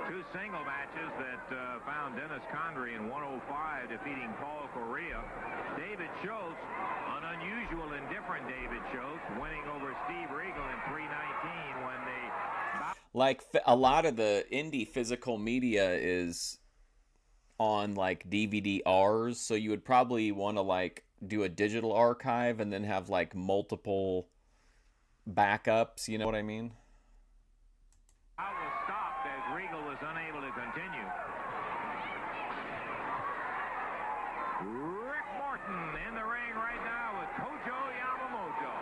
Two single matches that found Dennis Condrey in 105 defeating Paul Correa. David Schultz, an unusual and different David Schultz, winning over Steve Regal in 319 when they... Like, a lot of the indie physical media is on, like, DVD-Rs, so you would probably want to, like, do a digital archive and then have, like, multiple backups, you know what I mean? I was stopped as Regal was unable to continue. Rick Morton in the ring right now with Tojo Yamamoto.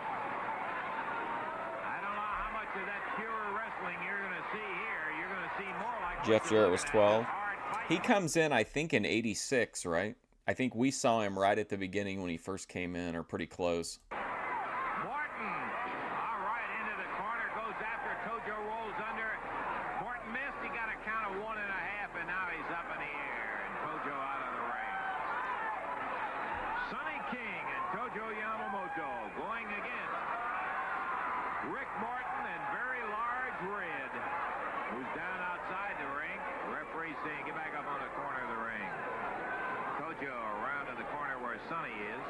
I don't know how much of that pure wrestling you're going to see here. You're going to see more like... Jeff Jarrett was 12. He comes in, I think, in 86, right? I think we saw him right at the beginning when he first came in, or pretty close. Morton, all right, into the corner, goes after Tojo, rolls under. Morton missed, he got a count of 1.5, and now he's up in the air, and Tojo out of the ring. Sonny King and Tojo Yamamoto going against Rick Morton and Very Large Red, who's down outside the ring. Referee saying, get back up on the corner of the ring. Tojo around to the corner where Sonny is.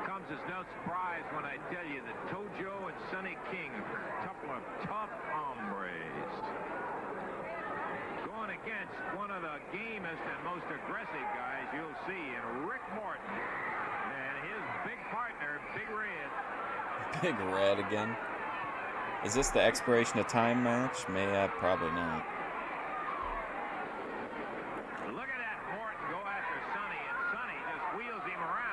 Comes as no surprise when I tell you that Tojo and Sonny King are a couple of tough hombres. Going against one of the gamest and most aggressive guys you'll see in Rick Morton and his big partner, Big Red. Big Red again. Is this the expiration of time match? Probably not. Look at that Morton go after Sonny, and Sonny just wheels him around.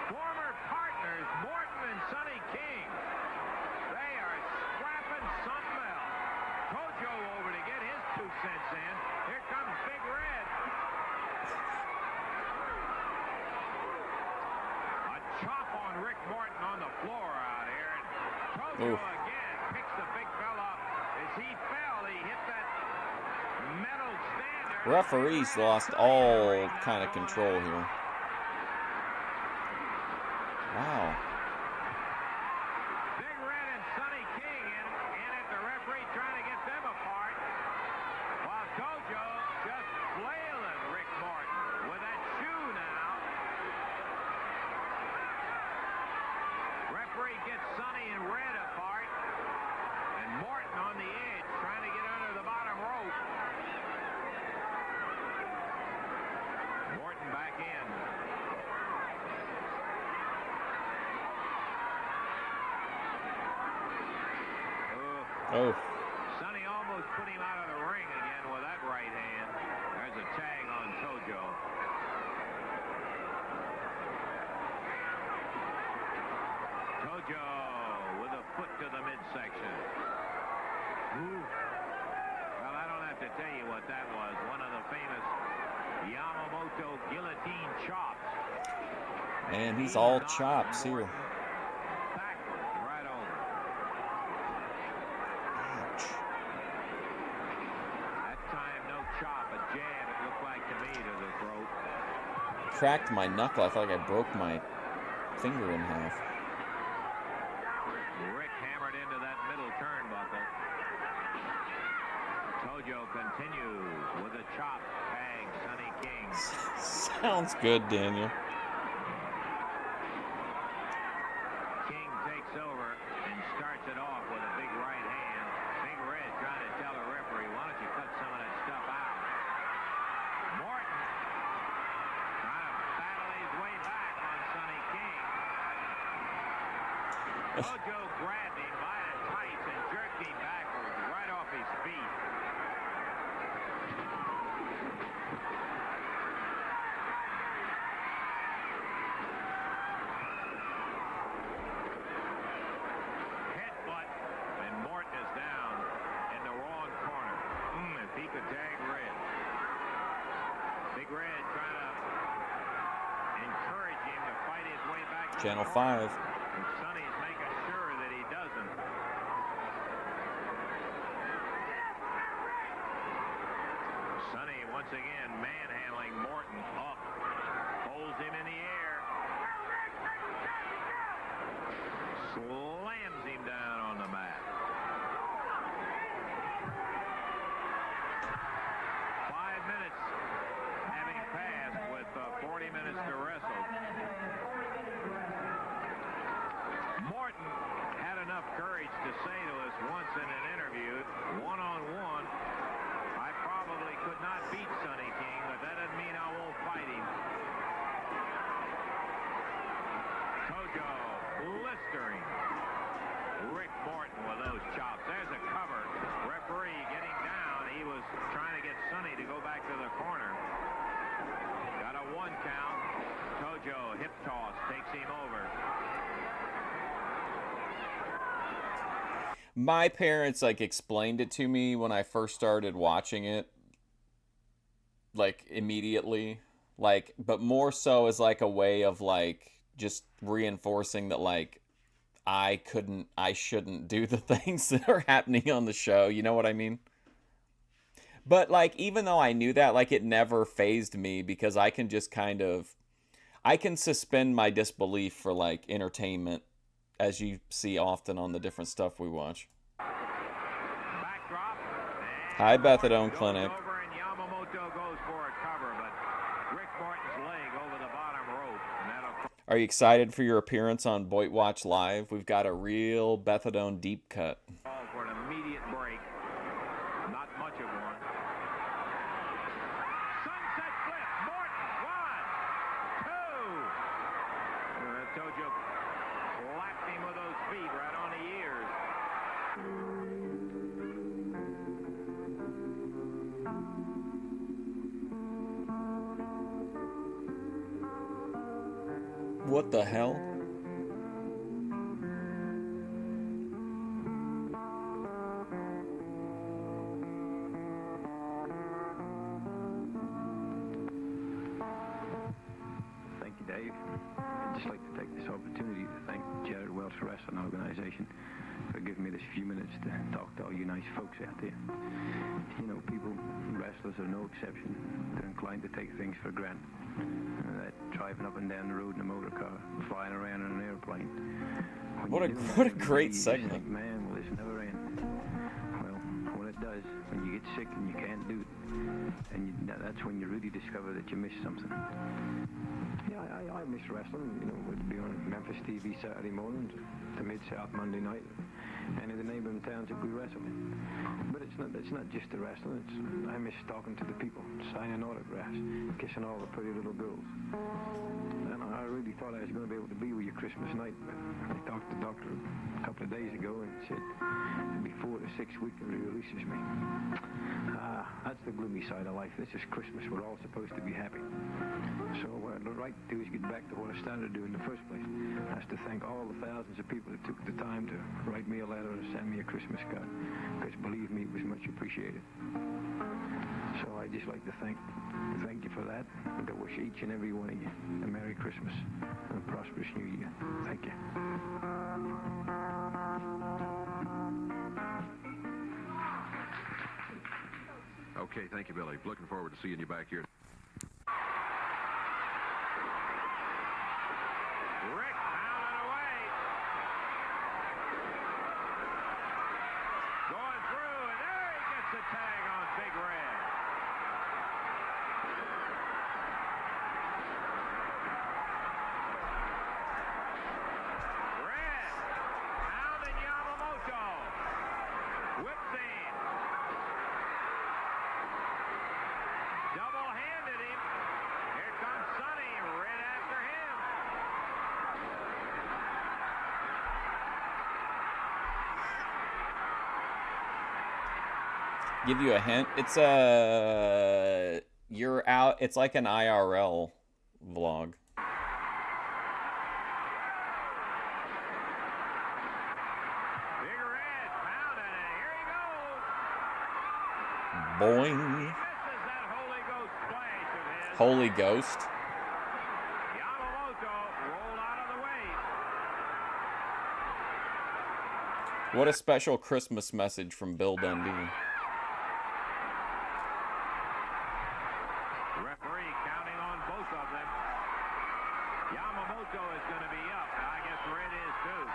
Former partners Morton and Sonny King. They are scrapping something else. Tojo over to get his 2 cents in. Here comes Big Red. A chop on Rick Morton on the floor out here. And Tojo again picks the big fella up. As he fell, he hit that metal standard. Referees lost all kind of control here. Wow. Big Red and Sonny King in it. The referee trying to get them apart. While Tojo just flailing Rick Morton with that shoe now. Referee gets Sonny and Red apart. And Morton on the edge trying to get under the bottom rope. Morton back in. Oh. Sonny almost put him out of the ring again with that right hand. There's a tag on Tojo. Tojo with a foot to the midsection. Well, I don't have to tell you what that was. One of the famous Yamamoto guillotine chops. Man, he's all chops here. Backwards, right over. Ouch. That time, no chop, a jab, it looked like to me, to the throat. Cracked my knuckle. I thought I broke my finger in half. Rick hammered into that middle turnbuckle. Tojo continues with a chop. Tag Sonny King. Sounds good, Daniel. King takes over and starts it off with a big right hand. Big Red trying to tell the referee, why don't you cut some of that stuff out? Morton trying to battle his way back on Sonny King. Tojo grabbed him by the tights and jerked him backwards right off his feet. Headbutt, and Morton is down in the wrong corner. If he could tag Red. Big Red trying to encourage him to fight his way back to Channel the 5. corner. And Sonny's making sure that he doesn't. Sonny once again manhandling Morton up. Holds him in the air. Slams him down on the mat. 5 minutes having passed with 40 minutes to wrestle. Morton had enough courage to say to us once in an interview, one-on-one, I probably could not beat Sonny King, but that doesn't mean I won't fight him. Tojo blistering Rick Morton with those chops. There's a cover. Referee getting down. He was trying to get Sonny to go back to the corner. Got a 1 count. Tojo hip toss takes him over. My parents like explained it to me when I first started watching it, like immediately, like, but more so as like a way of like just reinforcing that like I shouldn't do the things that are happening on the show. You know what I mean? But like, even though I knew that, like it never fazed me because I can just I can suspend my disbelief for like entertainment, as you see often on the different stuff we watch. Backdrop. Hi, Methadone Clinic. Over and Yamamoto goes for a cover, but Rick Morton's leg over the bottom rope. And that'll... Are you excited for your appearance on Boyd Watch Live? We've got a real Methadone deep cut. Call for an immediate break. Not much of one. Sunset flip. Morton. 1, 2. Tojo slapped him with those feet right on the ears. What the hell? Thank you, Dave. I'd just like to take this opportunity to thank Jarrett Wrestling Organization for giving me this few minutes to talk to all you nice folks out there. You know, people, wrestlers are no exception. They're inclined to take things for granted. That driving up and down the road in a motor car, flying around in an airplane. What a great segment. Think, man, will this never end? Well, when it does, when you get sick and you can't do it, and that's when you really discover that you missed something. Yeah, I miss wrestling. You know, we'd be on Memphis TV Saturday mornings, the Mid-South Monday night, and in the neighboring towns that we wrestle in. But it's not just the wrestling. I miss talking to the people, signing autographs, kissing all the pretty little girls. And I really thought I was going to be able to be with you Christmas night, but I talked to the doctor a couple of days ago and said before the 6th week he releases me. That's the gloomy side of life. This is Christmas. We're all supposed to be happy. So what I'd like to do is get back to what I started to do in the first place. That's to thank all the thousands of people that took the time to write me a letter or send me a Christmas card. Because believe me, it was much appreciated. So I'd just like to thank you for that. And to wish each and every one of you a Merry Christmas and a prosperous New Year. Thank you. Okay, thank you, Billy. Looking forward to seeing you back here. Rick pounding away. Going through, and there he gets the tag on Big Red. Red pounding Yamamoto. Whips in. Double-handed him. Here comes Sonny right after him. Give you a hint. It's you're out. It's like an IRL vlog. Big Red pounding it. Here he goes. Boing. Misses that Holy Ghost splash of his. Holy Ghost. Yamamoto rolled out of the way. What a special Christmas message from Bill Dundee. Referee counting on both of them. Yamamoto is going to be up. I guess Red is too.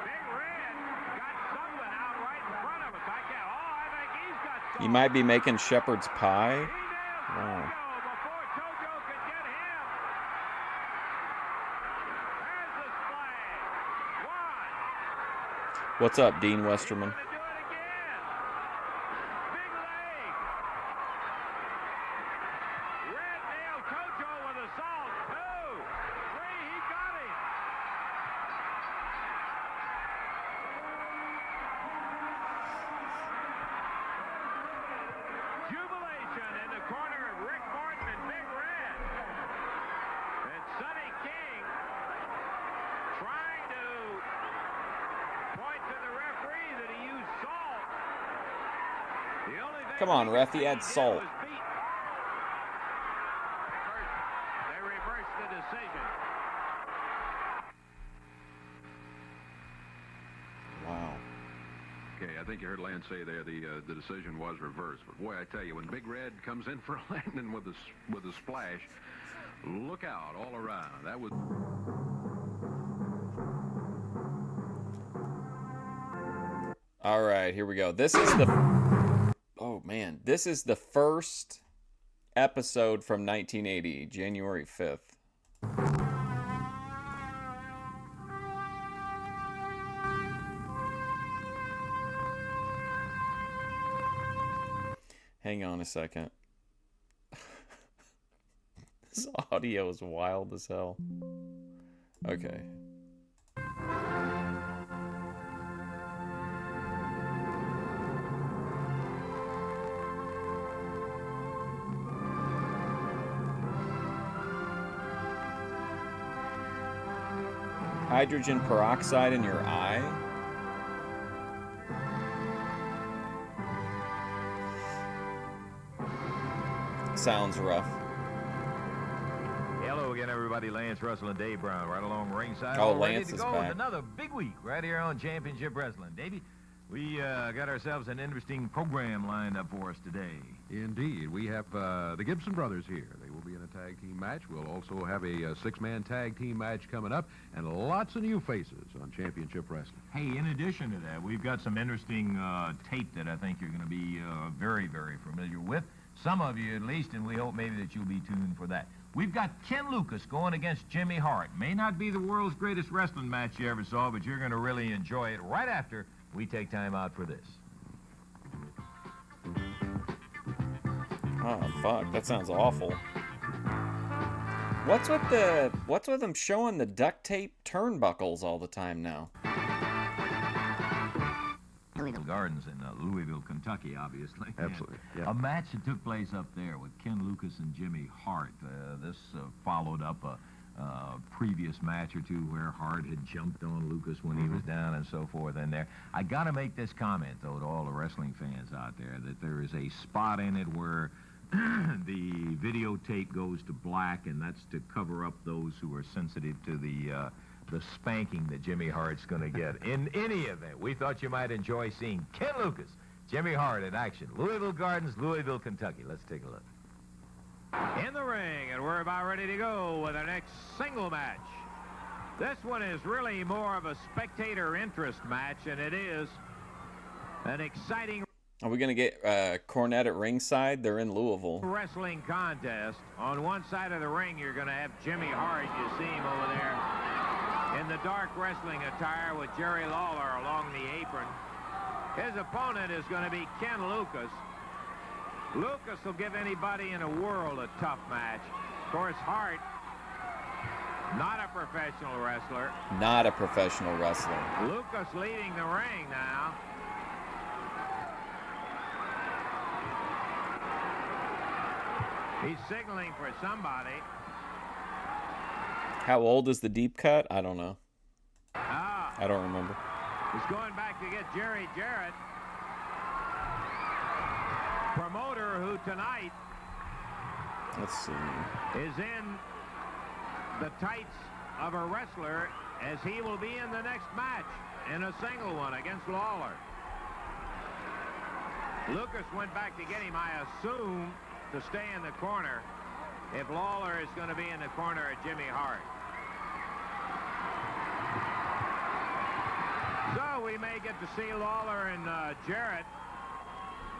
Big Red got something out right in front of us. I think he's got something. You might be making shepherd's pie. He nails Wow. Tojo before Tojo could get him. There's the splash. One. What's up, Dean Westerman? Gonna do it again. Big leg. Red nailed Tojo with assault. 2, 3. He got him. Jubilation in the corner of Rick Martin and Big Red. And Sonny King trying to point to the referee that he used salt. The only thing Come on, he ref, could he had see did salt. was beat. They reversed the decision. Wow. Okay, I think you heard Lance say there the decision was reversed. But boy, I tell you, when Big Red comes in for a landing with a splash, look out all around. That was. All right, here we go. This is the this is the first episode from 1980, January 5th. Hang on a second. This audio is wild as hell. Okay. Hydrogen peroxide in your eye? Sounds rough. Hello again, everybody. Lance Russell and Dave Brown right along ringside. Oh, all Lance ready to is go back. with another big week right here on Championship Wrestling. Davey, we got ourselves an interesting program lined up for us today. Indeed. We have the Gibson brothers here. They will be in a tag team match. We'll also have a six-man tag team match coming up, and lots of new faces on Championship Wrestling. Hey, in addition to that, we've got some interesting tape that I think you're going to be very, very familiar with. Some of you at least, and we hope maybe that you'll be tuned for that. We've got Ken Lucas going against Jimmy Hart. May not be the world's greatest wrestling match you ever saw, but you're going to really enjoy it right after we take time out for this. Oh, fuck. That sounds awful. What's with them showing the duct tape turnbuckles all the time now? Gardens in Louisville, Kentucky, obviously. Absolutely. Yeah. A match that took place up there with Ken Lucas and Jimmy Hart. This followed up a previous match or two where Hart had jumped on Lucas when he was down and so forth in there. I got to make this comment, though, to all the wrestling fans out there, that there is a spot in it where the videotape goes to black, and that's to cover up those who are sensitive to the spanking that Jimmy Hart's going to get. In any event, we thought you might enjoy seeing Ken Lucas, Jimmy Hart in action. Louisville Gardens, Louisville, Kentucky. Let's take a look. In the ring, and we're about ready to go with our next single match. This one is really more of a spectator interest match, and it is an exciting... Are we going to get Cornette at ringside? They're in Louisville. Wrestling contest. On one side of the ring, you're going to have Jimmy Hart. You see him over there in the dark wrestling attire with Jerry Lawler along the apron. His opponent is going to be Ken Lucas. Lucas will give anybody in the world a tough match. Of course, Hart, not a professional wrestler. Not a professional wrestler. Lucas leading the ring now. He's signaling for somebody. How old is the deep cut? I don't know. I don't remember. He's going back to get Jarrett. Promoter who tonight Let's see. is in the tights of a wrestler, as he will be in the next match in a single one against Lawler. Lucas went back to get him, I assume, to stay in the corner if Lawler is going to be in the corner of Jimmy Hart. So we may get to see Lawler and Jarrett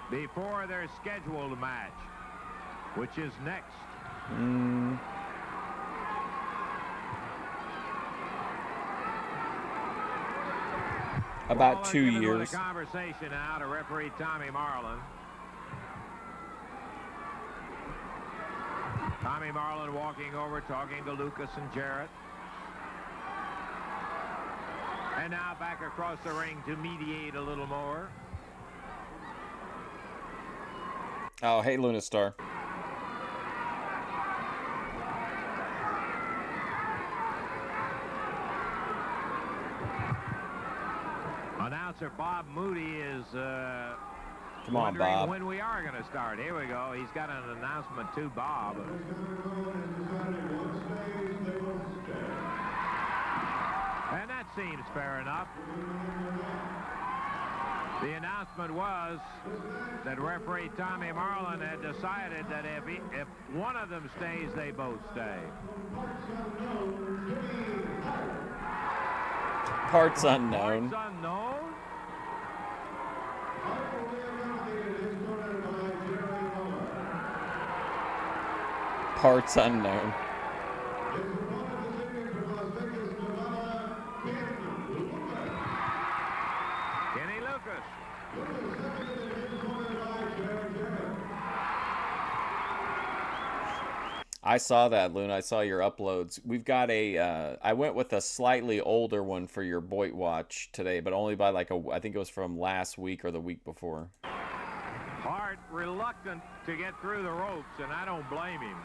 before their scheduled match, which is next. About Lawler 2 giving years. The conversation now to referee Tommy Marlin. Tommy Marlin walking over, talking to Lucas and Jarrett. And now back across the ring to mediate a little more. Oh, hey, Luna Star. Announcer Bob Moody is Come on, wondering Bob. when we are going to start. Here we go. He's got an announcement to Bob. And that seems fair enough. The announcement was that referee Tommy Marlin had decided that if one of them stays, they both stay. Parts unknown. Parts unknown? Parts unknown. Kenny Lucas. I saw that, Luna. I saw your uploads. We've got I went with a slightly older one for your Boyd watch today, but only by I think it was from last week or the week before. Hart reluctant to get through the ropes, and I don't blame him.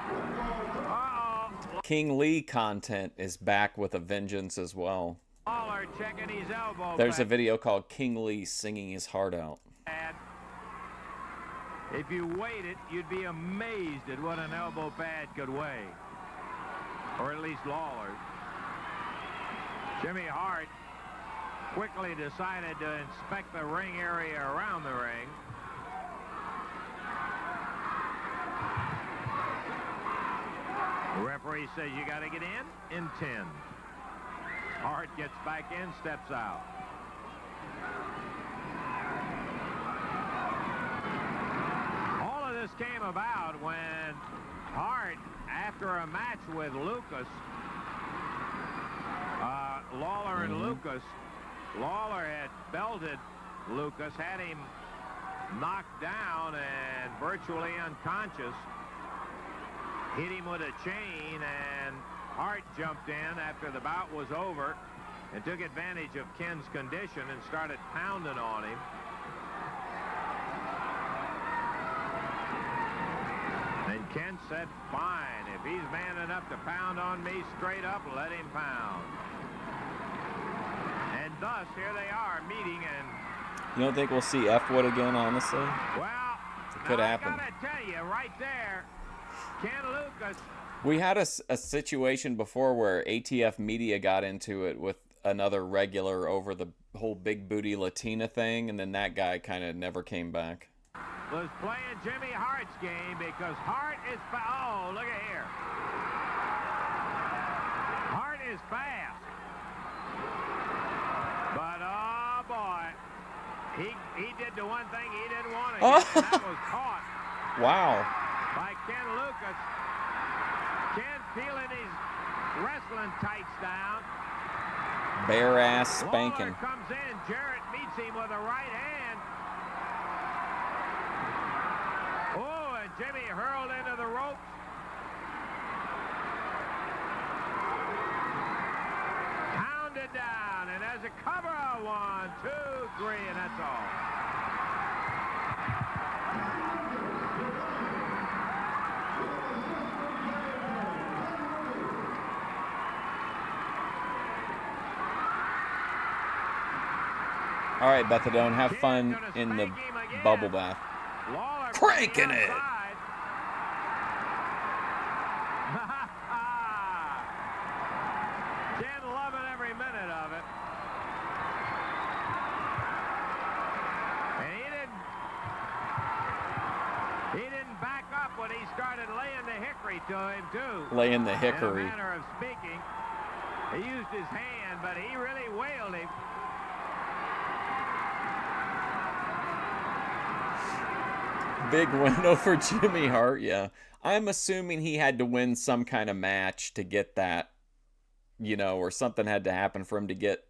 Uh-oh. King Lee content is back with a vengeance as well. Lawler checking his elbow. There's a video called King Lee singing his heart out. If you weighed it, you'd be amazed at what an elbow pad could weigh. Or at least Lawler. Jimmy Hart quickly decided to inspect the ring area around the ring. The referee says you got to get in 10. Hart gets back in, steps out. All of this came about when Hart, after a match with Lucas, Lawler and Lucas, Lawler had belted Lucas, had him knocked down and virtually unconscious, hit him with a chain, and Hart jumped in after the bout was over and took advantage of Ken's condition and started pounding on him. And Ken said, fine, if he's man enough to pound on me straight up, let him pound. And thus, here they are meeting, and You don't think we'll see F-Wood again, honestly? well, it could happen. I gotta tell you, right there, Ken Lucas. We had a situation before where ATF Media got into it with another regular over the whole big booty Latina thing, and then that guy kind of never came back. Was playing Jimmy Hart's game because Hart is oh, look at here. Hart is fast. But oh boy, he did the one thing he didn't want to get, and that was caught. Wow. By Ken Lucas. Ken peeling his wrestling tights down. Bare ass spanking. Lawler comes in. Jarrett meets him with a right hand. Oh, and Jimmy hurled into the ropes. Pounded down, and as a cover, 1, 2, 3, and that's all. All right, Bethadone, have fun in the bubble bath. Lawler Cranking it. 10, 11 every minute of it. And he didn't back up when he started laying the hickory to him, too. Laying the hickory. In a manner of speaking. He used his hand, but he really wailed him. Big window for Jimmy Hart, yeah. I'm assuming he had to win some kind of match to get that, you know, or something had to happen for him to get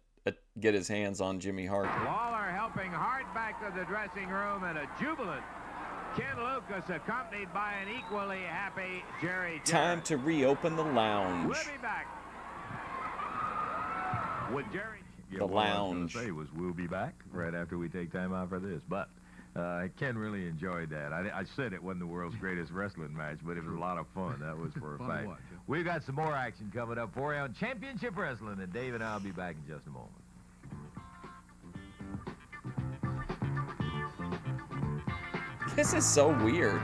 his hands on Jimmy Hart. Lawler helping Hart back to the dressing room, and a jubilant Ken Lucas accompanied by an equally happy Jerry Jarrett. Time to reopen the lounge. We'll be back with Jerry. The lounge. What I was going to say was we'll be back right after we take time out for this, but Ken really enjoyed that. I said it wasn't the world's greatest wrestling match, but it was a lot of fun. That was for a fact. We've got some more action coming up for you on Championship Wrestling, and Dave and I will be back in just a moment. This is so weird.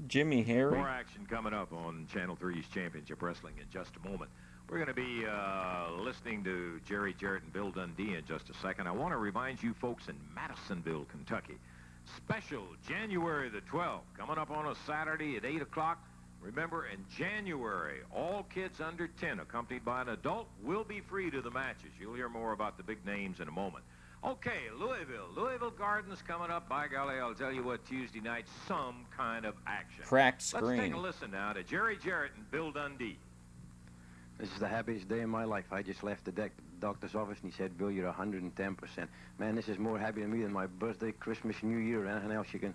Jimmy Harry. More action coming up on Channel 3's Championship Wrestling in just a moment. We're going to be listening to Jerry Jarrett and Bill Dundee in just a second. I want to remind you folks in Madisonville, Kentucky, special January the 12th, coming up on a Saturday at 8 o'clock. Remember, in January, all kids under 10, accompanied by an adult, will be free to the matches. You'll hear more about the big names in a moment. Okay, Louisville Gardens coming up. By golly, I'll tell you what, Tuesday night, some kind of action. Cracked screen. Let's take a listen now to Jerry Jarrett and Bill Dundee. This is the happiest day in my life. I just left the doctor's office, and he said, Bill, you're 110%. Man, this is more happy to me than my birthday, Christmas, New Year, or anything else you can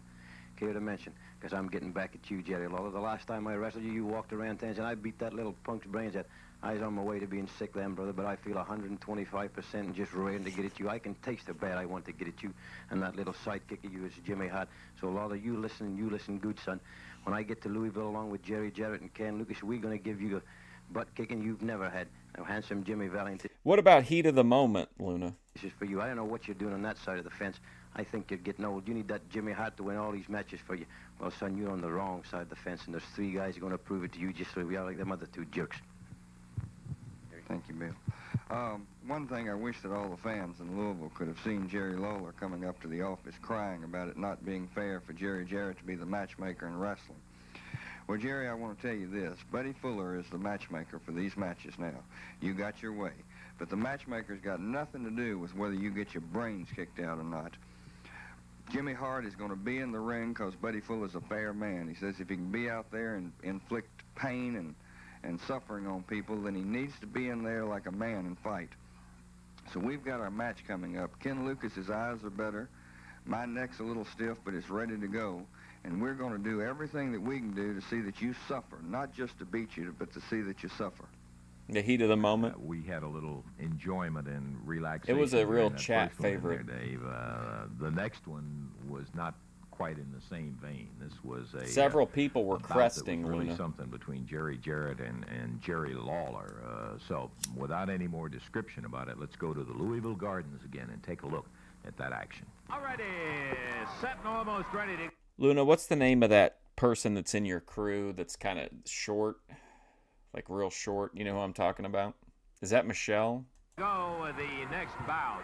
care to mention. because I'm getting back at you, Jerry Lawler. The last time I wrestled you, you walked around town and I beat that little punk's brains out. I was on my way to being sick then, brother, but I feel 125% and just ready to get at you. I can taste how bad I want to get at you and that little sidekick of yours, Jimmy Hart. So, Lawler, you listen good, son. When I get to Louisville along with Jerry, Jarrett, and Ken Lucas, we're going to give you a butt kicking you've never had. Now, handsome Jimmy Valentin. What about heat of the moment, Luna? This is for you. I don't know what you're doing on that side of the fence. I think you're getting old. You need that Jimmy Hart to win all these matches for you. Well, son, you're on the wrong side of the fence, and there's 3 guys who are going to prove it to you just so we are like them other 2 jerks. Thank you, Bill. One thing I wish that all the fans in Louisville could have seen Jerry Lawler coming up to the office crying about it not being fair for Jerry Jarrett to be the matchmaker in wrestling. Well, Jerry, I want to tell you this. Buddy Fuller is the matchmaker for these matches now. You got your way. But the matchmaker's got nothing to do with whether you get your brains kicked out or not. Jimmy Hart is going to be in the ring because Buddy Fuller's a fair man. He says if he can be out there and inflict pain and suffering on people, then he needs to be in there like a man and fight. So we've got our match coming up. Ken Lucas's eyes are better. My neck's a little stiff, but it's ready to go. And we're going to do everything that we can do to see that you suffer, not just to beat you, but to see that you suffer. The heat of the moment. We had a little enjoyment and relaxation. It was a real that chat first one in favorite. there, Dave. The next one was not quite in the same vein. This was a Several people were bout cresting, that was really Luna. something between Jerry Jarrett and Jerry Lawler. So without any more description about it, let's go to the Louisville Gardens again and take a look at that action. Alrighty, set and almost ready to... Luna, what's the name of that person that's in your crew that's kind of short? Like real short? You know who I'm talking about? Is that Michelle? Go with the next bout.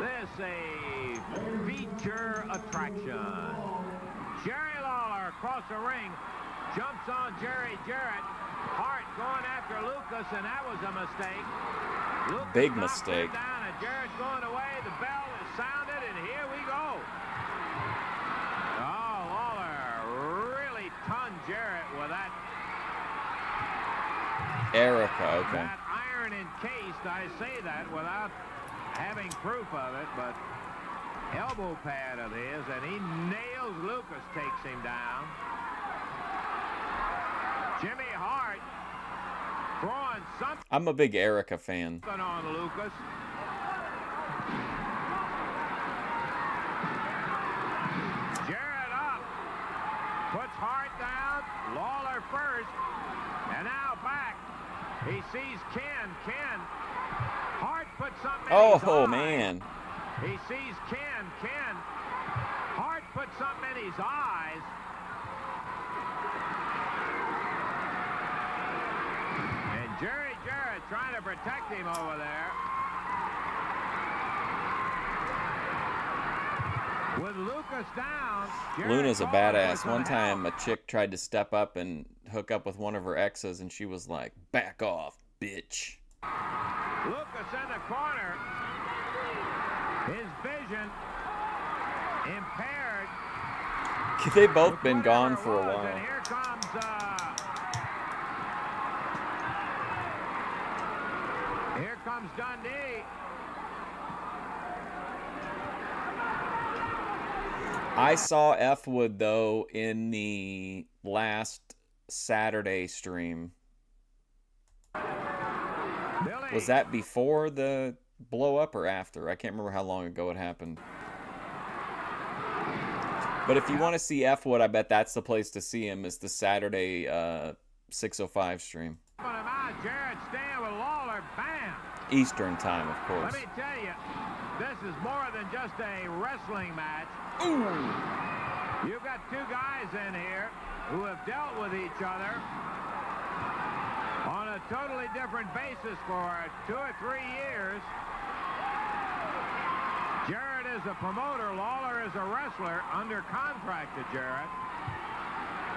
This a feature attraction. Jerry Lawler across the ring, jumps on Jerry Jarrett. Hart going after Lucas, and that was a mistake. Lucas Big knocks mistake. him down, and Jarrett's going away. The bell is sounded, and here we go. Oh, Lawler really tunned Jarrett with that. Erica, okay. That iron encased, I say that without having proof of it, but elbow pad of his, and he nails Lucas, takes him down. Jimmy Hart throwing something I'm a big Erica fan. on Lucas. Jarrett up, puts Hart down, Lawler first, and now back. He sees Ken. Hart puts something in his eye. Man. He sees Ken. Hart puts something in his eyes. And Jerry Jarrett trying to protect him over there. With Lucas down, Jarrett Luna's a Lawler badass. was One on time a chick tried to step up and hook up with one of her exes, and she was like, back off, bitch. Lucas in the corner. His vision impaired. They've both been gone for a while. And here comes Dundee. I saw F Wood, though, in the last Saturday stream. Was that before the blow up or after? I can't remember how long ago it happened. But if you want to see F Wood, I bet that's the place to see him, is the Saturday 6:05 stream. Jarrett staying with Lawler. Bam! Eastern time, of course. Let me tell you, this is more than just a wrestling match. Ooh. You've got 2 guys in here who have dealt with each other on a totally different basis for 2 or 3 years. Jarrett is a promoter. Lawler is a wrestler under contract to Jarrett.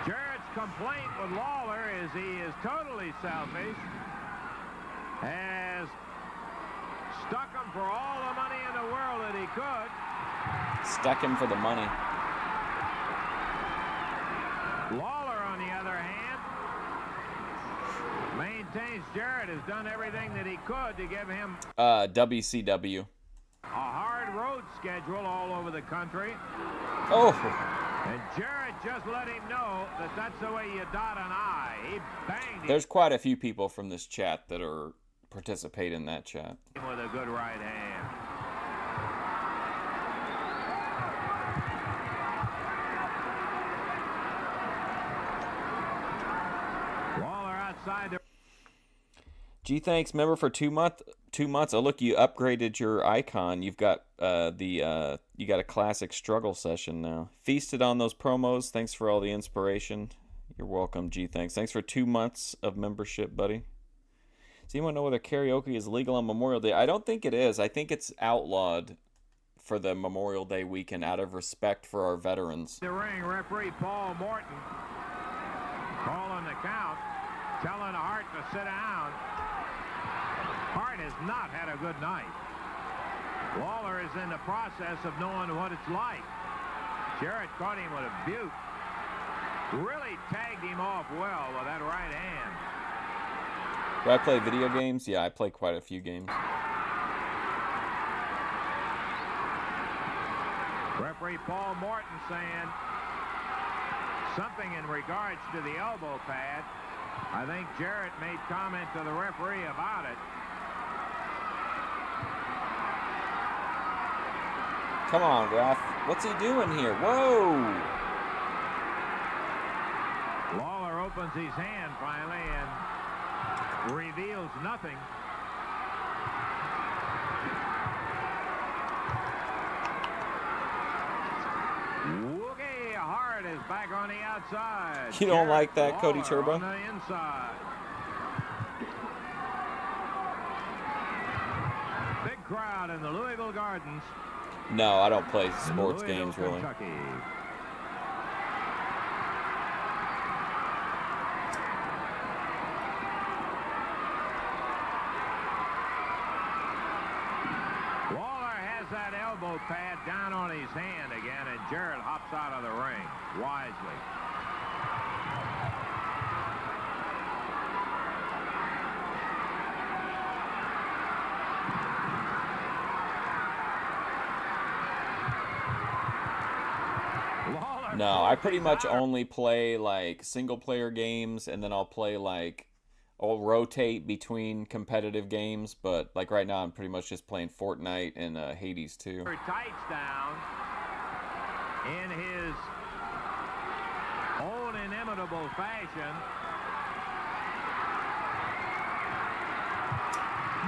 Jarrett's complaint with Lawler is he is totally selfish, has stuck him for all the money in the world that he could. Stuck him for the money. Lawler, on the other hand, maintains Jarrett has done everything that he could to give him WCW. a hard road schedule all over the country. Oh. And Jarrett just let him know that that's the way you dot an I. He banged him There's quite a few people from this chat that are participate in that chat. with a good right hand. Lawler outside the... Gee, thanks. Remember for 2 months. Oh, look, you upgraded your icon. You've got you got a classic struggle session now. Feasted on those promos. Thanks for all the inspiration. You're welcome, G. Thanks for 2 months of membership, buddy. Does anyone know whether karaoke is legal on Memorial Day? I don't think it is. I think it's outlawed for the Memorial Day weekend out of respect for our veterans. The ring, referee Paul Morton calling the count, telling Hart to sit down. Hart has not had a good night. Lawler is in the process of knowing what it's like. Jarrett caught him with a butte. Really tagged him off well with that right hand. Do I play video games? Yeah, I play quite a few games. Referee Paul Morton saying something in regards to the elbow pad. I think Jarrett made comment to the referee about it. Come on, ref. What's he doing here? Whoa! Lawler opens his hand finally and reveals nothing. Woogie Hart is back on the outside. You don't Jarrett like that, Cody Lawler Turbo? on the inside. Big crowd in the Louisville Gardens. No, I don't play sports games, really. Kentucky. Lawler has that elbow pad down on his hand again, and Jarrett hops out of the ring wisely. No, I pretty much only play like single player games, and then I'll rotate between competitive games, but like right now I'm pretty much just playing Fortnite and Hades 2. Tights down in his own inimitable fashion,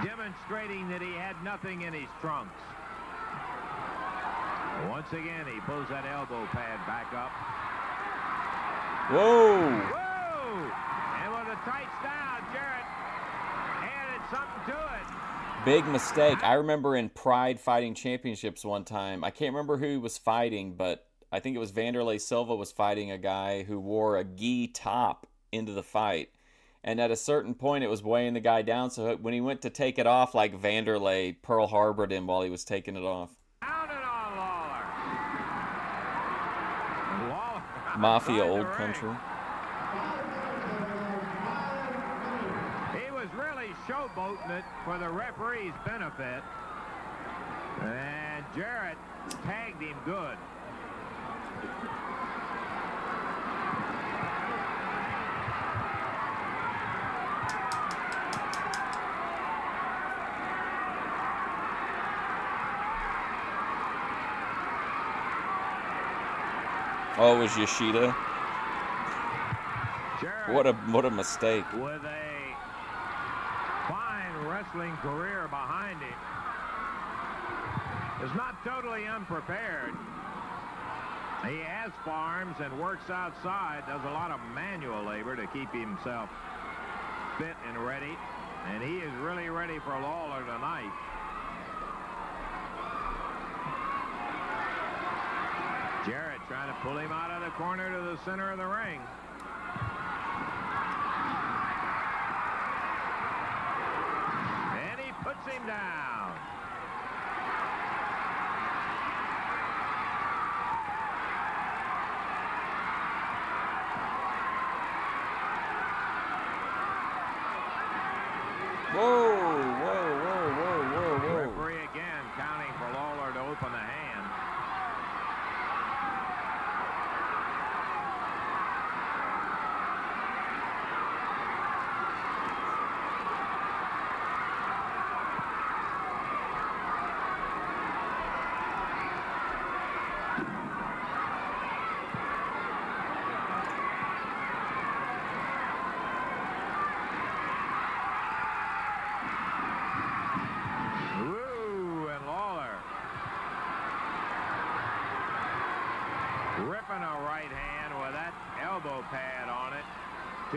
demonstrating that he had nothing in his trunks. Once again, he pulls that elbow pad back up. Whoa! Whoa! And with the tights down, Jarrett added something to it. Big mistake. I remember in Pride Fighting Championships one time, I can't remember who he was fighting, but I think it was Vanderlei Silva was fighting a guy who wore a gi top into the fight. And at a certain point, it was weighing the guy down, so when he went to take it off, like Vanderlei Pearl Harbored him while he was taking it off. Mafia Old Country. He was really showboating it for the referee's benefit. And Jarrett tagged him good. Oh, it was Yoshida. Jarrett, what a mistake. with a fine wrestling career behind him, is not totally unprepared. He has farms and works outside, does a lot of manual labor to keep himself fit and ready, and he is really ready for Lawler tonight. Jarrett trying to pull him out of the corner to the center of the ring. And he puts him down. Whoa, whoa, whoa, whoa, whoa, whoa. Referee again counting for Lawler to open the hand.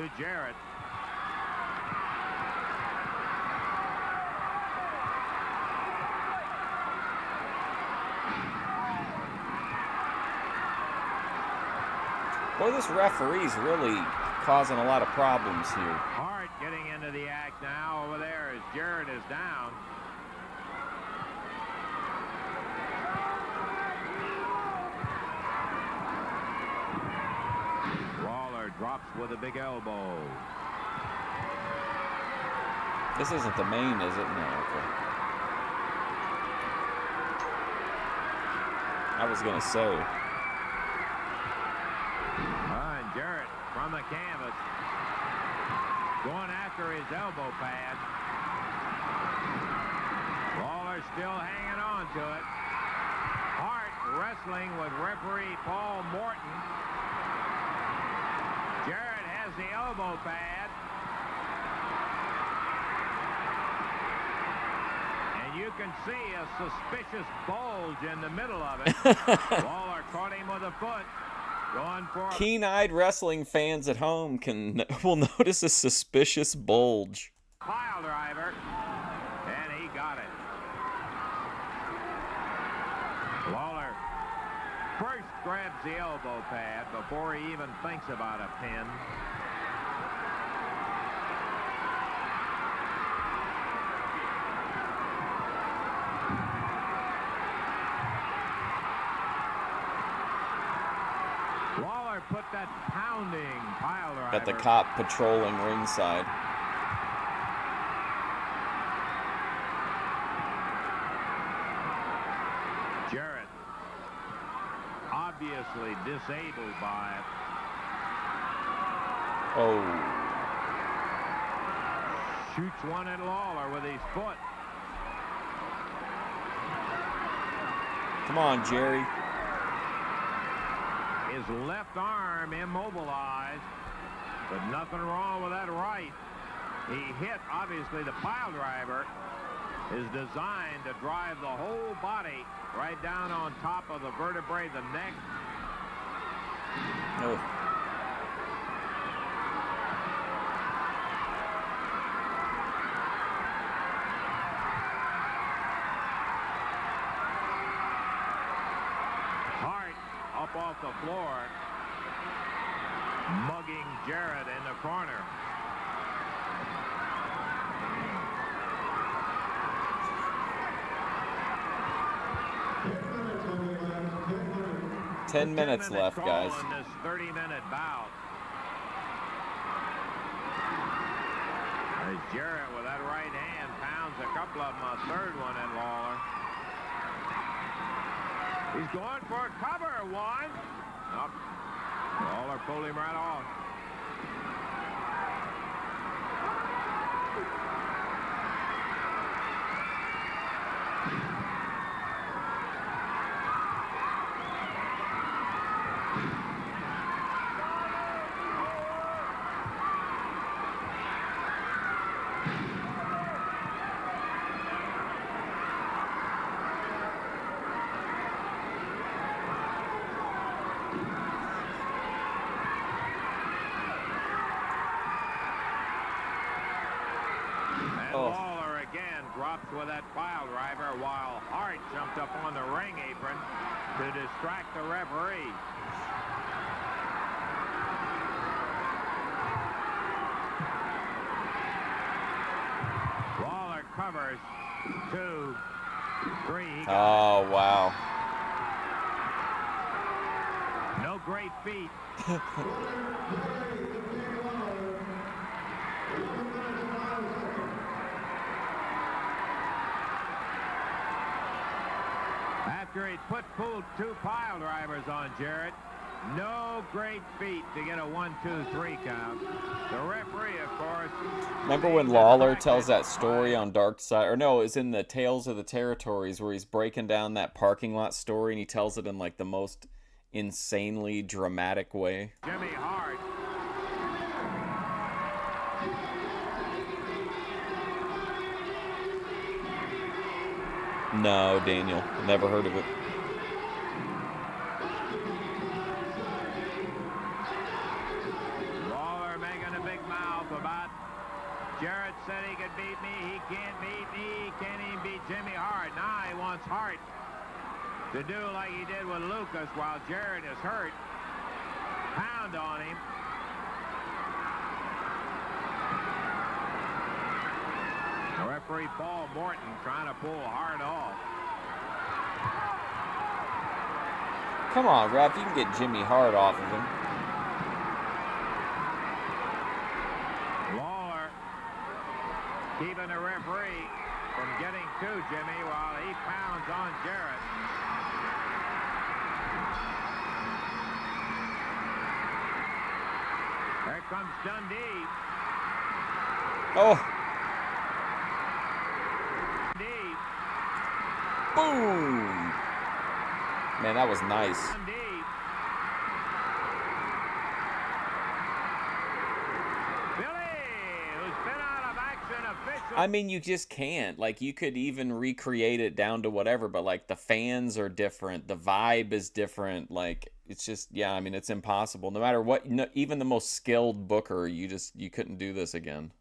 to Jarrett. Boy, this referee's really causing a lot of problems here. Hart getting into the act now over there as Jarrett is down. Lawler drops with a big elbow. This isn't the main, is it? No, okay. I was going to say. And Jarrett from the canvas going after his elbow pad. Lawler still hanging on to it. Hart wrestling with referee Paul Morton. Jarrett has the elbow pad. And you can see a suspicious bulge in the middle of it. Lawler caught him with a foot. Going for Keen-eyed wrestling fans at home will notice a suspicious bulge. Pile driver, and he got it. Lawler first grabs the elbow pad before he even thinks about a pin. Lawler put that pounding pile driver. Got the cop patrolling ringside. Jarrett obviously disabled by it. Oh. Shoots one at Lawler with his foot. Come on, Jerry. His left arm immobilized, but nothing wrong with that right. He hit, obviously, the pile driver is designed to drive the whole body right down on top of the vertebrae, the neck. Oh. Hart up off the floor, mugging Jarrett in the corner. Ten minutes left, guys. In this 30-minute bout. As Jarrett with that right hand pounds a couple of them, a third one at Lawler. He's going for a cover. One. Nope. Lawler pulled him right off. Lawler again drops with that pile driver while Hart jumped up on the ring apron to distract the referee. Lawler covers. 2, 3. Oh, wow. No great feat. After he'd pulled 2 pile drivers on Jarrett, no great feat to get a 1-2-3 count. The referee, of course. Remember when Lawler tells that story on Dark Side, or no, it's in the Tales of the Territories, where he's breaking down that parking lot story, and he tells it in like the most insanely dramatic way. Jimmy Hart. No, Daniel, never heard of it. Lawler making a big about Jarrett said he could beat me. He can't beat me. He can't even beat Jimmy Hart. Now he wants Hart to do like he did with Lucas while Jarrett is hurt. Pound on him. The referee Paul Morton trying to pull Hart off. Come on, ref, you can get Jimmy Hart off of him. Lawler keeping the referee from getting to Jimmy while he pounds on Jarrett. There comes Dundee. Oh. Dundee. Boom. Man, that was nice. Dundee. I mean, you just can't. Like, you could even recreate it down to whatever, but, like, the fans are different. The vibe is different. Like, it's just, yeah, I mean, it's impossible. No matter what, even the most skilled booker, you couldn't do this again.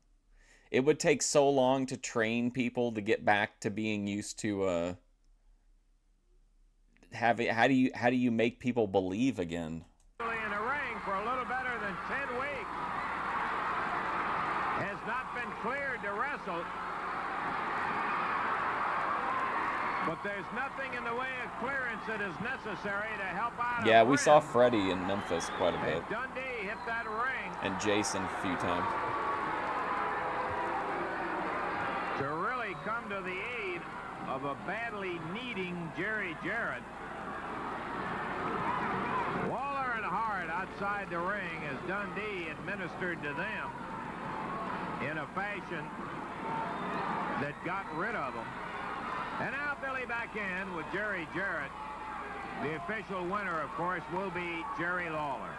It would take so long to train people to get back to being used to how do you make people believe again? In the ring for a little better than 10 weeks. Has not been cleared to wrestle. But there's nothing in the way of clearance that is necessary to help out. Yeah, we saw Freddie in Memphis quite a bit. Dundee hit that ring. And Jason a few times. To really come to the aid of a badly needing Jerry Jarrett. Lawler and Hart outside the ring as Dundee administered to them in a fashion that got rid of them. And now Billy back in with Jerry Jarrett. The official winner, of course, will be Jerry Lawler.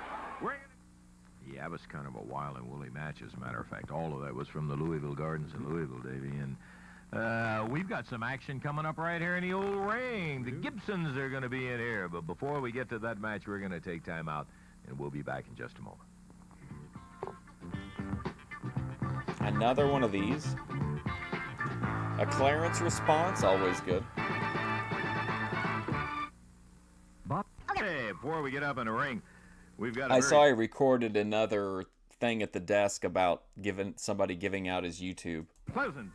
Yeah, it was kind of a wild and woolly match, as a matter of fact. All of that was from the Louisville Gardens in Louisville, Davey. And we've got some action coming up right here in the old ring. The Gibsons are going to be in here. But before we get to that match, we're going to take time out, and we'll be back in just a moment. Another one of these. A clearance response, always good. Okay, before we get up in the ring, we've got I saw he recorded another thing at the desk about somebody giving out his YouTube. Pleasant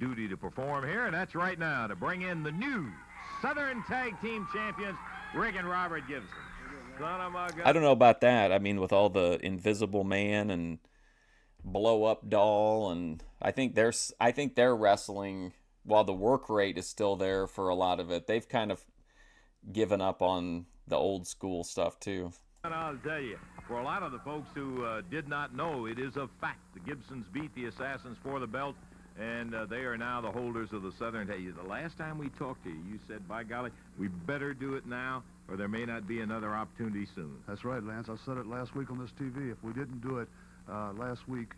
duty to perform here, and that's right now to bring in the new Southern Tag Team Champions, Rick and Robert Gibson. Son of my God. I don't know about that. I mean, with all the Invisible Man and Blow Up Doll, and I think they're wrestling while the work rate is still there for a lot of it. They've kind of given up on the old school stuff too. And I'll tell you, for a lot of the folks who did not know, it is a fact. The Gibsons beat the Assassins for the belt, and they are now the holders of the Southern. Hey, the last time we talked to you, you said, by golly, we better do it now, or there may not be another opportunity soon. That's right, Lance. I said it last week on this TV. If we didn't do it last week,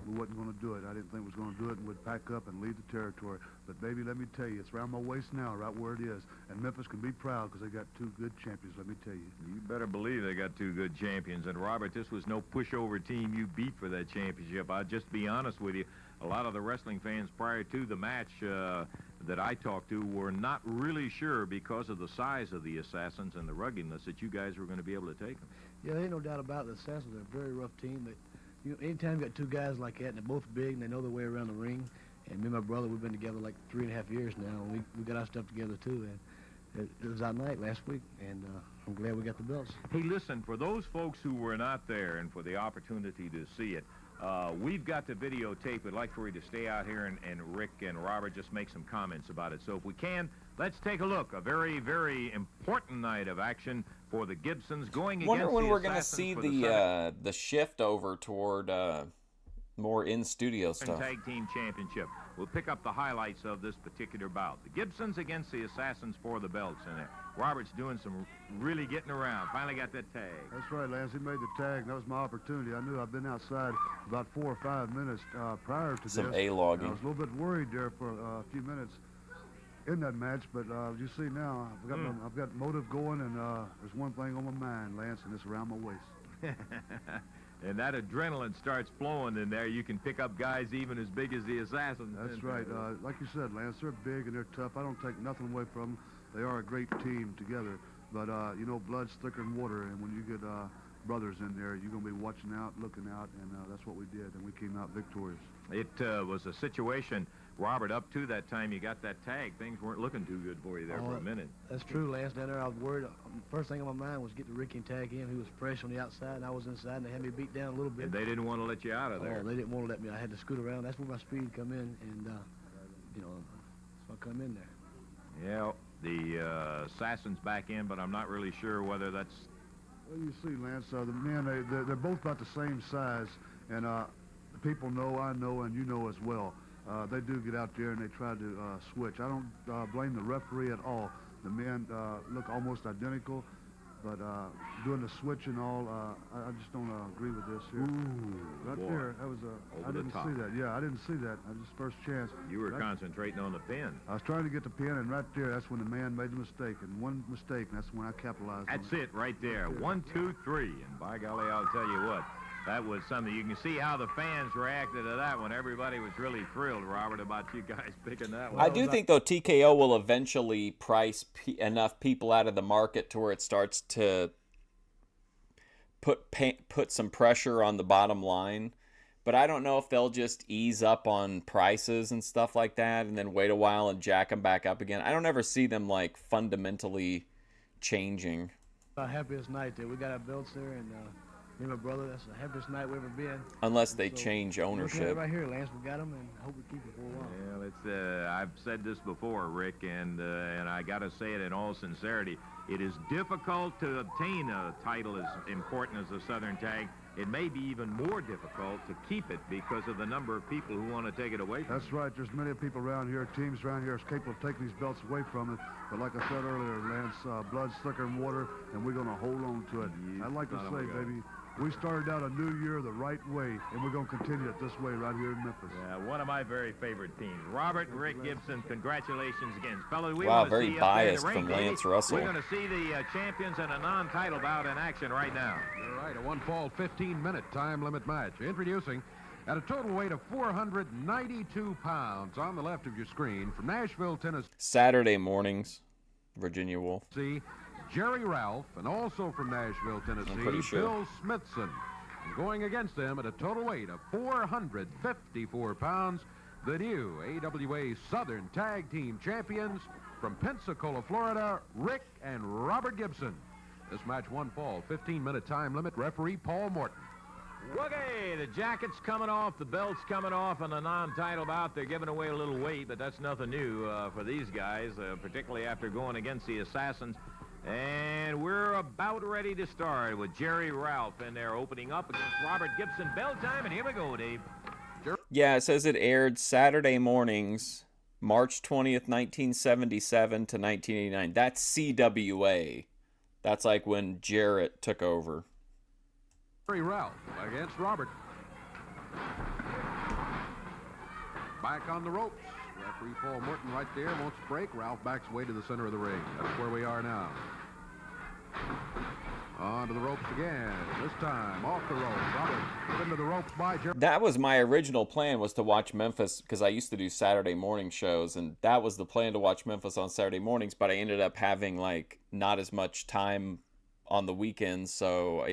we wasn't going to do it. I didn't think we was going to do it, and we'd pack up and leave the territory. But, baby, let me tell you, it's around my waist now, right where it is. And Memphis can be proud because they got two good champions, let me tell you. You better believe they got two good champions. And, Robert, this was no pushover team you beat for that championship. I'll just be honest with you. A lot of the wrestling fans prior to the match that I talked to were not really sure because of the size of the Assassins and the ruggedness that you guys were going to be able to take them. Yeah, there ain't no doubt about it. The Assassins are a very rough team. Anytime you got two guys like that, and they're both big, and they know their way around the ring, and me and my brother, we've been together like 3.5 years now, and we got our stuff together too, and it was our night last week, and I'm glad we got the belts. Hey, listen, for those folks who were not there and for the opportunity to see it, we've got the videotape. We'd like for you to stay out here and Rick and Robert just make some comments about it. So if we can, let's take a look. A very, very important night of action for the Gibsons going against the Assassins. Wonder when we're going to see the shift over toward more in-studio stuff. Tag Team Championship. We'll pick up the highlights of this particular bout. The Gibsons against the Assassins for the belts. And Robert's doing some really getting around. Finally got that tag. That's right, Lance. He made the tag, and that was my opportunity. I knew I'd been outside about 4 or 5 minutes prior to some this. A-logging. I was a little bit worried there for a few minutes in that match, but you see now, I've got motive going, and there's one thing on my mind, Lance, and it's around my waist. And that adrenaline starts flowing in there. You can pick up guys even as big as the Assassins. That's right. Like you said, Lance, they're big and they're tough. I don't take nothing away from them. They are a great team together. But, you know, blood's thicker than water. And when you get brothers in there, you're going to be watching out, looking out. And that's what we did. And we came out victorious. It was a situation, Robert, up to that time you got that tag. Things weren't looking too good for you there for a minute. That's true, Lance. Down there, I was worried. First thing on my mind was get the Ricky and tag in. He was fresh on the outside, and I was inside, and they had me beat down a little bit. And they didn't want to let you out of there. Oh, they didn't want to let me. I had to scoot around. That's where my speed come in, and, you know, so I come in there. Yeah, the Assassins back in, but I'm not really sure whether that's... Well, you see, Lance, the men, they're both about the same size, and the people know, I know, and you know as well. They do get out there and they try to switch. I don't blame the referee at all. The men look almost identical, but doing the switch and all, I just don't agree with this here. Ooh, right boy. there, that was I didn't see that. Yeah, I didn't see that. That was first chance. You were concentrating on the pin. I was trying to get the pin, and right there, that's when the man made the mistake. And one mistake, and that's when I capitalized That's on it right there. 1, 2, 3. And by golly, I'll tell you what. That was something. You can see how the fans reacted to that one. Everybody was really thrilled, Robert, about you guys picking that one. I do think, though, TKO will eventually price enough people out of the market to where it starts to put some pressure on the bottom line. But I don't know if they'll just ease up on prices and stuff like that and then wait a while and jack them back up again. I don't ever see them, like, fundamentally changing. Our happiest night there. We got our belts there, and... me and my brother, that's the happiest night we've ever been. Unless they change ownership. Right here, Lance, we got them, and I hope we keep it for a while. Well, it's, I've said this before, Rick, and I got to say it in all sincerity. It is difficult to obtain a title as important as the Southern Tag. It may be even more difficult to keep it because of the number of people who want to take it away from That's right. There's many people around here, teams around here, is capable of taking these belts away from it. But like I said earlier, Lance, blood's thicker than water, and we're going to hold on to it. I'd like to say, baby, we started out a new year the right way, and we're going to continue it this way right here in Memphis. Yeah, one of my very favorite teams. Robert and Rick Gibson, congratulations again. Fellas, we wow, want to very see biased up there in the from ring, Lance Russell. We're going to see the champions in a non-title bout in action right now. You're right, a one-fall, 15-minute time limit match. Introducing, at a total weight of 492 pounds on the left of your screen, from Nashville, Tennessee. Saturday mornings, Virginia Wolf. See, Jerry Ralph, and also from Nashville, Tennessee, I'm pretty sure. Bill Smithson. And going against them at a total weight of 454 pounds, the new AWA Southern Tag Team Champions from Pensacola, Florida, Rick and Robert Gibson. This match one fall, 15-minute time limit. Referee Paul Morton. Okay, the jacket's coming off, the belt's coming off in a non-title bout. They're giving away a little weight, but that's nothing new for these guys, particularly after going against the Assassins. And we're about ready to start with Jerry Ralph in there opening up against Robert Gibson. Bell time, and here we go, Dave. Yeah, it says it aired Saturday mornings, March 20th, 1977 to 1989. That's CWA. That's like when Jarrett took over. Jerry Ralph against Robert. Back on the ropes. Referee Paul Morton right there, wants to break. Ralph backs way to the center of the ring. That's where we are now. Onto the ropes again. This time off the ropes. Robert put into the ropes by Jerry. That was my original plan, was to watch Memphis, because I used to do Saturday morning shows, and that was the plan, to watch Memphis on Saturday mornings, but I ended up having like not as much time on the weekends, so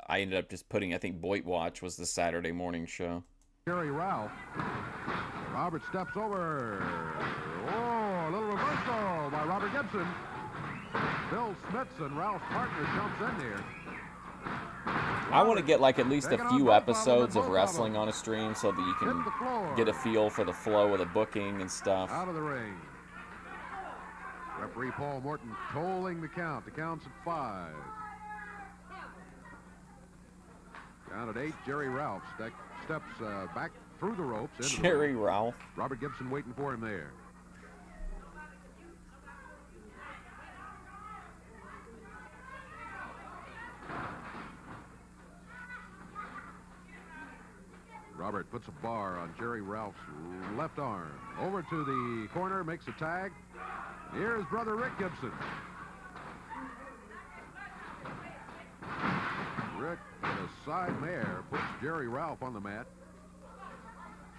I ended up just putting, I think Boyd Watch was the Saturday morning show. Jerry Ralph. Robert steps over. Oh, a little reversal by Robert Gibson. Bill Smithson, Ralph's partner, jumps in there. I want to get like at least a few episodes of wrestling on a stream so that you can get a feel for the flow of the booking and stuff. Out of the ring. Referee Paul Morton tolling the count. The count's at 5. Count at 8. Jerry Ralph steps back through the ropes. Jerry Ralph. Robert Gibson waiting for him there. Robert puts a bar on Jerry Ralph's left arm. Over to the corner, makes a tag. Here's brother Rick Gibson. Rick with a side mare puts Jerry Ralph on the mat.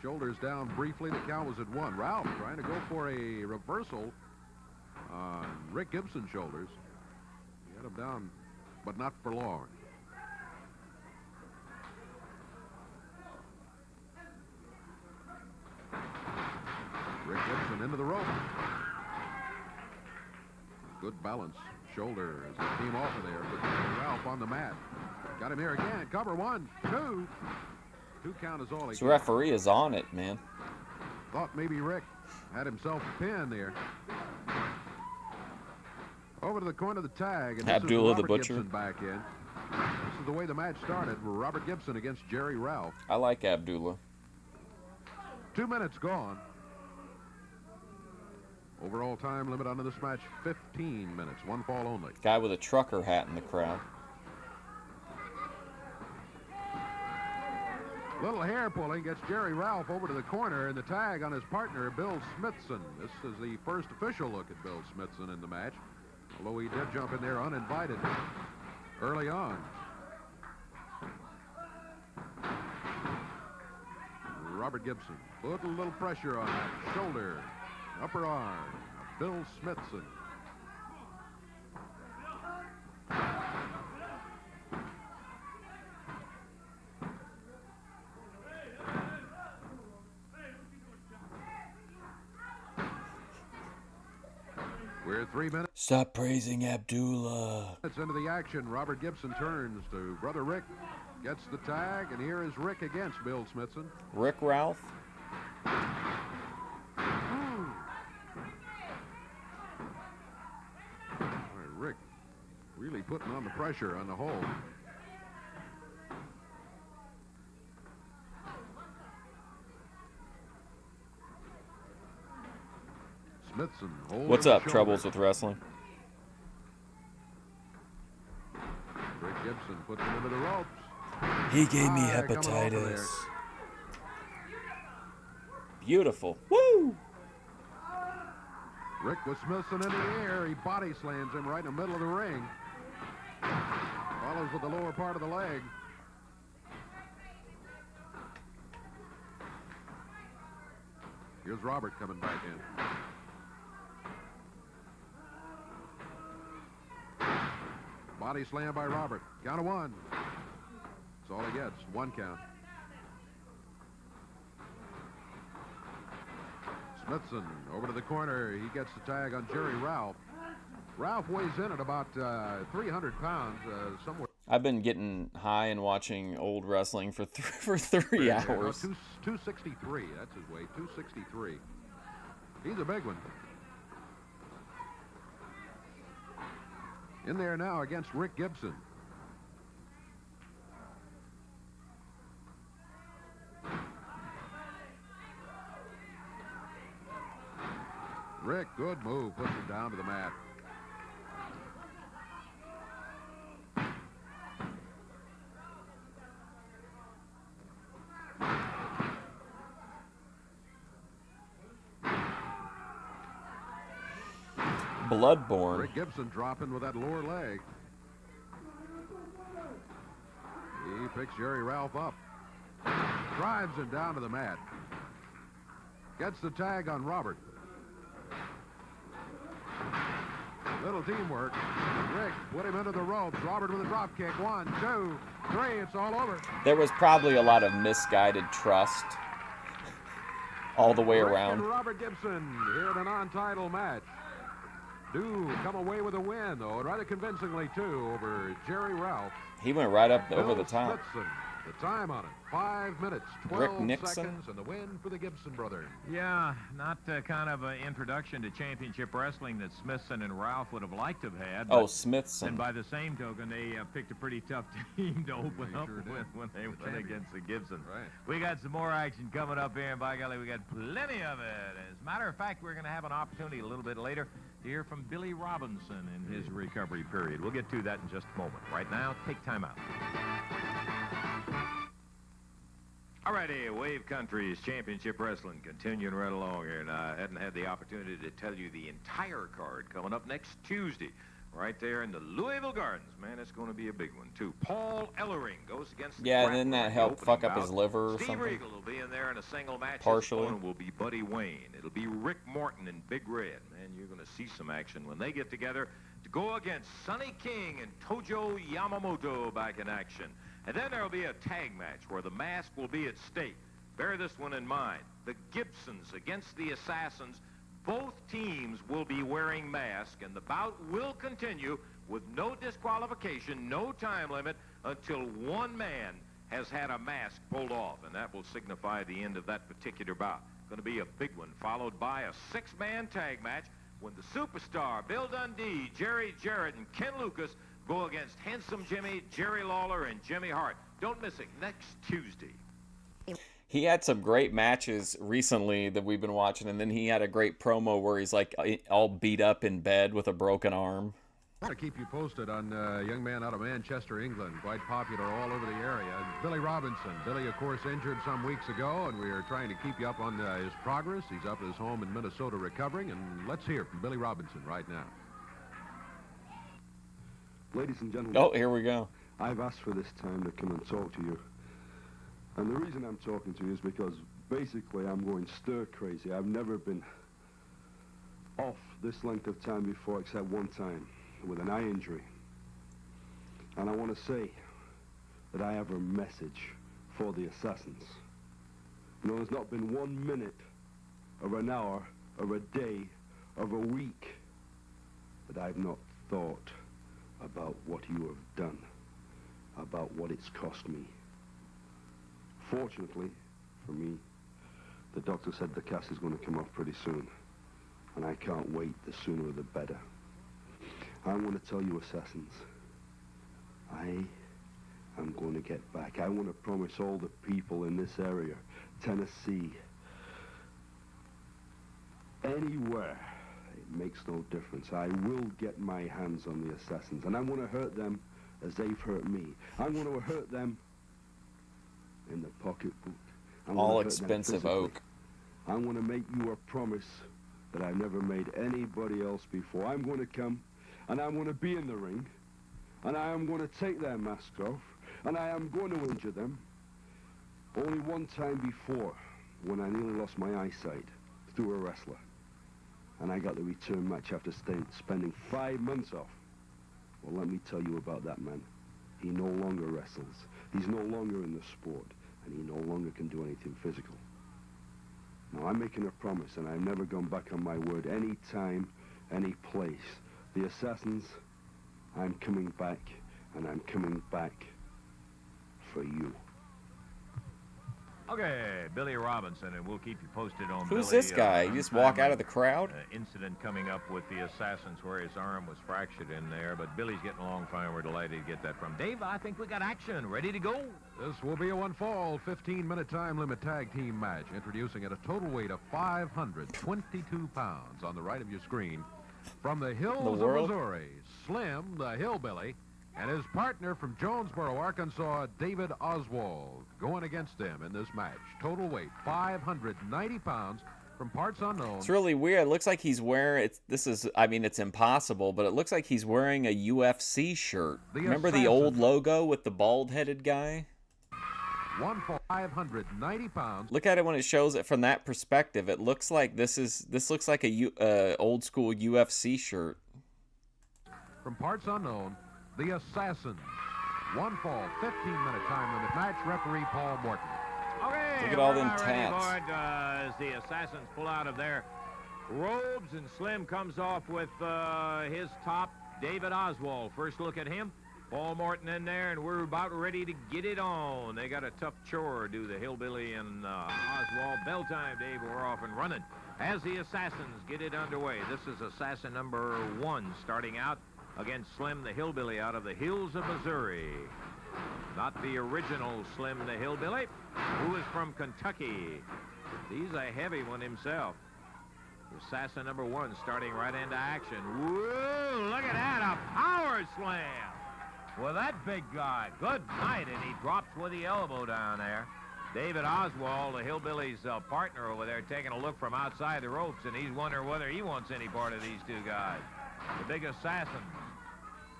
Shoulders down briefly. The count was at 1. Ralph trying to go for a reversal on Rick Gibson's shoulders. He had him down, but not for long. Rick Gibson into the rope. Good balance. Shoulder as he came off of there. But Ralph on the mat. Got him here again. Cover 1, 2. 2 count is all he This got. referee is on it, man. Thought maybe Rick had himself pinned there. Over to the corner of the tag. And Abdullah the Robert Butcher. Gibson back in. This is the way the match started. Robert Gibson against Jerry Ralph. I like Abdullah. 2 minutes gone. Overall time limit on this match, 15 minutes. 1 fall only. Guy with a trucker hat in the crowd. Little hair pulling gets Jerry Ralph over to the corner, and the tag on his partner, Bill Smithson. This is the first official look at Bill Smithson in the match, although he did jump in there uninvited early on. Robert Gibson put a little pressure on that shoulder, upper arm, Bill Smithson. We're 3 minutes. Stop praising Abdullah. It's into the action. Robert Gibson turns to Brother Rick, gets the tag, and here is Rick against Bill Smithson. Rick Ralph. Rick really putting on the pressure on the hole. Smithson holding What's the up, shoulder. Troubles with Wrestling? Rick Gibson puts him into the ropes. He gave me Coming over there. hepatitis. Beautiful. Woo! Rick with Smithson in the air. He body slams him right in the middle of the ring. Follows with the lower part of the leg. Here's Robert coming back in. Body slam by Robert. Count of 1. That's all he gets. 1 count. Smithson over to the corner. He gets the tag on Jerry Ralph. Ralph weighs in at about 300 pounds, somewhere. I've been getting high and watching old wrestling for 3 hours. 263. That's his weight. 263. He's a big one. In there now against Rick Gibson. Rick, good move, puts him down to the mat. Bloodborne. Rick Gibson dropping with that lower leg. He picks Jerry Ralph up. Drives him down to the mat. Gets the tag on Robert. Little teamwork. Rick put him into the ropes. Robert with a drop kick. 1, 2, 3. It's all over. There was probably a lot of misguided trust all the way Rick around. and Robert Gibson here in a non-title match. Do come away with a win, though, rather convincingly, too, over Jerry Ralph. He went right up over Bill the top. Smithson, the time on it, 5 minutes, Rick 12 Nixon. seconds, and the win for the Gibson brothers. Yeah, not kind of an introduction to championship wrestling that Smithson and Ralph would have liked to have had. Oh, but Smithson. And by the same token, they picked a pretty tough team to open up with when they went against the Gibson. Right. We got some more action coming up here, and by golly, we got plenty of it. As a matter of fact, we're going to have an opportunity a little bit later to hear from Billy Robinson in his recovery period. We'll get to that in just a moment. Right now, take time out. Alrighty, Wave Country's Championship Wrestling continuing right along here, and I hadn't had the opportunity to tell you the entire card coming up next Tuesday. right there in the Louisville Gardens. Man, it's going to be a big one, too. Paul Ellering goes against the Yeah, and then that helped fuck up bout. his liver or Steve something. Regal will be in there in a single match. Partially. His opponent will be Buddy Wayne. It'll be Rick Morton and Big Red. Man, you're going to see some action when they get together to go against Sonny King and Tojo Yamamoto back in action. And then there'll be a tag match where the mask will be at stake. Bear this one in mind. The Gibsons against the Assassins. Both teams will be wearing masks, and the bout will continue with no disqualification, no time limit, until one man has had a mask pulled off, and that will signify the end of that particular bout. Going to be a big one, followed by a six-man tag match when the superstar Bill Dundee, Jarrett, and Ken Lucas go against Handsome Jimmy, Jerry Lawler, and Jimmy Hart. Don't miss it next Tuesday. He had some great matches recently that we've been watching, and then he had a great promo where he's like all beat up in bed with a broken arm. I want to keep you posted on a young man out of Manchester, England, quite popular all over the area. Billy Robinson. Billy, of course, injured some weeks ago, and we are trying to keep you up on his progress. He's up at his home in Minnesota recovering, and let's hear from Billy Robinson right now. Ladies and gentlemen. Oh, here we go. I've asked for this time to come and talk to you. And the reason I'm talking to you is because basically I'm going stir crazy. I've never been off this length of time before except one time with an eye injury. And I want to say that I have a message for the Assassins. You know, there's not been 1 minute or an hour or a day or a week that I've not thought about what you have done, about what it's cost me. Fortunately for me, the doctor said the cast is going to come off pretty soon, and I can't wait. The sooner the better. I want to tell you, Assassins, I am going to get back. I want to promise all the people in this area, Tennessee, anywhere, it makes no difference. I will get my hands on the Assassins, and I want to hurt them as they've hurt me. I want to hurt them in the pocketbook. All expensive oak. I want to make you a promise that I've never made anybody else before. I'm going to come, and I'm going to be in the ring, and I am going to take their masks off, and I am going to injure them. Only one time before, when I nearly lost my eyesight through a wrestler, and I got the return match after spending 5 months off. Well, let me tell you about that man. He no longer wrestles. He's no longer in the sport, and he no longer can do anything physical. Now, I'm making a promise, and I've never gone back on my word any time, any place. The Assassins, I'm coming back, and I'm coming back for you. Okay, Billy Robinson, and we'll keep you posted on Who's Billy, this guy? You just walk out of the crowd? Incident coming up with the Assassins where his arm was fractured in there, but Billy's getting along fine. We're delighted to get that from Dave. I think we got action ready to go. This will be a one-fall, 15-minute time limit tag team match, introducing at a total weight of 522 pounds on the right of your screen. From the hills of Missouri, Slim, the hillbilly, and his partner from Jonesboro, Arkansas, David Oswald, going against them in this match. Total weight, 590 pounds from parts unknown. It's really weird. It looks like he's wearing, it's impossible, but it looks like he's wearing a UFC shirt. Remember the old logo with the bald-headed guy? One for 590 pounds. Look at it when it shows it from that perspective. It looks like this looks like a old school UFC shirt. From parts unknown, the Assassins. One fall, 15-minute time limit match. Referee Paul Morton. Okay, look at all them ready tats. for it, as the Assassins pull out of their robes, and Slim comes off with his top, David Oswald. First look at him. Paul Morton in there, and we're about ready to get it on. They got a tough chore, do the hillbilly and Oswald. Bell time, Dave, we're off and running. As the Assassins get it underway, this is Assassin number 1 starting out against Slim the hillbilly out of the hills of Missouri. Not the original Slim the hillbilly, who is from Kentucky. He's a heavy one himself. Assassin number 1 starting right into action. Whoa, look at that, a power slam. Well, that big guy, good night, and he drops with the elbow down there. David Oswald, the hillbilly's partner over there, taking a look from outside the ropes, and he's wondering whether he wants any part of these two guys. The big Assassin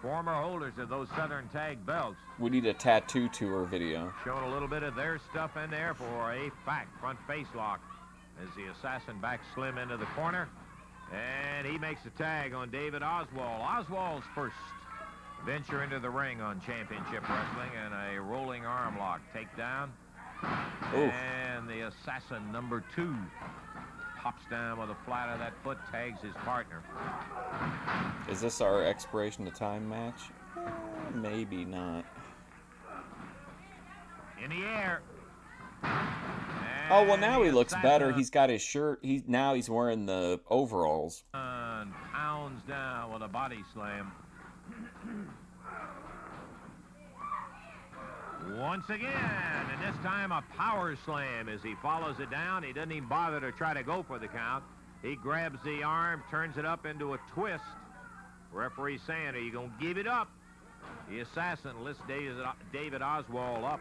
former holders of those Southern Tag belts. We need a tattoo tour video. Showing a little bit of their stuff in there for a back front face lock as the assassin backs Slim into the corner. And he makes a tag on David Oswald. Oswald's first venture into the ring on championship wrestling, and a rolling arm lock takedown. And the assassin number 2 hops down with a flat of that foot, tags his partner. Is this our expiration of time match? Maybe not. In the air. Oh, well, now he looks better. He's got his shirt. Now he's wearing the overalls. And pounds down with a body slam. Once again, and this time a power slam as he follows it down. He doesn't even bother to try to go for the count. He grabs the arm, turns it up into a twist. Referee saying, are you going to give it up? The assassin lifts David Oswald up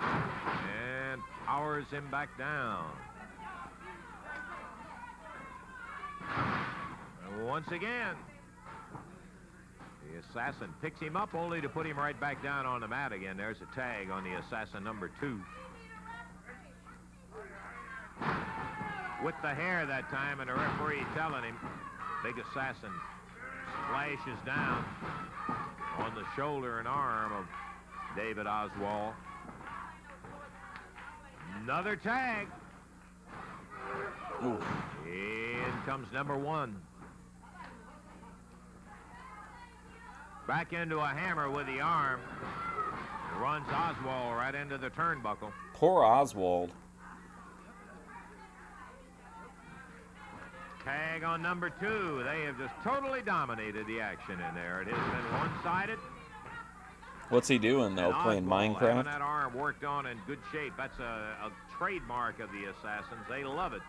and powers him back down. And once again, the assassin picks him up only to put him right back down on the mat again. There's a tag on the assassin number 2. With the hair that time, and the referee telling him, big assassin splashes down on the shoulder and arm of David Oswald. Another tag. Oof. In comes number 1. Back into a hammer with the arm. Runs Oswald right into the turnbuckle. Poor Oswald. Tag on number 2. They have just totally dominated the action in there. It has been one-sided. What's he doing, though? Playing Minecraft? Having that arm worked on in good shape. That's a trademark of the Assassins. They love it.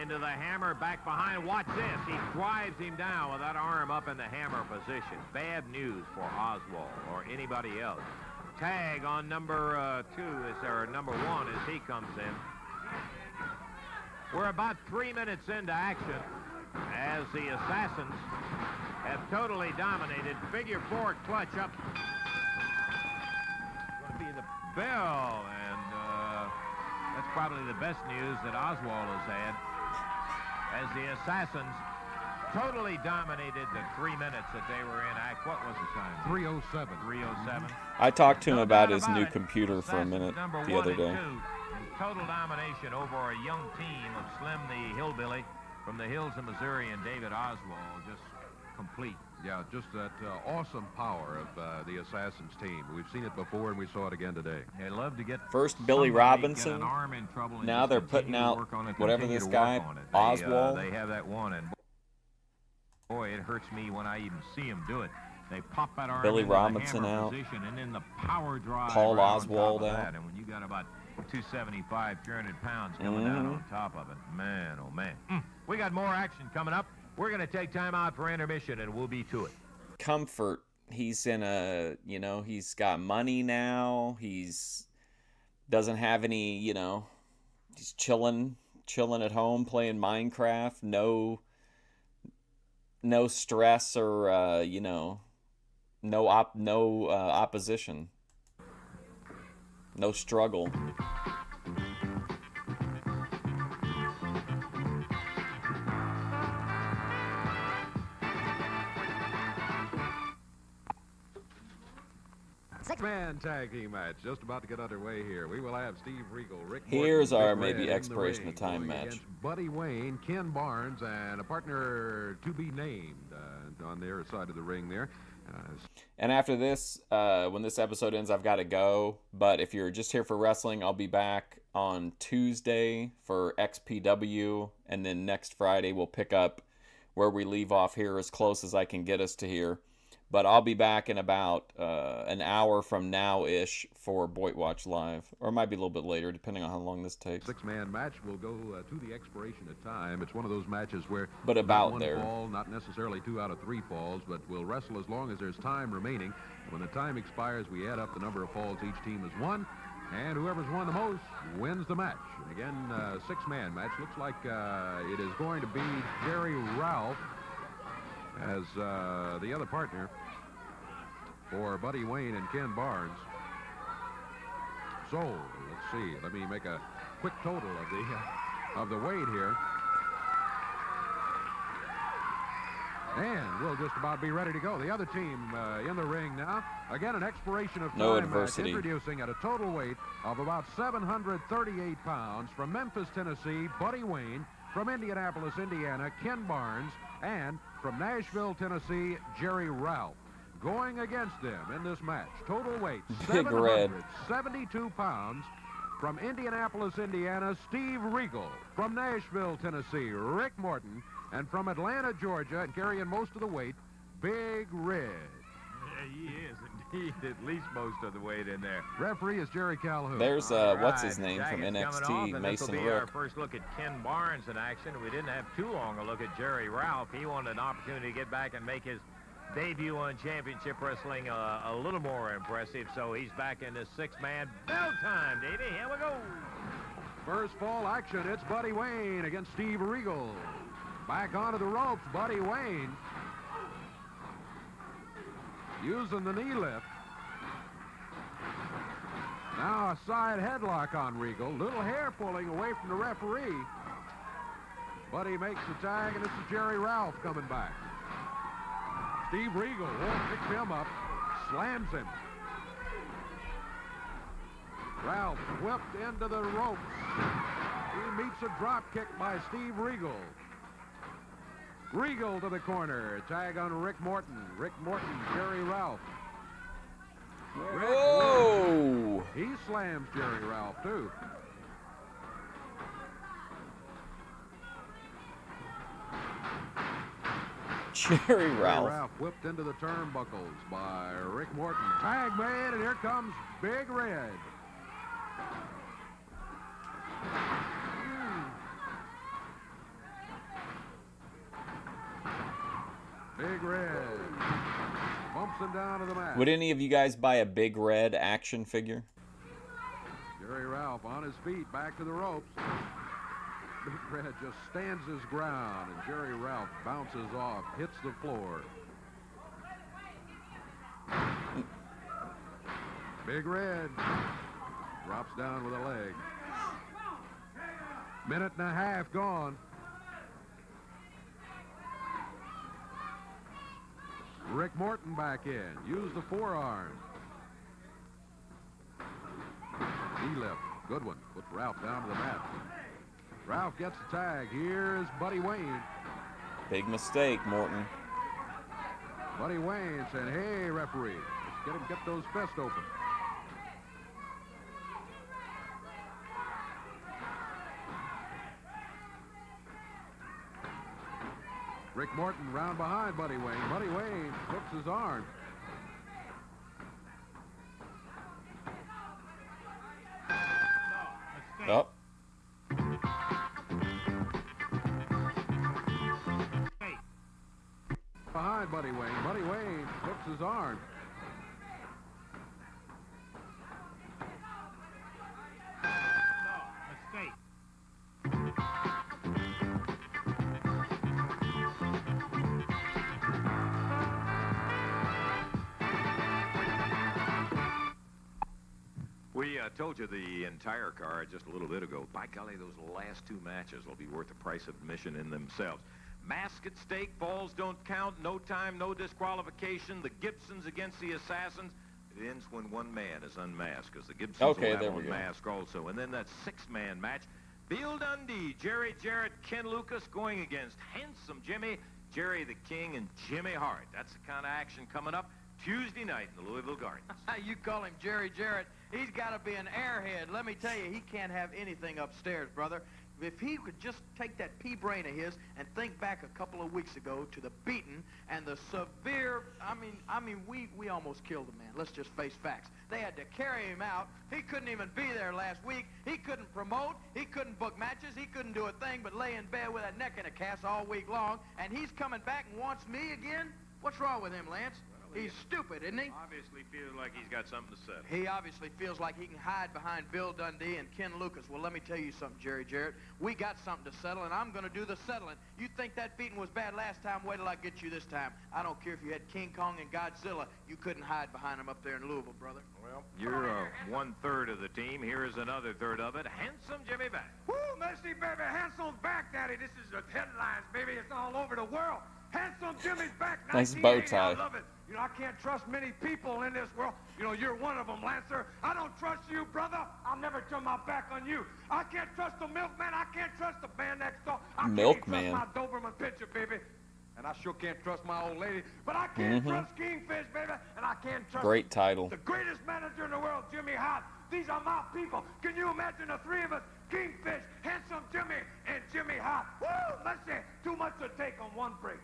Into the hammer, back behind. Watch this. He drives him down with that arm up in the hammer position. Bad news for Oswald or anybody else. Tag on number 2, or number 1 as he comes in. We're about 3 minutes into action as the Assassins have totally dominated. Figure 4 clutch up. Going to be the bell, and that's probably the best news that Oswald has had, as the Assassins totally dominated the 3 minutes that they were in act. What was the time? 3:07. 3:07. I talked to him about his new computer for a minute the other day. Total domination over a young team of Slim the Hillbilly from the hills of Missouri and David Oswald. Just complete. Yeah, just that awesome power of the Assassins team. We've seen it before and we saw it again today. They love to get first Billy Robinson. Get an arm in trouble, and now they're putting out whatever this guy, Oswald. They have that one, and boy, it hurts me when I even see him do it. They pop that arm Billy into Robinson the hammer out. position, and then the power drive. Paul right Oswald on top of out. that. And when you got about 275, 300 pounds coming down on top of it, man, oh man. We got more action coming up. We're going to take time out for intermission, and we'll be to it. Comfort. He's in a, he's got money now. Doesn't have any, he's chilling at home playing Minecraft. No stress or, no opposition. No struggle. Six-man tag team match just about to get underway here. We will have Steve Regal, Rick Here's Morton, our Big maybe Red in expiration the of time ring, match. against Buddy Wayne, Ken Barnes, and a partner to be named on their side of the ring there. And after this, when this episode ends, I've got to go. But if you're just here for wrestling, I'll be back on Tuesday for XPW. And then next Friday, we'll pick up where we leave off here as close as I can get us to here. But I'll be back in about an hour from now-ish for Boyd Watch Live. Or it might be a little bit later, depending on how long this takes. Six-man match will go to the expiration of time. It's one of those matches where but about not one there. fall, not necessarily 2 out of 3 falls, but we'll wrestle as long as there's time remaining. When the time expires, we add up the number of falls each team has won, and whoever's won the most wins the match. And again, six-man match. Looks like it is going to be Jerry Ralph as the other partner for Buddy Wayne and Ken Barnes. So, let's see. Let me make a quick total of the weight here. And we'll just about be ready to go. The other team in the ring now. Again, an expiration of time No match, adversity. introducing at a total weight of about 738 pounds from Memphis, Tennessee, Buddy Wayne. From Indianapolis, Indiana, Ken Barnes. And from Nashville, Tennessee, Jerry Ralph. Going against them in this match, total weight, Big Red. 772 pounds. From Indianapolis, Indiana, Steve Regal. From Nashville, Tennessee, Rick Morton. And from Atlanta, Georgia, and carrying most of the weight, Big Red. Yeah, he is indeed at least most of the weight in there. Referee is Jerry Calhoun. There's what's his name from Jacket's NXT, coming off, and Mason this will be our Rook. first look at Ken Barnes in action. We didn't have too long a look at Jerry Ralph. He wanted an opportunity to get back and make his debut on Championship Wrestling a little more impressive. So he's back in this six-man bell time, Davey. Here we go. First fall action, it's Buddy Wayne against Steve Regal. Back onto the ropes, Buddy Wayne. Using the knee lift. Now a side headlock on Regal. Little hair pulling away from the referee. Buddy makes the tag, and this is Jerry Ralph coming back. Steve Regal picks him up, slams him. Ralph whipped into the ropes. He meets a drop kick by Steve Regal. Regal to the corner. Tag on Rick Morton. Rick Morton, Jerry Ralph. Whoa! He slams Jerry Ralph, too. Jerry Ralph. Ralph whipped into the turnbuckles by Rick Morton. Tag man, and here comes Big Red. Big Red bumps him down to the mat. Would any of you guys buy a Big Red action figure? Jerry Ralph on his feet, back to the ropes. Big Red just stands his ground, and Jerry Ralph bounces off, hits the floor. Big Red drops down with a leg. Minute and a half gone. Rick Morton back in. Use the forearm. Knee lift. Good one. Put Ralph down to the mat. Ralph gets the tag. Here's Buddy Wayne. Big mistake, Morton. Buddy Wayne saying, hey, referee, let's get those fists open. Rick Morton round behind Buddy Wayne. Buddy Wayne hooks his arm. Oh. Behind Buddy Wayne. Buddy Wayne hooks his arm. We told you the entire card just a little bit ago. By golly, those last two matches will be worth the price of admission in themselves. Mask at stake, falls don't count, no time, no disqualification. The Gibsons against the Assassins. It ends when one man is unmasked, because the Gibsons will have there we on go. mask also. And then that six-man match. Bill Dundee, Jerry Jarrett, Ken Lucas going against Handsome Jimmy, Jerry the King, and Jimmy Hart. That's the kind of action coming up Tuesday night in the Louisville Gardens. You call him Jerry Jarrett. He's got to be an airhead. Let me tell you, he can't have anything upstairs, brother. If he could just take that pea brain of his and think back a couple of weeks ago to the beating and the severe, I mean, we almost killed the man. Let's just face facts. They had to carry him out. He couldn't even be there last week. He couldn't promote. He couldn't book matches. He couldn't do a thing but lay in bed with a neck in a cast all week long. And he's coming back and wants me again? What's wrong with him, Lance? He's stupid, isn't he? Obviously feels like he's got something to say. He obviously feels like he can hide behind Bill Dundee and Ken Lucas. Well, let me tell you something, Jarrett. We got something to settle, and I'm going to do the settling. You think that beating was bad last time? Wait till I get you this time. I don't care if you had King Kong and Godzilla. You couldn't hide behind them up there in Louisville, brother. Well, you're 1/3 of the team. Here's another third of it. Handsome Jimmy back. Woo, mercy, baby. Handsome's back, Daddy. This is the headlines, baby. It's all over the world. Handsome Jimmy's back. Nice bow 1980. tie. I love it. You know, I can't trust many people in this world. You know, you're one of them, Lancer. I don't trust you, brother. I'll never turn my back on you. I can't trust the milkman. I can't trust the man next door. I can't Milkman. trust my Doberman pitcher, baby. And I sure can't trust my old lady. But I can't trust Kingfish, baby. And I can't trust Great title. the greatest manager in the world, Jimmy Hart. These are my people. Can you imagine the three of us? Kingfish, Handsome Jimmy, and Jimmy Hart. Woo! Let's see. Too much to take on one break.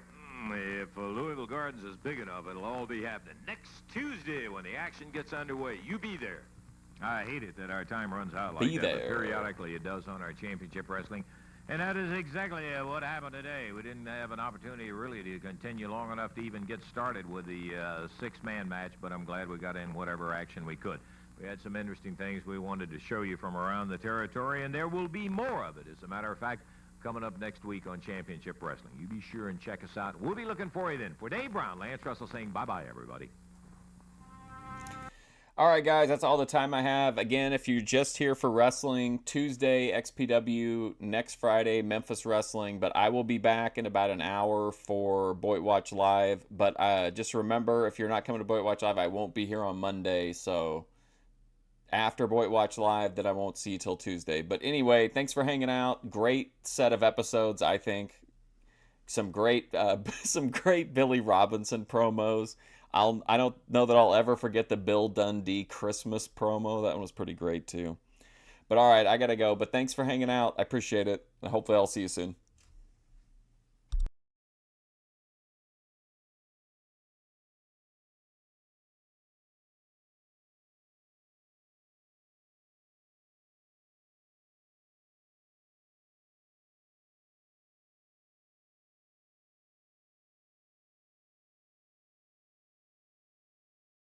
If Louisville Gardens is big enough, it'll all be happening next Tuesday when the action gets underway. You be there. I hate it that our time runs out like Be that, there. but periodically it does on our championship wrestling. And that is exactly what happened today. We didn't have an opportunity really to continue long enough to even get started with the six-man match, but I'm glad we got in whatever action we could. We had some interesting things we wanted to show you from around the territory, and there will be more of it, as a matter of fact, coming up next week on Championship Wrestling. You be sure and check us out. We'll be looking for you then. For Dave Brown, Lance Russell saying bye-bye, everybody. All right, guys, that's all the time I have. Again, if you're just here for wrestling, Tuesday, XPW, next Friday, Memphis Wrestling. But I will be back in about an hour for Boyd Watch Live. But just remember, if you're not coming to Boyd Watch Live, I won't be here on Monday. So after Boyd Watch Live, that I won't see you till Tuesday. But anyway, thanks for hanging out. Great set of episodes, I think. Some great Billy Robinson promos. I don't know that I'll ever forget the Bill Dundee Christmas promo. That one was pretty great too. But all right, I gotta go. But thanks for hanging out. I appreciate it. Hopefully I'll see you soon.